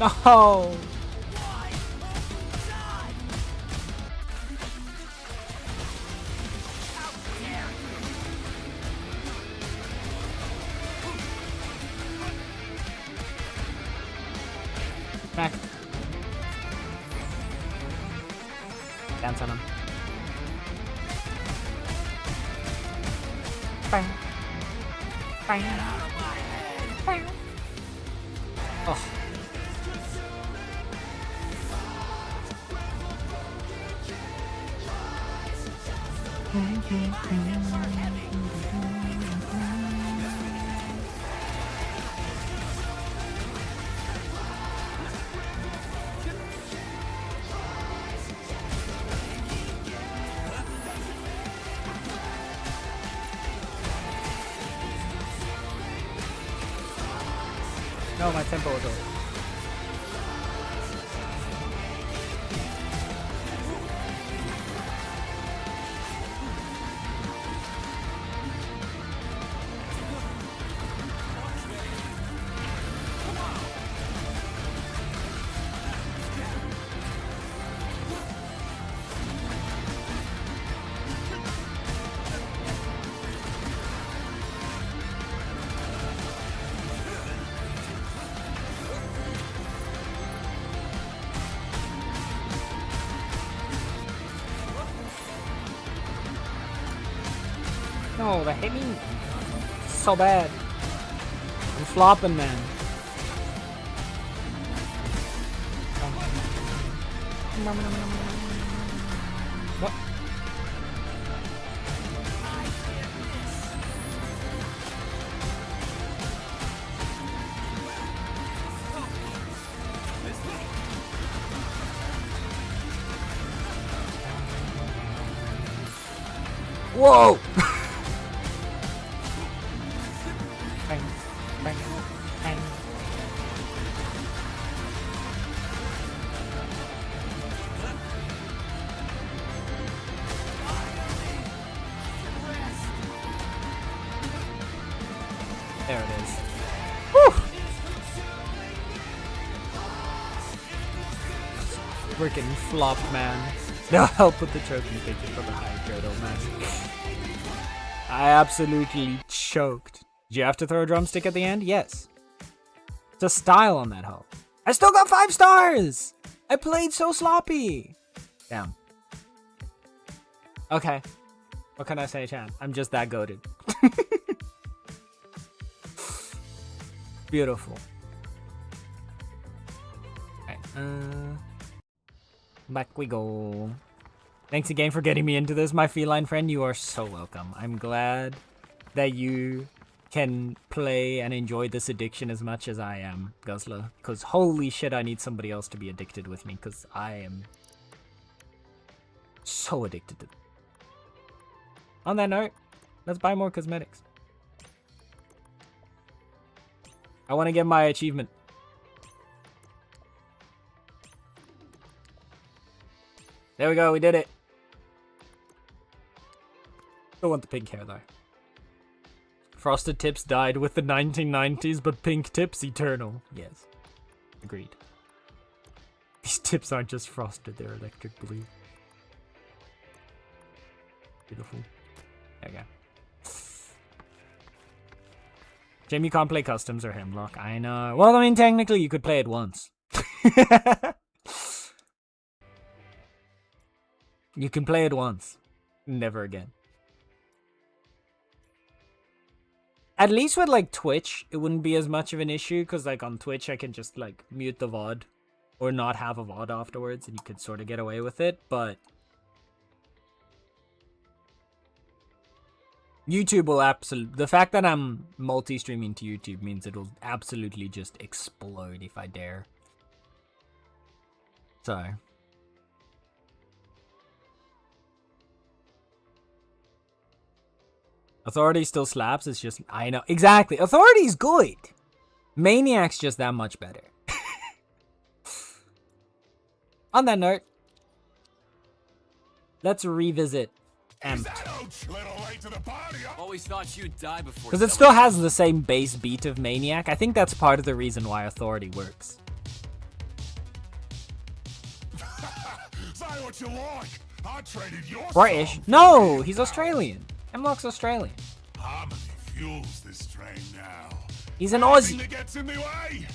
[SPEAKER 1] No! Back. Dance on him. Bang. Bang. Bang. Oh. No, my tempo was over. No, that hit me so bad. I'm flopping, man. What? Whoa! Bang, bang, bang. There it is. Whew! Freaking flop, man. No help with the choking picture for the high turtle, man. I absolutely choked. Did you have to throw a drumstick at the end? Yes. It's a style on that hoe. I still got 5 stars! I played so sloppy! Damn. Okay. What can I say, chan? I'm just that goated. Beautiful. Okay, back we go. Thanks again for getting me into this, my feline friend. You are so welcome. I'm glad that you can play and enjoy this addiction as much as I am, Guzzler. Because holy shit, I need somebody else to be addicted with me, because I am so addicted to it. On that note, let's buy more cosmetics. I want to get my achievement. There we go, we did it. Still want the pink hair though. Frosted tips died with the 1990s, but pink tips eternal. Yes. Agreed. These tips aren't just frosted, they're electric blue. Beautiful. There we go. Jamie can't play customs or Hemlock. I know. Well, I mean, technically you could play it once. You can play it once. Never again. At least with, like, Twitch, it wouldn't be as much of an issue, because, like, on Twitch, I can just, like, mute the VOD, or not have a VOD afterwards, and you could sort of get away with it, but YouTube will absolutely... The fact that I'm multi-streaming to YouTube means it'll absolutely just explode if I dare. So... Authority still slaps, it's just... I know. Exactly. Authority's good. Maniac's just that much better. On that note, let's revisit Amped.
[SPEAKER 5] Always thought you'd die before.
[SPEAKER 1] Because it still has the same base beat of Maniac. I think that's part of the reason why Authority works.
[SPEAKER 6] Say what you like. I traded your
[SPEAKER 1] British?
[SPEAKER 6] song.
[SPEAKER 1] No, he's Australian. Hemlock's Australian.
[SPEAKER 6] Harmony fuels this train now.
[SPEAKER 1] He's an
[SPEAKER 6] Anything
[SPEAKER 1] Aussie.
[SPEAKER 6] that gets in the way,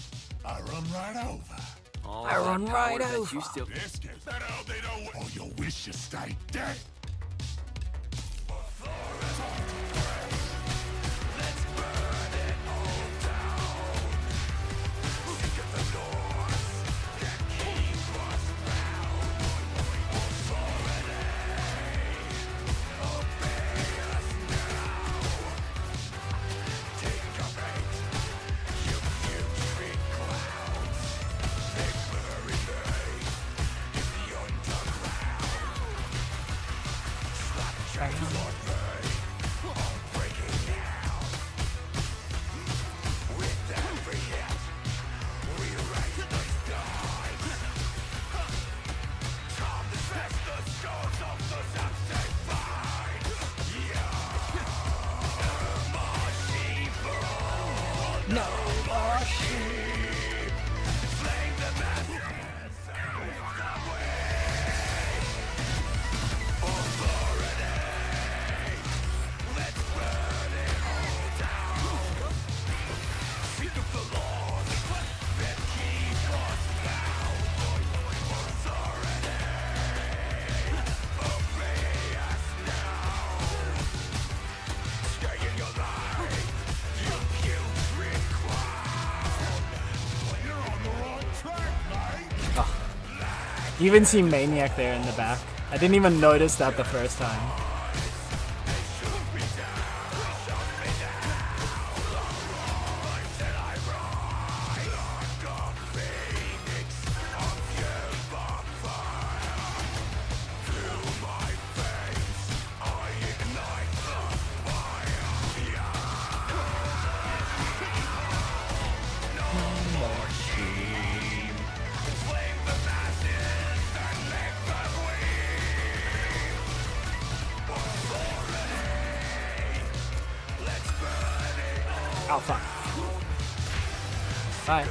[SPEAKER 6] I run right over.
[SPEAKER 5] All
[SPEAKER 1] I
[SPEAKER 5] that
[SPEAKER 1] run right
[SPEAKER 5] power that
[SPEAKER 1] over.
[SPEAKER 5] You still...
[SPEAKER 6] This gets better, they don't. Or you'll wish you stayed dead.
[SPEAKER 1] No more shit. You even see Maniac there in the back. I didn't even notice that the first time. Oh, fuck. Bye.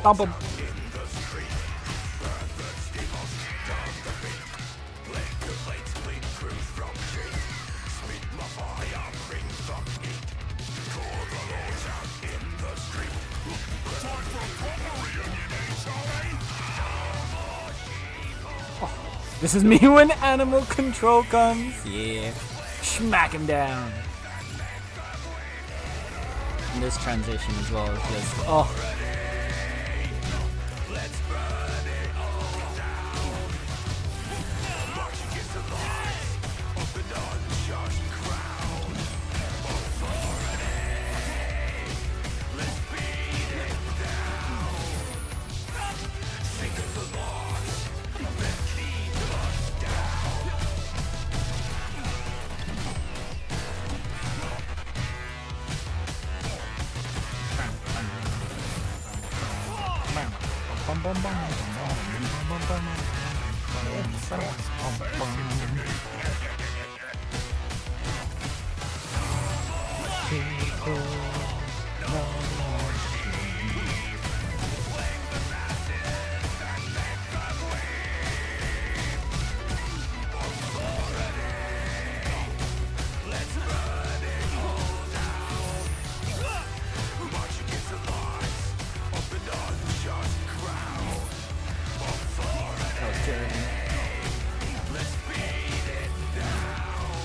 [SPEAKER 1] Bump him. This is me when animal control comes. Yeah. Smack him down. And this transition as well is just, oh.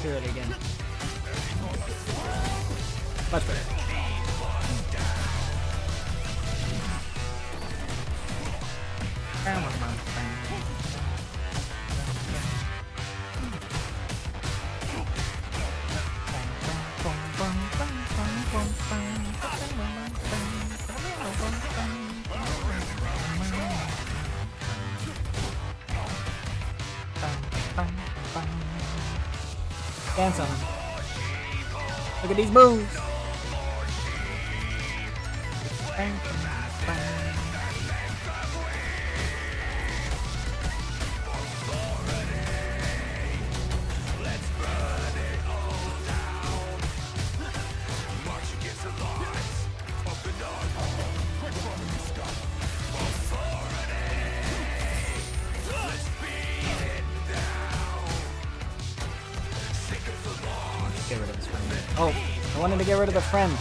[SPEAKER 1] Hear it again. Much better. Dance on them. Look at these moves. Get rid of his friend. Oh, I wanted to get rid of the friend.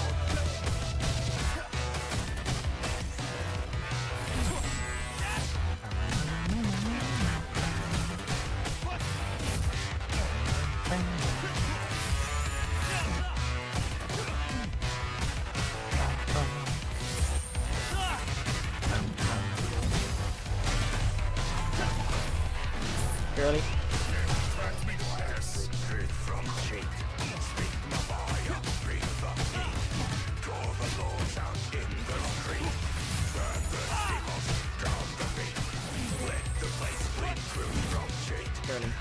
[SPEAKER 1] Girly. Girly.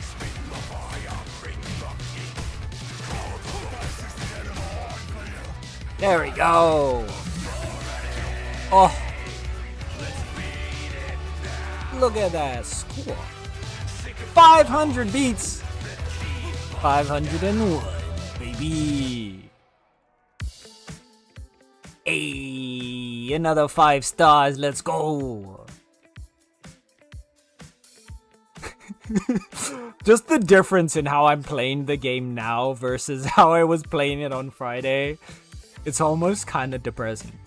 [SPEAKER 1] There we go. Oh. Look at that score. 500 beats. 501, baby. Hey, another 5 stars. Let's go. Just the difference in how I'm playing the game now versus how I was playing it on Friday. It's almost kind of depressing.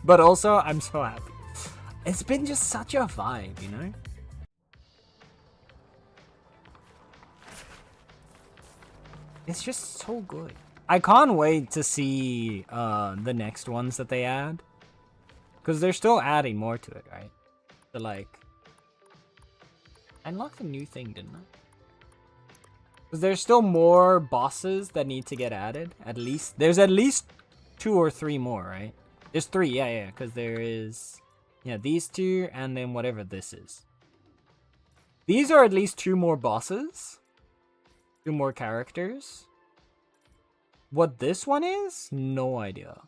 [SPEAKER 1] But also, I'm so happy. It's been just such a vibe, you know? It's just so good. I can't wait to see the next ones that they add. Because they're still adding more to it, right? So like... I unlocked a new thing, didn't I? Because there's still more bosses that need to get added. At least... There's at least 2 or 3 more, right? There's 3, yeah. Because there is... Yeah, these 2 and then whatever this is. These are at least 2 more bosses. 2 more characters. What this one is? No idea.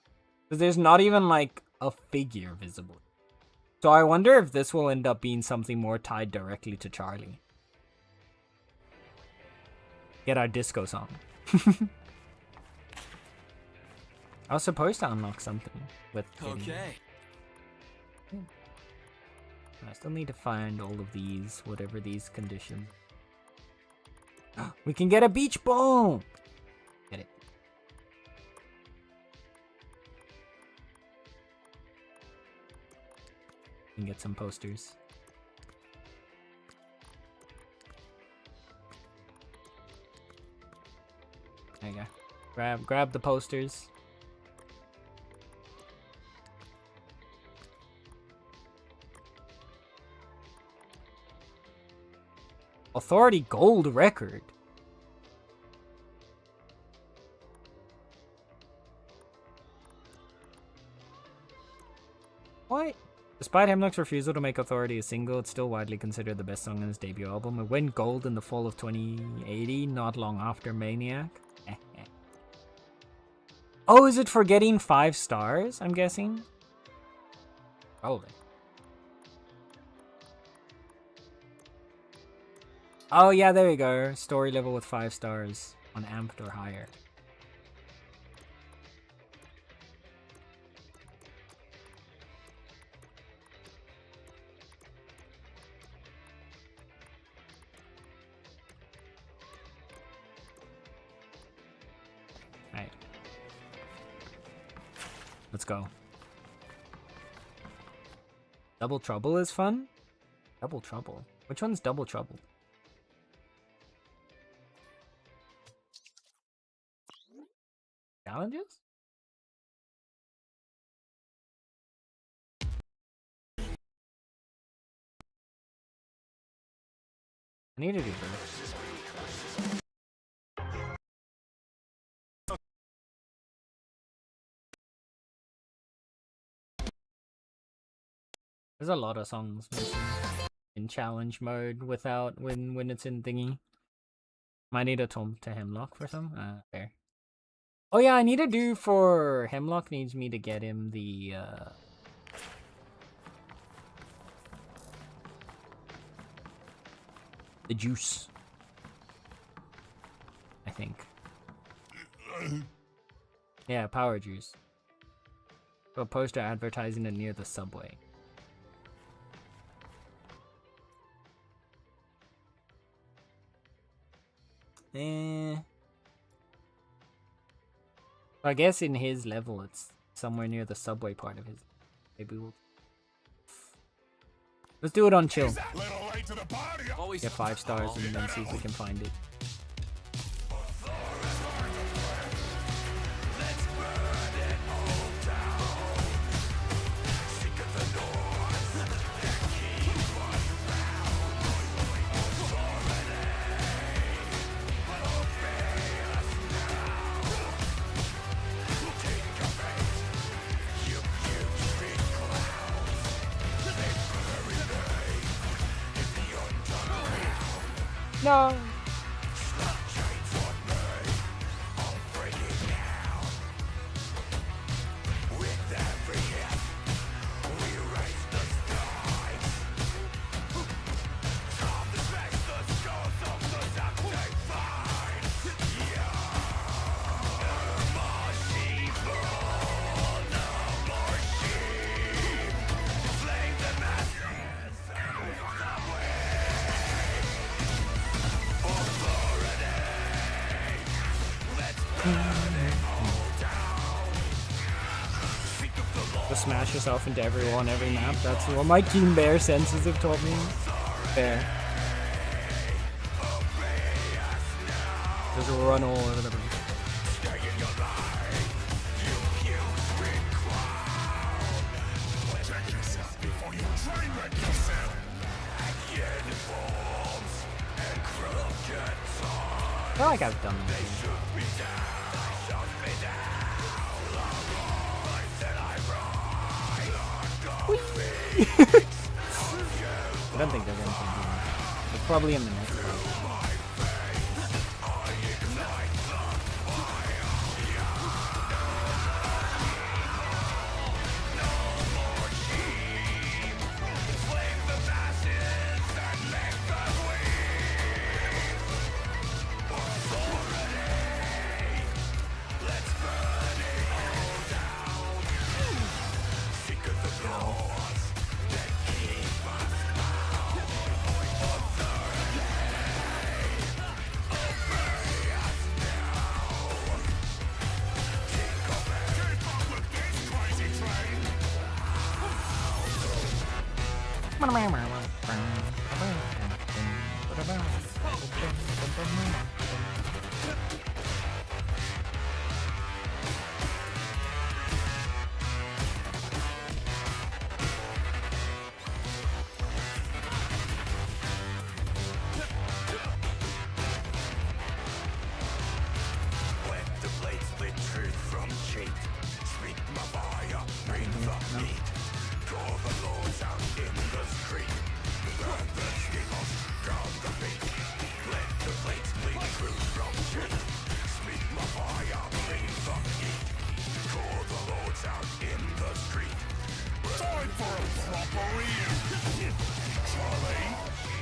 [SPEAKER 1] Because there's not even like a figure visible. So I wonder if this will end up being something more tied directly to Charlie. Get our disco song. I was supposed to unlock something with...
[SPEAKER 5] Okay.
[SPEAKER 1] I still need to find all of these, whatever these conditions. We can get a beach ball! Get it. We can get some posters. There you go. Grab the posters. Authority gold record. What? Despite Hemlock's refusal to make Authority a single, it's still widely considered the best song on his debut album. It went gold in the fall of 2080, not long after Maniac. Oh, is it for getting 5 stars, I'm guessing? Probably. Oh yeah, there we go. Story level with 5 stars on Amped or higher. Alright. Let's go. Double Trouble is fun? Double Trouble? Which one's Double Trouble? Challenges? I need to do both. There's a lot of songs missing. in challenge mode without when it's in thingy. Might need a tome to Hemlock for some. Fair. Oh yeah, I need to do for Hemlock needs me to get him the juice. I think. Yeah, power juice. A poster advertising it near the subway. I guess in his level, it's somewhere near the subway part of his. Maybe we'll. Let's do it on chill.
[SPEAKER 6] Little late to the party.
[SPEAKER 5] Always
[SPEAKER 1] Get 5 stars and then see if we can find it. No. Just smash yourself into everyone, every map. That's what my Keen Bear senses have taught me. Fair. Just run all over the place. I feel like I've done that. I don't think there's anything here. It's probably in the next part.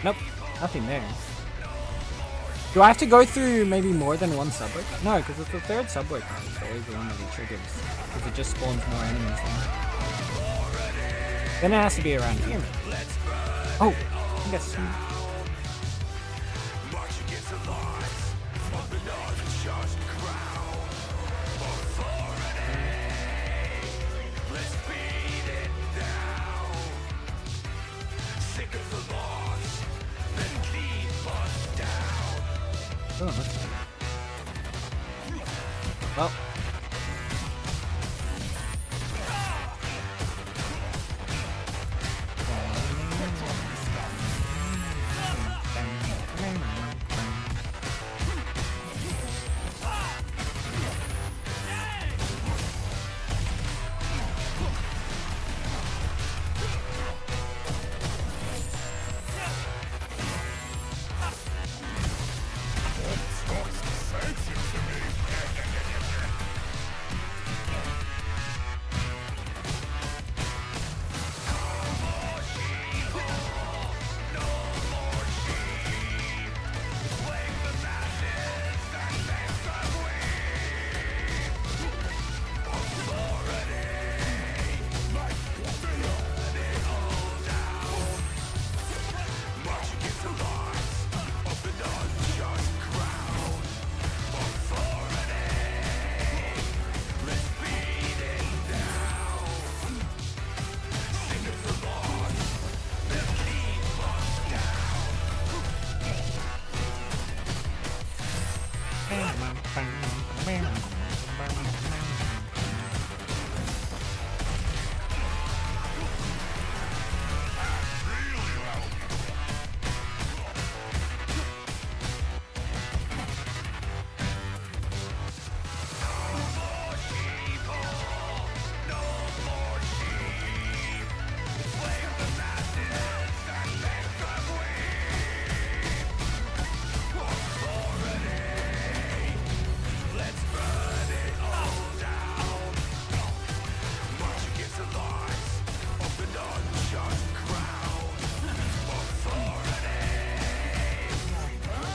[SPEAKER 1] Nope, nothing there. Do I have to go through maybe more than one subway? No, because it's the third subway card. It's always the one that he triggers. Because it just spawns more enemies then it has to be around here. Oh, I think I see. Oh, that's good. Well.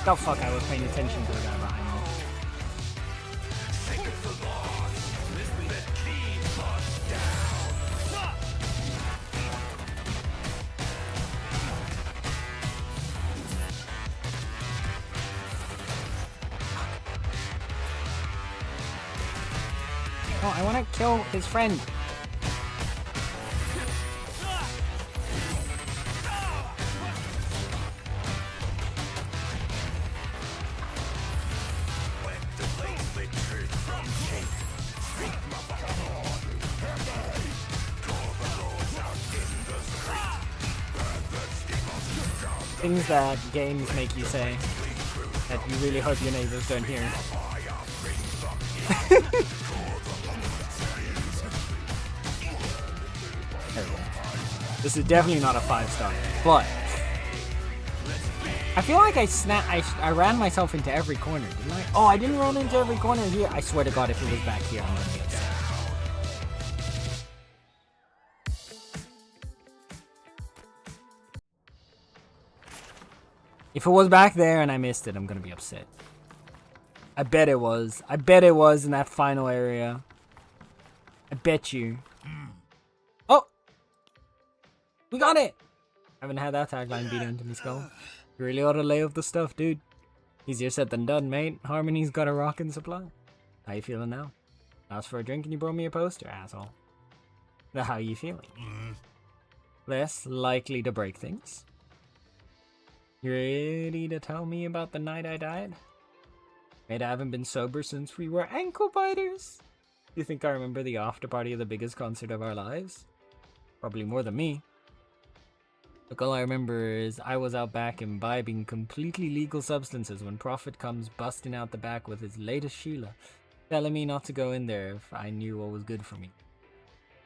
[SPEAKER 1] Oh fuck, I was paying attention to the guy behind me. Oh, I want to kill his friend. Things that games make you say that you really hope your neighbors don't hear. There we go. This is definitely not a 5-star, but I feel like I ran myself into every corner, didn't I? Oh, I didn't run into every corner here. I swear to God, if it was back here, I'm gonna be upset. If it was back there and I missed it, I'm gonna be upset. I bet it was. I bet it was in that final area. I bet you. Oh! We got it! Haven't had that tagline beat into me skull. You really ought to lay off the stuff, dude. Easier said than done, mate. Harmony's got a rockin' supply. How you feeling now? Asked for a drink and you brought me a poster, asshole. Now how you feeling? Less likely to break things? You ready to tell me about the night I died? Mate, I haven't been sober since we were ankle biters. You think I remember the after party of the biggest concert of our lives? Probably more than me. Look, all I remember is I was out back imbibing completely legal substances when Prophet comes busting out the back with his latest Sheila, telling me not to go in there if I knew what was good for me.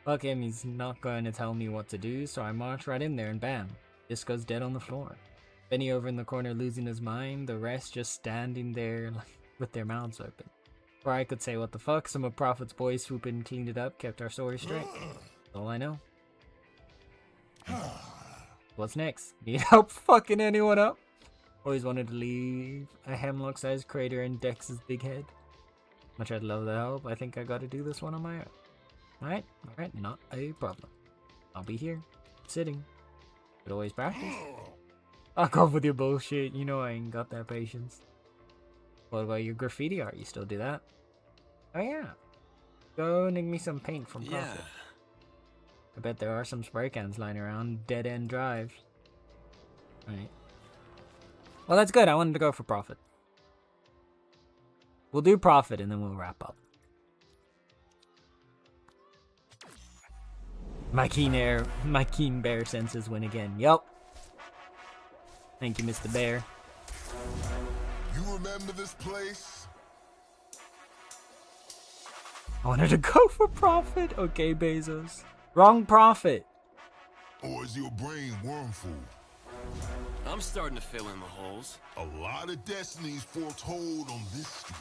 [SPEAKER 1] Fuck him, he's not going to tell me what to do, so I march right in there and bam, Disco's dead on the floor. Benny over in the corner losing his mind, the rest just standing there with their mouths open. Or I could say what the fuck, some of Prophet's boys swooped in and cleaned it up, kept our story straight. That's all I know. What's next? Need help fucking anyone up? Always wanted to leave a hemlock-sized crater in Dex's big head. Much I'd love the help, I think I gotta do this one on my own. Alright, not a problem. I'll be here, sitting. But always practice. Fuck off with your bullshit, you know I ain't got that patience. What about your graffiti art? You still do that? Oh yeah. Go nick me some paint from Prophet. I bet there are some spray cans lying around Dead End Drive. Right. Well, that's good. I wanted to go for Prophet. We'll do Prophet and then we'll wrap up. My keen bear senses win again. Yup. Thank you, Mr. Bear.
[SPEAKER 6] You remember this place?
[SPEAKER 1] I wanted to go for Prophet. Okay, Bezos. Wrong Prophet.
[SPEAKER 6] Or is your brain wormful?
[SPEAKER 5] I'm starting to fill in the holes.
[SPEAKER 6] A lot of destinies foretold on this street.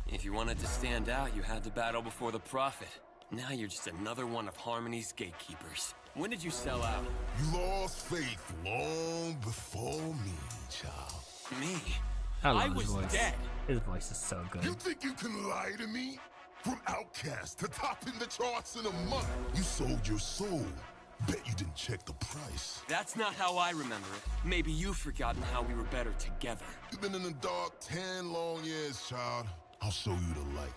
[SPEAKER 5] If you wanted to stand out, you had to battle before the Prophet. Now you're just another one of Harmony's gatekeepers. When did you sell out?
[SPEAKER 6] You lost faith long before me, child.
[SPEAKER 5] Me?
[SPEAKER 1] I love
[SPEAKER 5] I
[SPEAKER 1] his
[SPEAKER 5] was
[SPEAKER 1] voice.
[SPEAKER 5] dead.
[SPEAKER 1] His voice is so good.
[SPEAKER 6] You think you can lie to me? From outcast to topping the charts in a month, you sold your soul. Bet you didn't check the price.
[SPEAKER 5] That's not how I remember it. Maybe you've forgotten how we were better together.
[SPEAKER 6] You've been in the dark 10 long years, child. I'll show you the light.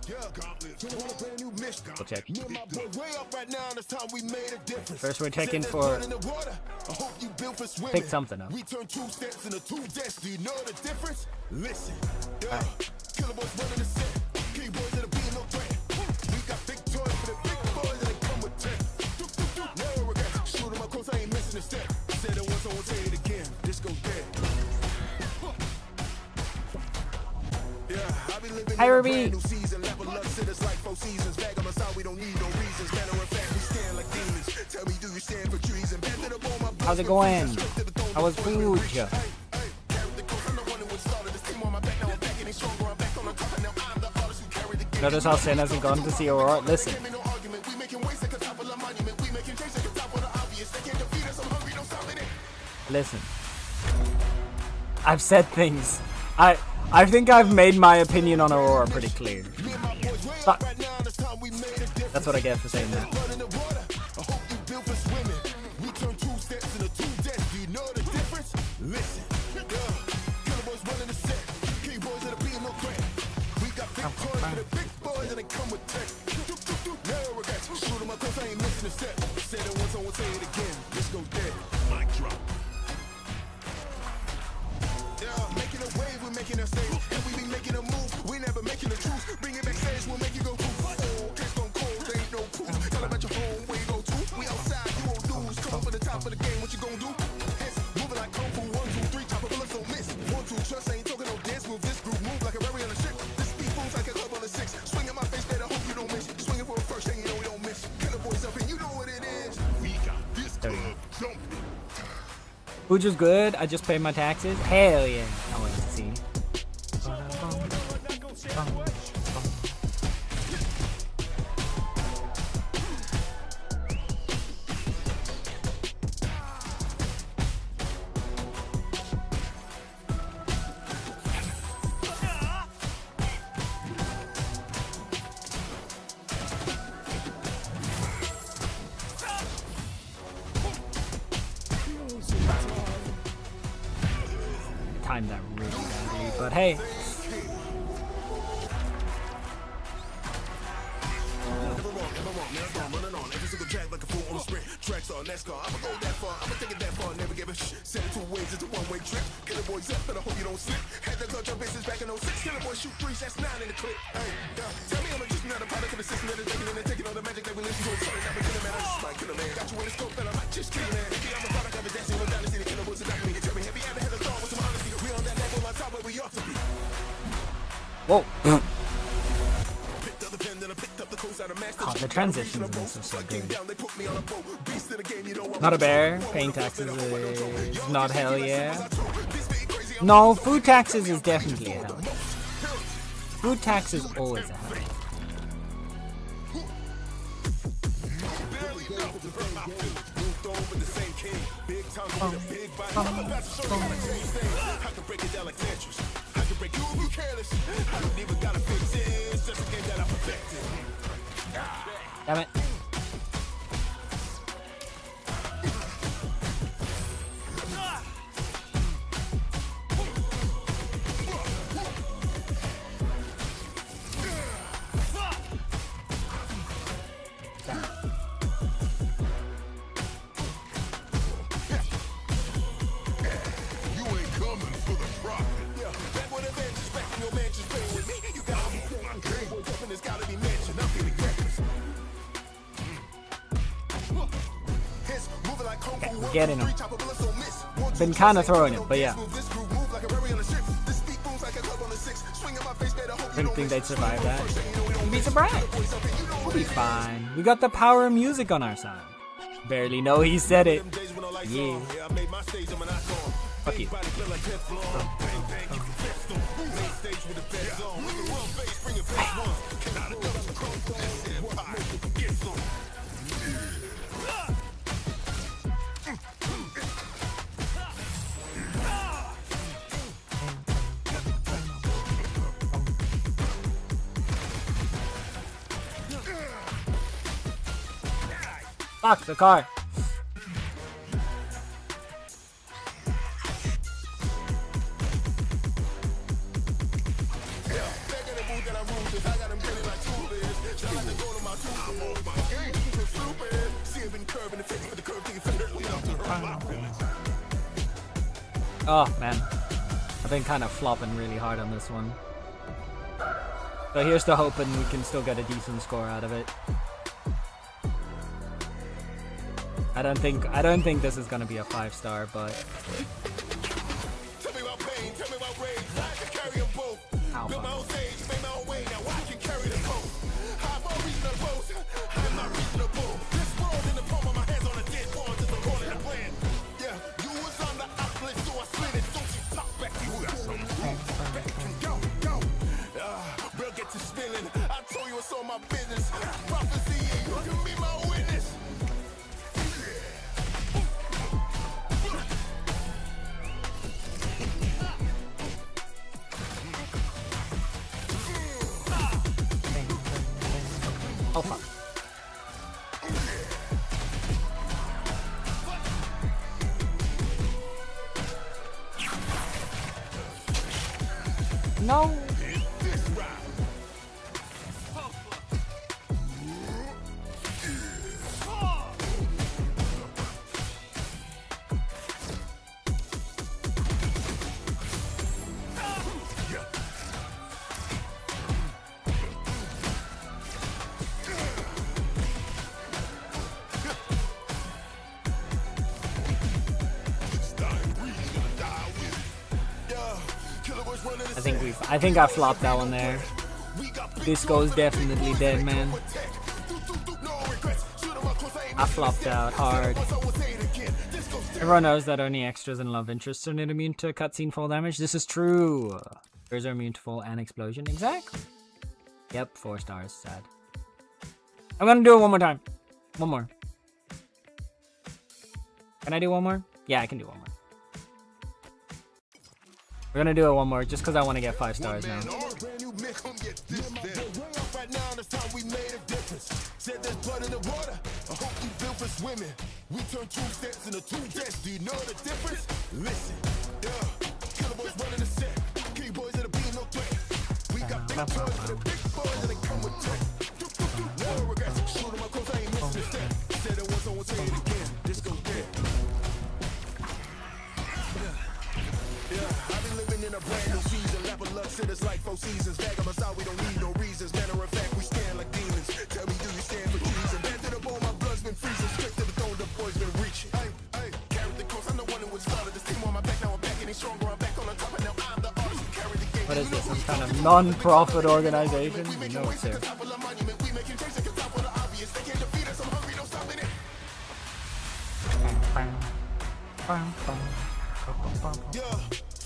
[SPEAKER 1] We'll check.
[SPEAKER 6] Me and my boy way up right now, and it's time we made a difference.
[SPEAKER 1] First we're checking
[SPEAKER 6] Send that
[SPEAKER 1] for-
[SPEAKER 6] blood in the water. I hope you built for swimming.
[SPEAKER 1] Pick something up.
[SPEAKER 6] We turn 2 steps into 2 deaths. Do you know the difference? Listen. Yeah. Killer boys running the set. Key boys that'll be no threat. We got big toys for the big boys that come with tech. No regrets. Shoot 'em up close, I ain't missing a step. Said it once, I won't say it again. This go dead. Yeah, I be living
[SPEAKER 1] Hi,
[SPEAKER 6] in a
[SPEAKER 1] Ruby.
[SPEAKER 6] brand new season. Level up, sit us like 4 seasons. Bag on us out, we don't need no reasons. Matter of fact, we stand like demons. Tell me, do you stand for treason? Back to the bone, my
[SPEAKER 1] How's it going? How was food? Notice how Sin hasn't gone to see Aurora. Listen. Listen. I've said things. I think I've made my opinion on Aurora pretty clear. But that's what I get for saying that.
[SPEAKER 6] Making a wave, we're making a stage, and we be making a move. We never making a truce. Bring it backstage, we'll make you go poof. Oh, kids don't cold, there ain't no proof. Tell them at your home where you go to. We outside, you won't lose. Come up for the top of the game, what you gonna do? Hits, moving like kung fu. 1, 2, 3, chopper bullets don't miss. 1, 2, trust, ain't talking no dance move. This group move like a berry on a ship. This speed moves like a club on a 6. Swing in my face, better hope you don't miss. Swinging for a first thing, you know we don't miss. Killer boys up, and you know what it is. We got this club jumping.
[SPEAKER 1] Food was good. I just paid my taxes. Hell yeah. I wanted to see. Timed that really badly, but hey.
[SPEAKER 6] Tracks on NASCAR, I'ma go that far, I'ma take it that far, never give a shit. Send it 2 ways, it's a one-way trip. Killer boys up, but I hope you don't slip. Had to touch your business back in 06. Killer boys shoot 3s, that's 9 in the clip. Hey, yeah. Tell me I'm just not a product of the system that is taking in and taking all the magic that we listen to. It's something I'm a killer man, I just might kill a man. Got you in the scope, and I might just kill a man. Maybe I'm a product of a dancing with dynasty. The killer boys are not me. Tell me, have you ever had a thought with some honesty? We on that level, on top where we ought to be.
[SPEAKER 1] Whoa.
[SPEAKER 6] Picked up the pen, then I picked up the coast out of master.
[SPEAKER 1] Oh, the transitions in this are so good.
[SPEAKER 6] Down, they put me on a boat. Beast in the game, you know I'm
[SPEAKER 1] Not a bear. Paying taxes is not hell yeah. No, food taxes is definitely a hell. Food tax is always a hell. Damn it. Getting him. Been kind of throwing it, but yeah. Didn't think they'd survive that. You'd be surprised. We'll be fine. We got the power of music on our side. Barely know he said it. Yeah. Fuck you. Fuck the car.
[SPEAKER 6] bruises. I got them grinning like two beers. Shout out to go to my two beers. My game so stupid. See him been curving the face with the curve to your finger. We out to hurt my feelings.
[SPEAKER 1] Oh man, I've been kind of flopping really hard on this one. So here's to hoping we can still get a decent score out of it. I don't think this is gonna be a 5-star, but
[SPEAKER 6] Tell me about pain, tell me about rage. I can carry them both. Build my own stage, make my own way. Now I can carry the coast. I'm not reasonable. I'm not reasonable. This world in the palm of my hands on a dead ball, just according to plan. Yeah, you was on the outlet, so I slid it. Don't you pop back, you got some back and go. We'll get to spinning. I told you it's all my business. Prophecy, you can be my witness.
[SPEAKER 1] oh fuck. No. I think I flopped that one there. Disco's definitely dead, man. I flopped out hard. Everyone knows that only extras and love interests are not immune to cutscene fall damage. This is true. Extras are immune to fall and explosion. Exactly. Yep, 4 stars. Sad. I'm gonna do it one more time. One more. Can I do one more? Yeah, I can do one more. We're gonna do it one more just because I want to get 5 stars now.
[SPEAKER 6] Said there's blood in the water. I hope you built for swimming. We turn 2 steps into 2 deaths. Do you know the difference? Listen, killer boys running the set. Key boys that'll be no threat. We got big toys for the big boys and they come with tech. No regrets. Shoot 'em up close, I ain't missing a step. Said it once, I won't say it again. This goes dead. I've been living in a brand new season. Level up, sit us like 4 seasons. Bag on my side, we don't need no reasons. Matter of fact, we stand like demons. Tell me, do you stand for treason? Back to the bone, my blood's been freezing. Straight to the throne, the boys been reaching. Hey, carry the course, I'm the one who was started. This team on my back, now I'm back, and it's stronger. I'm back on the top, and now I'm the artist who carry the game.
[SPEAKER 1] What is this? Some kind of non-profit organization? You know it's there.
[SPEAKER 6] We making change, take a top of the obvious. They can't defeat us, I'm hungry, don't stop it. Yeah,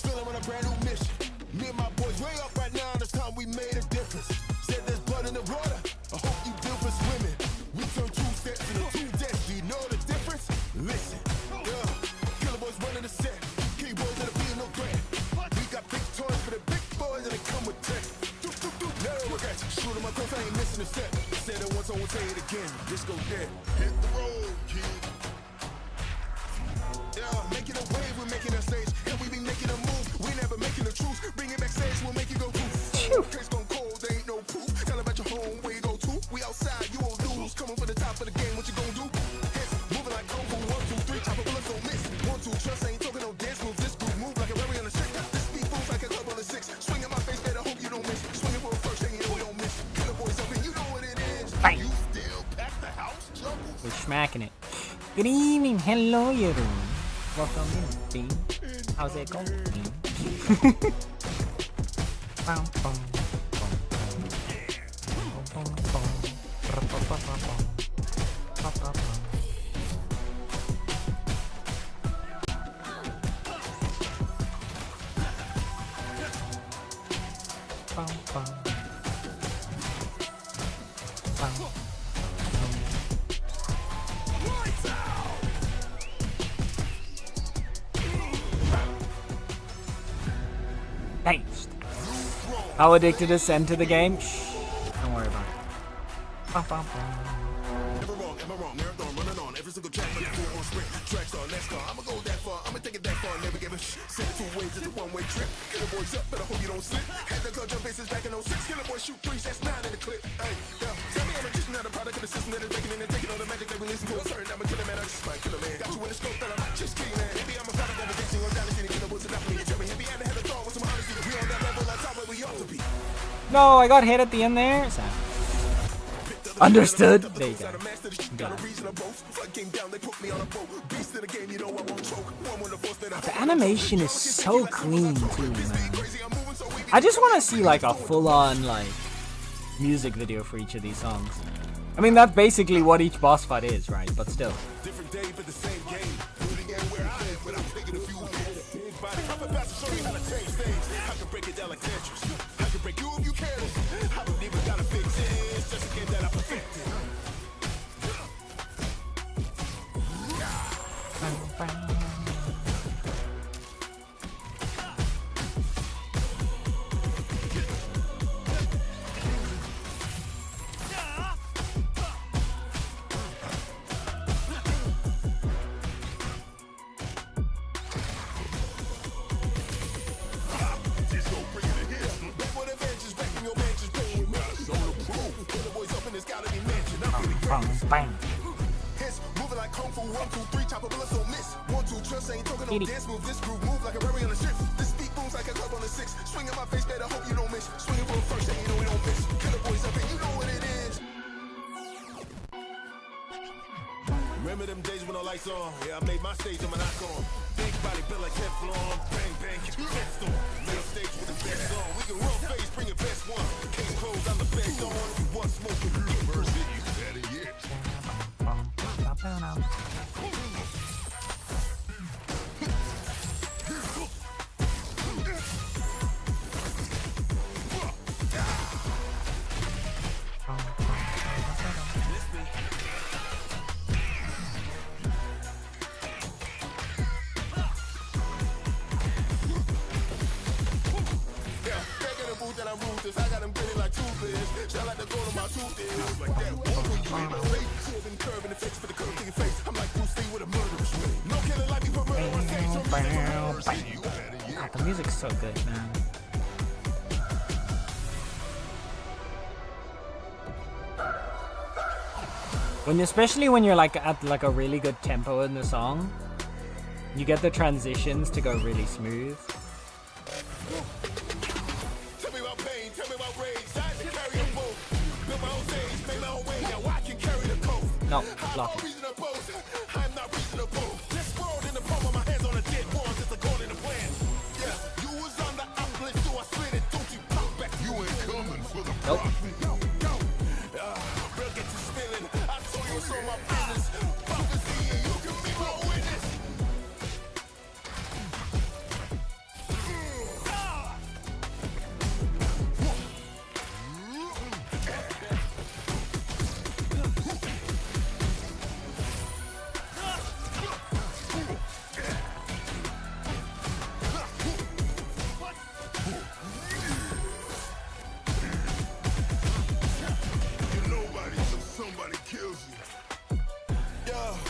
[SPEAKER 6] feeling on a brand new mission. Me and my boys way up right now, and it's time we made a difference. Said there's blood in the water. I hope you built for swimming. We turn 2 steps into 2 deaths. Do you know the difference? Listen, killer boys running the set. Key boys that'll be no threat. We got big toys for the big boys, and they come with tech. No regrets. Shoot 'em up close, I ain't missing a step. Said it once, I won't say it again. This go dead. Hit the road, kid. Making a wave, we're making a stage. And we be making a move, we never making a truce. Bring it backstage, we'll make you go poof. Case gone cold, there ain't no proof. Tell about your home, where you go to. We outside, you won't lose. Coming for the top of the game, what you gonna do? Hits, moving like Kung Fu, 1, 2, 3. Chopper bullets don't miss. 1, 2, trust, ain't talking no dance moves. This group move like a Larry on the 6. This speed moves like a club on the 6. Swing in my face, better hope you don't miss. Swinging for a first thing, you know we don't miss. Killer boys up and you know what it is.
[SPEAKER 1] Bang.
[SPEAKER 6] You still pack the house, jungle.
[SPEAKER 1] We're smacking it. Good evening. Hello, everyone. Welcome in, team. How's it going? Thanks. How addicted is Send to the game? Shh. Don't worry about it.
[SPEAKER 6] Never wrong, am I wrong? Marathon running on every single track, like a full on sprint. Track star, next car. I'ma go that far, I'ma take it that far. Never give a shit. Set it 2 ways, it's a 1-way trip. Killer boys up, but I hope you don't slip. Had the clutch, your faces back in 06. Killer boys shoot 3s,
[SPEAKER 1] No, I got hit at the end there. Sad. Understood. There you go. The animation is so clean too, man. I just want to see like a full-on like music video for each of these songs. I mean, that's basically what each boss fight is, right? But still.
[SPEAKER 6] Different day, but the same game. Moving again where I am, but I'm taking a few hits. Big body, I'm about to show you how to change things. I can break it down like Tetris. I can break you if you can. I don't even gotta fix it. It's just a game that I perfected.
[SPEAKER 1] Bang.
[SPEAKER 6] Hits moving like Kung Fu, 1, 2, 3, chopper bullets don't miss. 1, 2, trust ain't talking no dance move. This groove move like a berry on a strip. This beat booms like a club on a 6. Swing in my face, better hope you don't miss. Swinging for a first, and you know we don't miss. Killer boys up and you know what it is. Remember them days when the lights on? Yeah, I made my stage on my knock on. Big body built like Teflon. Bang, bang, get the best on. Middle stage with the best on. We can run face, bring your best one. Case closed, I'm the best on. You want smoke, you first, then you better yet. That I'm ruthless, I got them gritty like toothless. Shout out the gold on my tooth is like that. One when you in my face, swerving curve in the face for the curve to your face. I'm like Bruce Lee with a murderous ring. No killing like me for murder on stage. So
[SPEAKER 1] God, the music's so good, man. Especially when you're like at like a really good tempo in the song, you get the transitions to go really smooth. No, block it.
[SPEAKER 6] I'm not reasonable. This world in the palm of my hands on a dead ones. It's according to plan. Yeah, you was on the uplift, so I slid it. Don't you pop back. You ain't coming for the profit. Yo. We'll get you spilling. I told you it's on my business. Prophecy, and you can be my witness.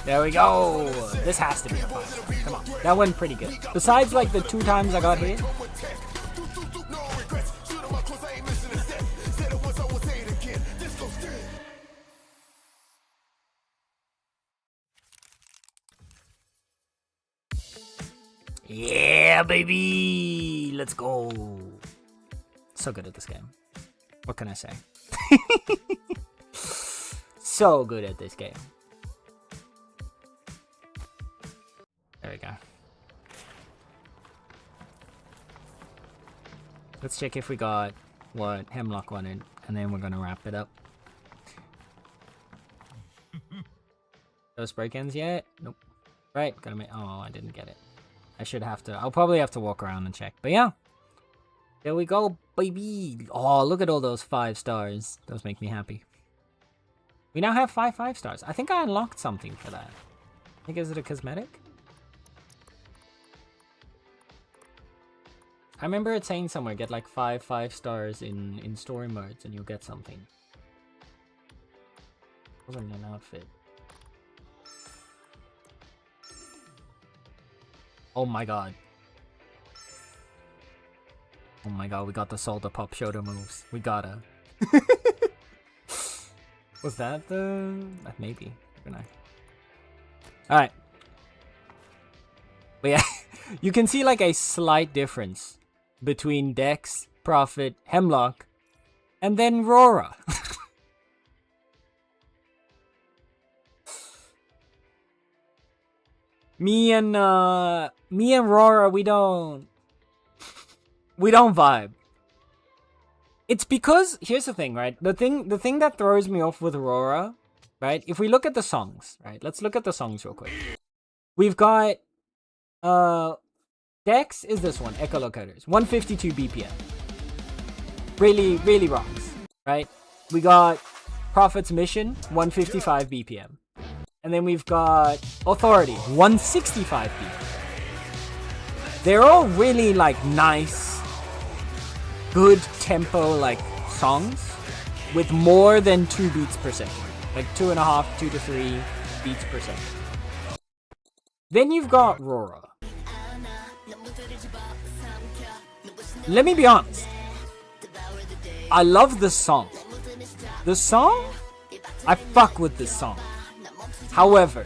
[SPEAKER 1] There we go. This has to be a 5. Come on. That went pretty good. Besides like the 2 times I got hit. Yeah, baby. Let's go. So good at this game. What can I say? So good at this game. There we go. Let's check if we got what Hemlock wanted, and then we're gonna wrap it up. Those break-ins yet? Nope. Right, gotta make. Oh, I didn't get it. I should have to. I'll probably have to walk around and check. But yeah, there we go, baby. Oh, look at all those 5 stars. Those make me happy. We now have 5 stars. I think I unlocked something for that. I think, is it a cosmetic? I remember it saying somewhere, get like 5 stars in story modes and you'll get something. Wasn't an outfit. Oh my god. Oh my god, we got the Solda Pop Shoulder moves. We gotta. Was that the... maybe. Alright. But yeah, you can see like a slight difference between Dex, Prophet, Hemlock, and then Rora. me and Rora, we don't vibe. It's because here's the thing, right? The thing that throws me off with Rora, right? If we look at the songs, right? Let's look at the songs real quick. We've got Dex is this one, Echolocators, 152 BPM. Really, really rocks, right? We got Prophet's Mission, 155 BPM. And then we've got Authority, 165 BPM. They're all really like nice, good tempo like songs with more than 2 beats per second. Like 2.5, 2 to 3 beats per second. Then you've got Rora. Let me be honest. I love this song. The song? I fuck with this song. However,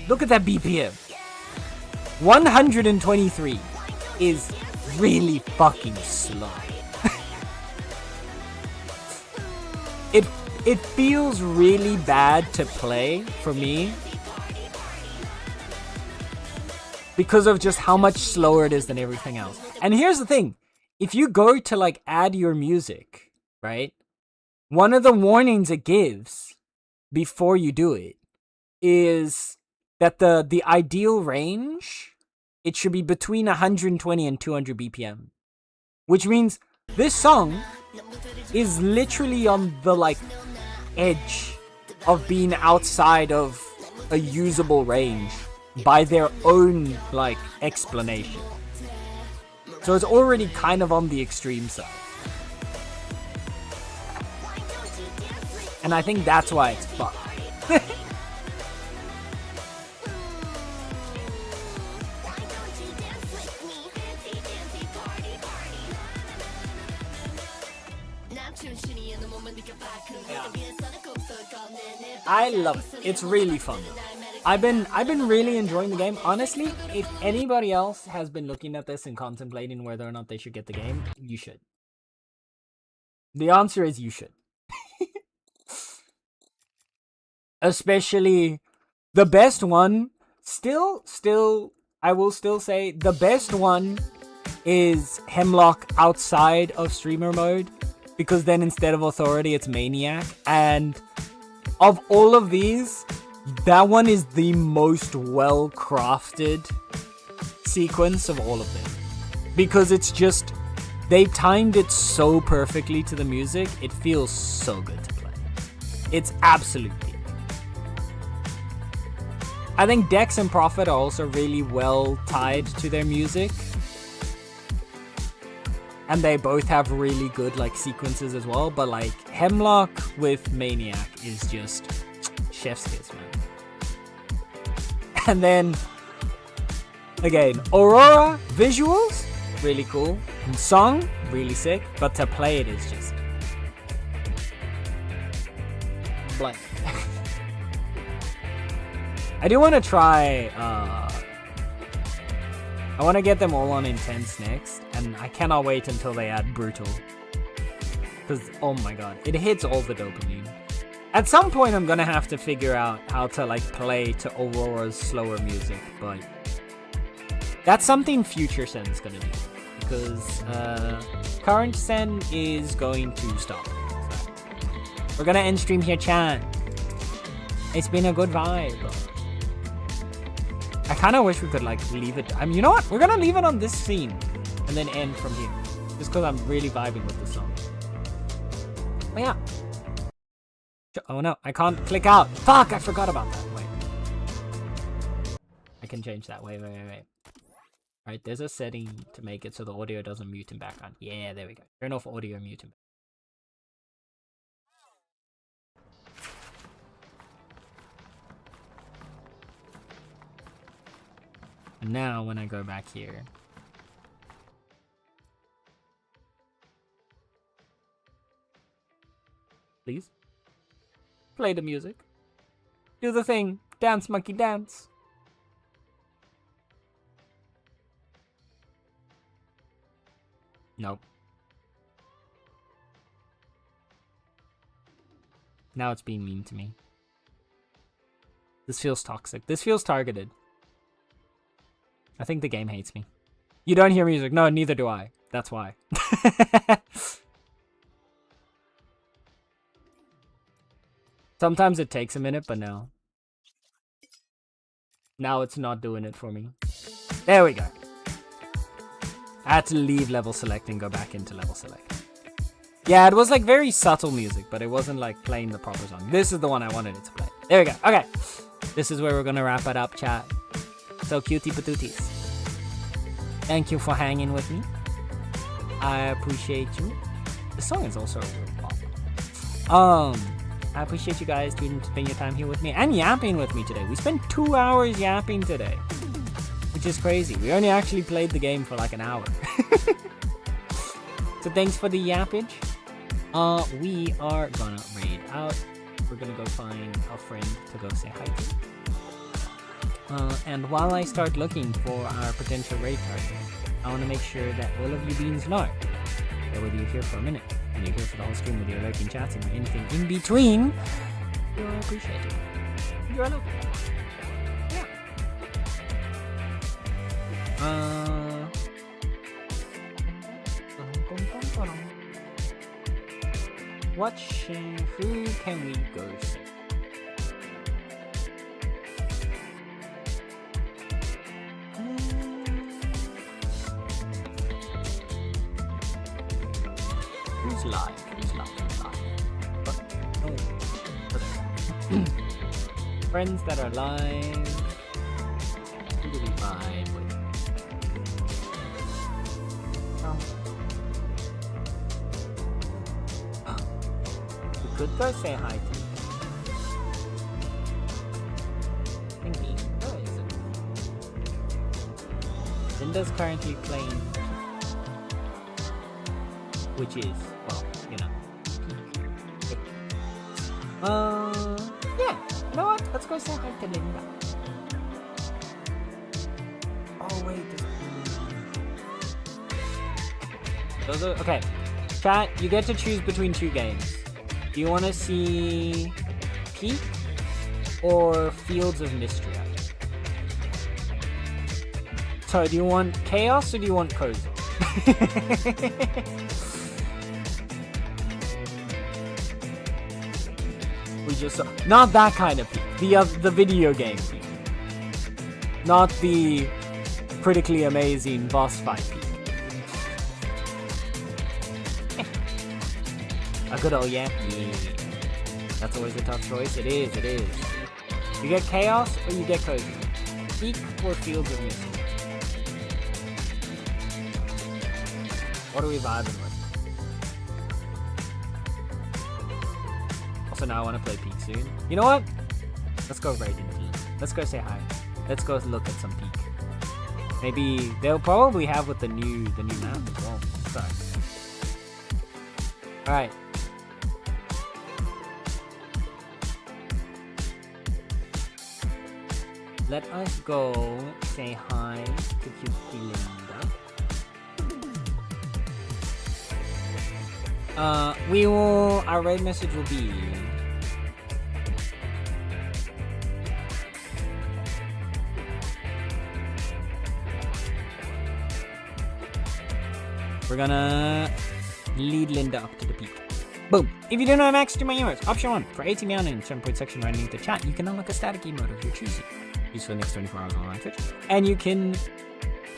[SPEAKER 1] look at that BPM. 123 is really fucking slow. It feels really bad to play for me because of just how much slower it is than everything else. And here's the thing. If you go to like add your music, right? One of the warnings it gives before you do it is that the ideal range, it should be between 120 and 200 BPM. Which means this song is literally on the like edge of being outside of a usable range by their own like explanation. So it's already kind of on the extreme side. And I think that's why it's fucked. I love it. It's really fun. I've been really enjoying the game. Honestly, if anybody else has been looking at this and contemplating whether or not they should get the game, you should. The answer is you should. Especially the best one, still, I will still say the best one is Hemlock outside of streamer mode, because then instead of Authority, it's Maniac. And of all of these, that one is the most well-crafted sequence of all of them. Because it's just, they timed it so perfectly to the music, it feels so good to play. It's absolutely. I think Dex and Prophet are also really well tied to their music. And they both have really good like sequences as well. But like Hemlock with Maniac is just chef's kiss, man. And then again, Aurora visuals, really cool. And song, really sick. But to play it is just blank. I do want to try, I want to get them all on Intense next, and I cannot wait until they add Brutal. Because, oh my god, it hits all the dopamine. At some point, I'm going to have to figure out how to, like, play to Aurora's slower music, but that's something Future Sen's going to do. Because, Current Sen is going to stop. So, we're going to end stream here, chat. It's been a good vibe. I kind of wish we could like leave it. You know what? We're gonna leave it on this scene and then end from here, just because I'm really vibing with this song. But yeah. Oh no, I can't click out. Fuck! I forgot about that. Wait. I can change that. Wait. Alright, there's a setting to make it so the audio doesn't mute in background. Yeah, there we go. Turn off audio mute in background. And now when I go back here, please play the music, do the thing, dance monkey dance. Nope. Now it's being mean to me. This feels toxic. This feels targeted. I think the game hates me. You don't hear music. No, neither do I. That's why. Sometimes it takes a minute, but no. Now it's not doing it for me. There we go. I had to leave level select and go back into level select. Yeah, it was like very subtle music, but it wasn't like playing the proper song. This is the one I wanted it to play. There we go. Okay. This is where we're gonna wrap it up, chat. So cutie patooties. Thank you for hanging with me. I appreciate you. The song is also a real pop. I appreciate you guys spending your time here with me and yapping with me today. We spent 2 hours yapping today, which is crazy. We only actually played the game for like an hour. So thanks for the yappage. We are gonna raid out. We're gonna go find a friend to go say hi to. And while I start looking for our potential raid target, I want to make sure that all of you beans know that whether you're here for a minute, and you're here for the whole stream with your lurking chats and anything in between, you're appreciated. You're a local. Yeah. Who can we go see? Who's live? Friends that are live. Who do we vibe with? We could go say hi to you. Thinking, where is it? Linda's currently playing, which is, well, you know. Yeah. You know what? Let's go say hi to Linda. Oh wait. Those are okay. Chat, you get to choose between 2 games. Do you want to see Peak or Fields of Mystery? So, do you want Chaos or do you want Cozy? We just saw, not that kind of Peak. The video game Peak. Not the critically amazing boss fight Peak. A good old yeah. That's always a tough choice. It is. You get Chaos or you get Cozy. Peak or Fields of Mystery. What are we vibing with? Also, now I want to play Peak soon. You know what? Let's go raid in Peak. Let's go say hi. Let's go look at some Peak. Maybe they'll probably have with the new map as well. Sorry. Alright. Let us go say hi to Cutie Linda. Our raid message will be... We're gonna lead Linda up to the peak. Boom! If you don't have access to my emotes, option 1, for 80 meow in the 7-point section right underneath the chat, you can unlock a static emote of your choosing. Use for the next 24 hours on Twitch. And you can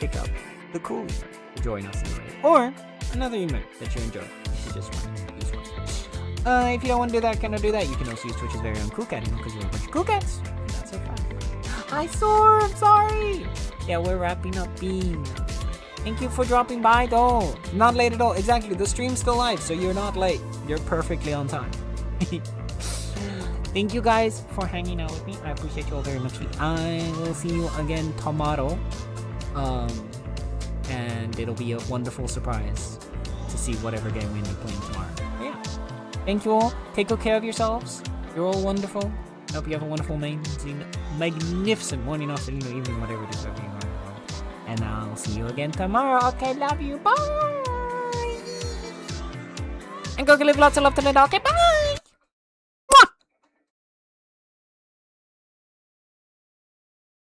[SPEAKER 1] pick up the cool emote to join us in the raid. Or another emote that you enjoy. You just want to use one. If you don't want to do that, cannot do that, you can also use Twitch's very own cool cat emote because we're a bunch of cool cats. And that's so fun. I saw, I'm sorry! Yeah, we're wrapping up Bean. Thank you for dropping by though. Not late at all. Exactly, the stream's still live, so you're not late. You're perfectly on time. Thank you guys for hanging out with me. I appreciate you all very much. I will see you again tomorrow. And it'll be a wonderful surprise to see whatever game we end up playing tomorrow. But yeah. Thank you all. Take good care of yourselves. You're all wonderful. I hope you have a wonderful, magnificent morning, afternoon, or evening, whatever it is. And I'll see you again tomorrow. Okay, love you. Bye. And go give lots of love to Linda. Okay, bye.